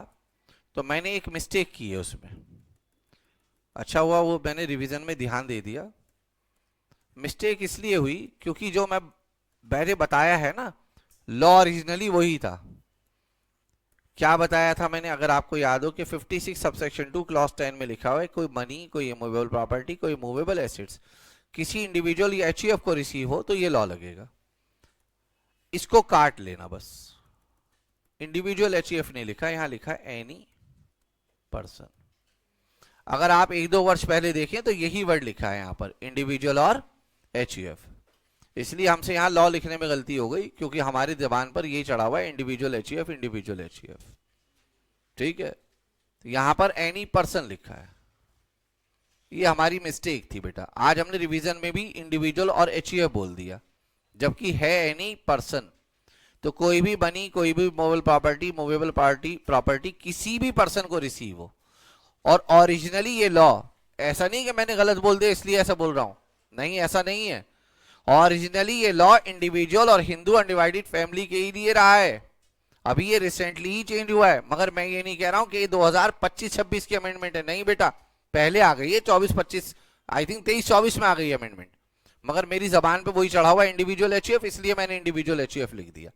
[SPEAKER 1] तो मैंने एक मिस्टेक की है उसमें। अच्छा हुआ वो मैंने रिवीजन में ध्यान दे दिया। मिस्टेक इसलिए हुई क्योंकि जो मैं पहले बताया है ना, लॉ ओरिजिनली वही था। क्या बताया था मैंने, अगर आपको याद हो कि 56 सबसेक्शन 2 क्लॉज 10 में लिखा हुआ है कोई मनी, कोई इमूवेबल प्रॉपर्टी, कोई मूवेबल एसेट्स किसी इंडिविजुअल या एचयूएफ को रिसीव हो तो ये लॉ लगेगा। इसको काट लेना बस, इंडिविजुअल एचयूएफ नहीं लिखा, यहां लिखा है एनी पर्सन। अगर आप 1-2 वर्ष पहले देखें तो यही वर्ड लिखा है यहां पर, इंडिविजुअल और एचयूएफ। इसलिए हमसे यहां लॉ लिखने में गलती हो गई क्योंकि हमारी जबान पर यही चढ़ा हुआ है इंडिविजुअल एचयूएफ, इंडिविजुअल एचयूएफ। ठीक है, तो यहां पर एनी पर्सन लिखा है, ये हमारी मिस्टेक थी बेटा। आज हमने रिवीजन में भी इंडिविजुअल और एचयूएफ बोल दिया, जबकि है एनी पर्सन। तो कोई भी बनी, कोई भी मूवेबल प्रॉपर्टी किसी भी पर्सन को रिसीव हो। और ओरिजिनली ये लॉ, ऐसा नहीं कि मैंने गलत बोल दिया इसलिए ऐसा बोल रहा हूं, नहीं, ऐसा नहीं है। ओरिजिनली ये लॉ इंडिविजुअल और हिंदू अनडिवाइडेड फैमिली के ही लिए रहा है। अभी ये रिसेंटली ही चेंज हुआ है, मगर मैं ये नहीं कह रहा हूं कि ये 2025-26 की अमेंडमेंट है, नहीं बेटा, पहले आ गई है 24-25, आई थिंक 23-24 में आ गई अमेंडमेंट। मगर मेरी जबान पे वही चढ़ा हुआ है इंडिविजुअल एचयूएफ, इसलिए मैंने इंडिविजुअल एचयूएफ लिख दिया।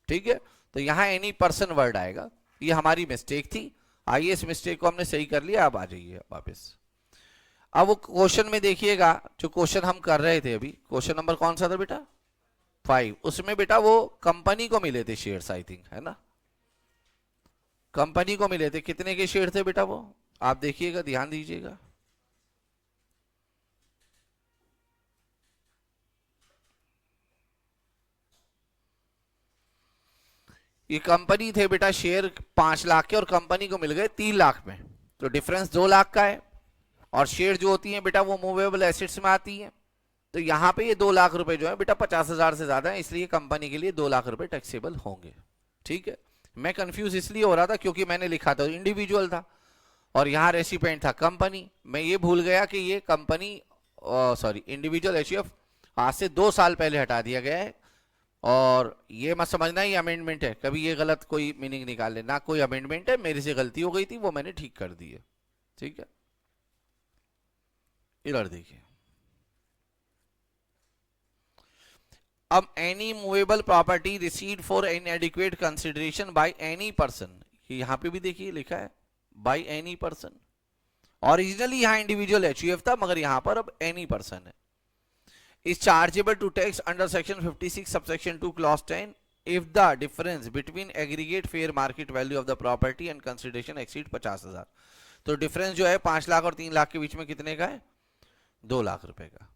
[SPEAKER 1] ठीक है, तो यहां एनी पर्सन वर्ड आएगा, ये हमारी मिस्टेक थी। आइए इस मिस्टेक को हमने सही कर लिया। अब आ जाइए वापस। अब वो क्वेश्चन में देखिएगा, जो क्वेश्चन हम कर रहे थे अभी, क्वेश्चन नंबर कौन सा था बेटा? 5। उसमें बेटा वो कंपनी को मिले थे शेयर्स, आई थिंक, है ना? कंपनी को मिले थे, कितने के शेयर थे बेटा वो? आप देखिएगा, ध्यान दीजिएगा। ये कंपनी थे बेटा, शेयर 5 लाख के और कंपनी को मिल गए 3 लाख में, तो डिफरेंस 2 लाख का है। और शेयर जो होती है बेटा वो मूवेबल एसेट्स में आती है, तो यहां पे ये 2 लाख रुपए जो है बेटा 50,000 से ज्यादा है, इसलिए कंपनी के लिए 2 लाख रुपए टैक्सेबल होंगे। ठीक है, मैं कंफ्यूज इसलिए हो रहा था क्योंकि मैंने लिखा था इंडिविजुअल था और यहाँ रेसिपेंट था कंपनी। मैं ये भूल गया कि ये कंपनी, सॉरी, इंडिविजुअल एचयूएफ आज से 2 साल पहले हटा दिया गया है। और ये मत समझना ये अमेंडमेंट है, कभी ये गलत कोई मीनिंग निकाल लेना, कोई अमेंडमेंट है, मेरे से गलती हो गई थी, वो मैंने ठीक कर दी है। ठीक है, इधर देखिए, अब any movable property received for inadequate consideration by any person, यहां पे भी देखिए लिखा है बाय एनी पर्सन। ओरिजिनली यहां इंडिविजुअल एचयूएफ था, मगर यहां पर अब एनी पर्सन है। Is chargeable to tax under section 56 subsection 2 clause 10 if the difference between aggregate fair market value of the property and consideration exceed 50,000। तो डिफरेंस जो है 5 लाख और 3 लाख के बीच में कितने का है? 2 लाख रुपए का।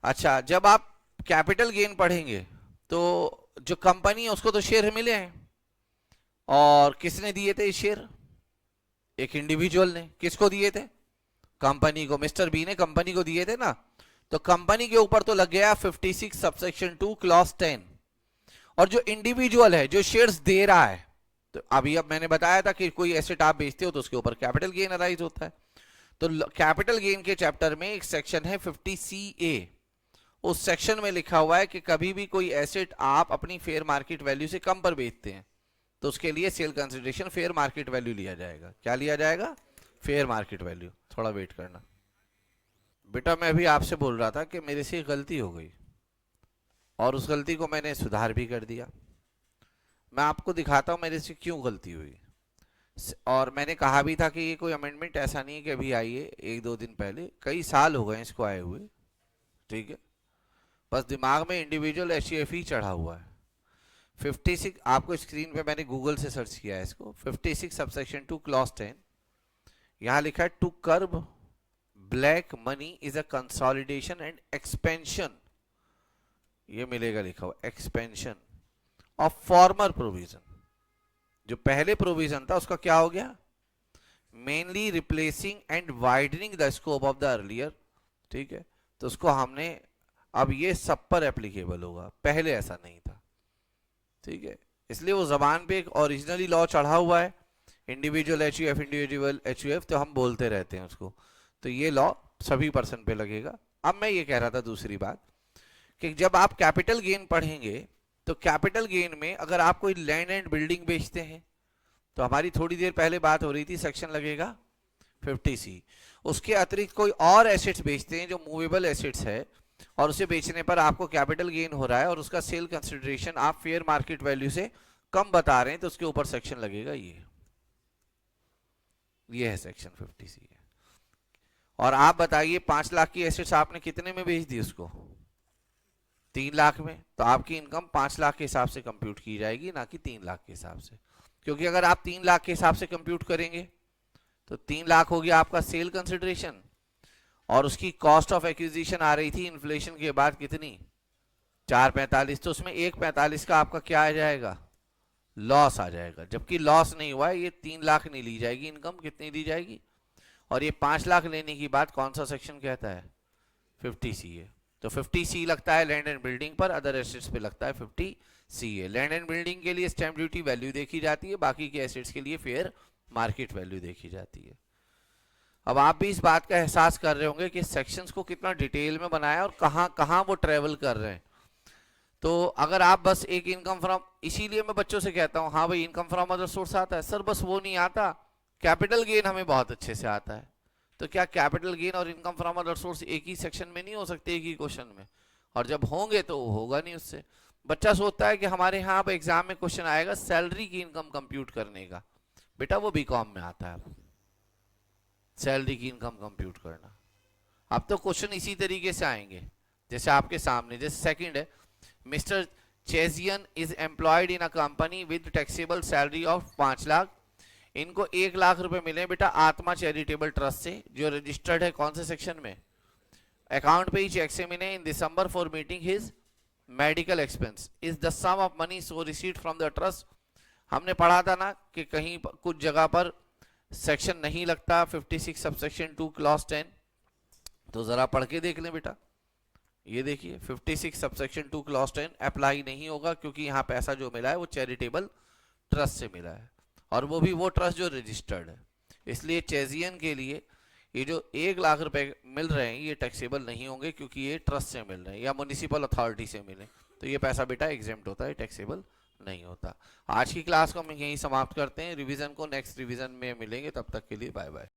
[SPEAKER 1] अच्छा, जब आप कैपिटल गेन पढ़ेंगे तो जो कंपनी है उसको तो शेयर मिले हैं, और किसने दिए थे शेयर? एक इंडिविजुअल ने। किसको दिए थे? कंपनी को, मिस्टर बी ने कंपनी को दिए थे ना। तो कंपनी के ऊपर तो लग गया 56 सबसेक्शन 2 क्लॉज 10, और जो इंडिविजुअल है जो शेयर्स दे रहा है, तो अभी अब मैंने बताया था कि कोई एसेट आप बेचते हो तो उसके ऊपर कैपिटल गेन अराइज होता है। तो कैपिटल गेन के चैप्टर में एक सेक्शन है 50CA, उस सेक्शन में लिखा हुआ है कि कभी भी कोई एसेट आप अपनी फेयर मार्केट वैल्यू से कम पर बेचते हैं तो उसके लिए sale consideration fair market value लिया जाएगा। क्या लिया जाएगा? Fair market value. थोड़ा वेट करना बेटा, मैं अभी आपसे बोल रहा था कि मेरे से गलती हो गई और उस गलती को मैंने सुधार भी कर दिया। मैं आपको दिखाता हूं मेरे से क्यों गलती हुई। और मैंने कहा भी था कि ये कोई अमेंडमेंट ऐसा नहीं है कि अभी आई है 1-2 दिन पहले, कई साल हो गए इसको आए हुए। ठीक है, बस दिमाग में इंडिविजुअल एचयूएफ ही चढ़ा हुआ है। 56 आपको स्क्रीन पे मैंने गूगल से सर्च किया है इसको, 56 सबसेक्शन 2 क्लॉज 10, यहां लिखा है to curb black money is a consolidation and expansion, ये मिलेगा लिखा हुआ एक्सपेंशन ऑफ फॉर्मर प्रोविजन, जो पहले प्रोविजन था उसका क्या हो गया, mainly replacing and widening the scope of the earlier, ठीक है, तो उसको हमने अब ये सब पर एप्लीकेबल होगा, पहले ऐसा नहीं था, ठीक है, इसलिए वो जबान पे एक ओरिजिनली लॉ चढ़ा हुआ है, इंडिविजुअल एचयूएफ, इंडिविजुअल एचयूएफ, तो हम बोलते रहते हैं उसको, तो ये लॉ सभी पर्सन पे लगेगा। अब मैं ये कह रहा था दूसरी बात कि जब आप कैपिटल गेन पढ़ेंगे तो कैपिटल गेन में अगर आप कोई लैंड एंड बिल्डिंग बेचते हैं, तो हमारी थोड़ी देर पहले बात हो रही थी, सेक्शन लगेगा 50C। उसके अतिरिक्त कोई और एसेट्स बेचते हैं जो मूवेबल एसेट्स है, और उसे बेचने पर आपको कैपिटल गेन हो रहा है और उसका सेल कंसिडरेशन आप फेयर मार्केट वैल्यू से कम बता रहे हैं, तो उसके ऊपर सेक्शन लगेगा ये है सेक्शन 50C है। और आप बताइए 5 लाख की एसेट्स आपने कितने में बेच दी उसको, 3 लाख में, तो आपकी इनकम 5 लाख के हिसाब से कंप्यूट की जाएगी, ना कि 3 लाख के हिसाब से, क्योंकि अगर आप 3 लाख के हिसाब से कंप्यूट करेंगे तो 3 लाख हो गया आपका सेल कंसिडरेशन, और उसकी कॉस्ट ऑफ एक्विजिशन आ रही थी इन्फ्लेशन के बाद कितनी, 445, तो उसमें 145 का आपका क्या आ जाएगा, लॉस आ जाएगा, जबकि लॉस नहीं हुआ है, ये 3 लाख नहीं ली जाएगी इनकम, कितनी ली जाएगी, और ये 5 लाख लेने की बात कौन सा सेक्शन कहता है, 50C है, तो 50C लगता है लैंड एंड बिल्डिंग पर, अदर एसेट्स पे लगता है 50C है। लैंड एंड बिल्डिंग के लिए स्टैंप ड्यूटी वैल्यू देखी जाती है, बाकी के एसेट्स के लिए फेयर मार्केट वैल्यू देखी जाती है। अब आप भी इस बात का एहसास कर रहे होंगे कि सेक्शंस को कितना डिटेल में बनाया और कहां कहां वो ट्रेवल कर रहे हैं। तो अगर आप बस एक इनकम फ्रॉम, इसीलिए मैं बच्चों से कहता हूं हाँ भाई इनकम फ्रॉम अदर सोर्स आता है सर, बस वो नहीं आता, कैपिटल गेन हमें बहुत अच्छे से आता है, तो क्या कैपिटल गेन और इनकम फ्रॉम अदर सोर्स एक ही सेक्शन में नहीं हो सकते, एक ही क्वेश्चन में, और जब होंगे तो होगा नहीं उससे। बच्चा सोचता है कि हमारे यहाँ पे एग्जाम में क्वेश्चन आएगा सैलरी की इनकम कंप्यूट करने का, बेटा वो बीकॉम में आता है, सैलरी की इनकम कंप्यूट करना। अब तो क्वेश्चन इसी तरीके से आएंगे जैसे आपके सामने, जैसे सेकंड है, mister Cheziyan is employed in a company with taxable salary of 5 lakh, इनको 1 लाख रुपए मिले बेटा आत्मा चैरिटेबल ट्रस्ट से, जो रजिस्टर्ड है कौन से सेक्शन में, अकाउंट पे ही चेक से मिले in December for meeting his medical expense, is the sum of money so received from the trust. हमने पढ़ा था ना कि कहीं कुछ जगह पर सेक्शन नहीं लगता 56 सबसेक्शन 2 क्लॉज 10, तो जरा पढ़ के देख लें बेटा, ये देखिए 56 सबसेक्शन 2 क्लॉज 10 अप्लाई नहीं होगा, क्योंकि यहाँ पैसा जो मिला है वो चैरिटेबल ट्रस्ट से मिला है, और वो भी वो ट्रस्ट जो रजिस्टर्ड है, इसलिए चेजियन के लिए ये जो 1 लाख रुपए मिल रहे हैं ये टैक्सेबल नहीं होंगे, क्योंकि ये ट्रस्ट से मिल रहे हैं या म्युनिसिपल अथॉरिटी से मिले, तो ये पैसा बेटा एग्जेम्प्ट होता है, टैक्सेबल नहीं होता। आज की क्लास को हम यहीं समाप्त करते हैं, रिवीजन को नेक्स्ट रिवीजन में मिलेंगे, तब तक के लिए बाय बाय।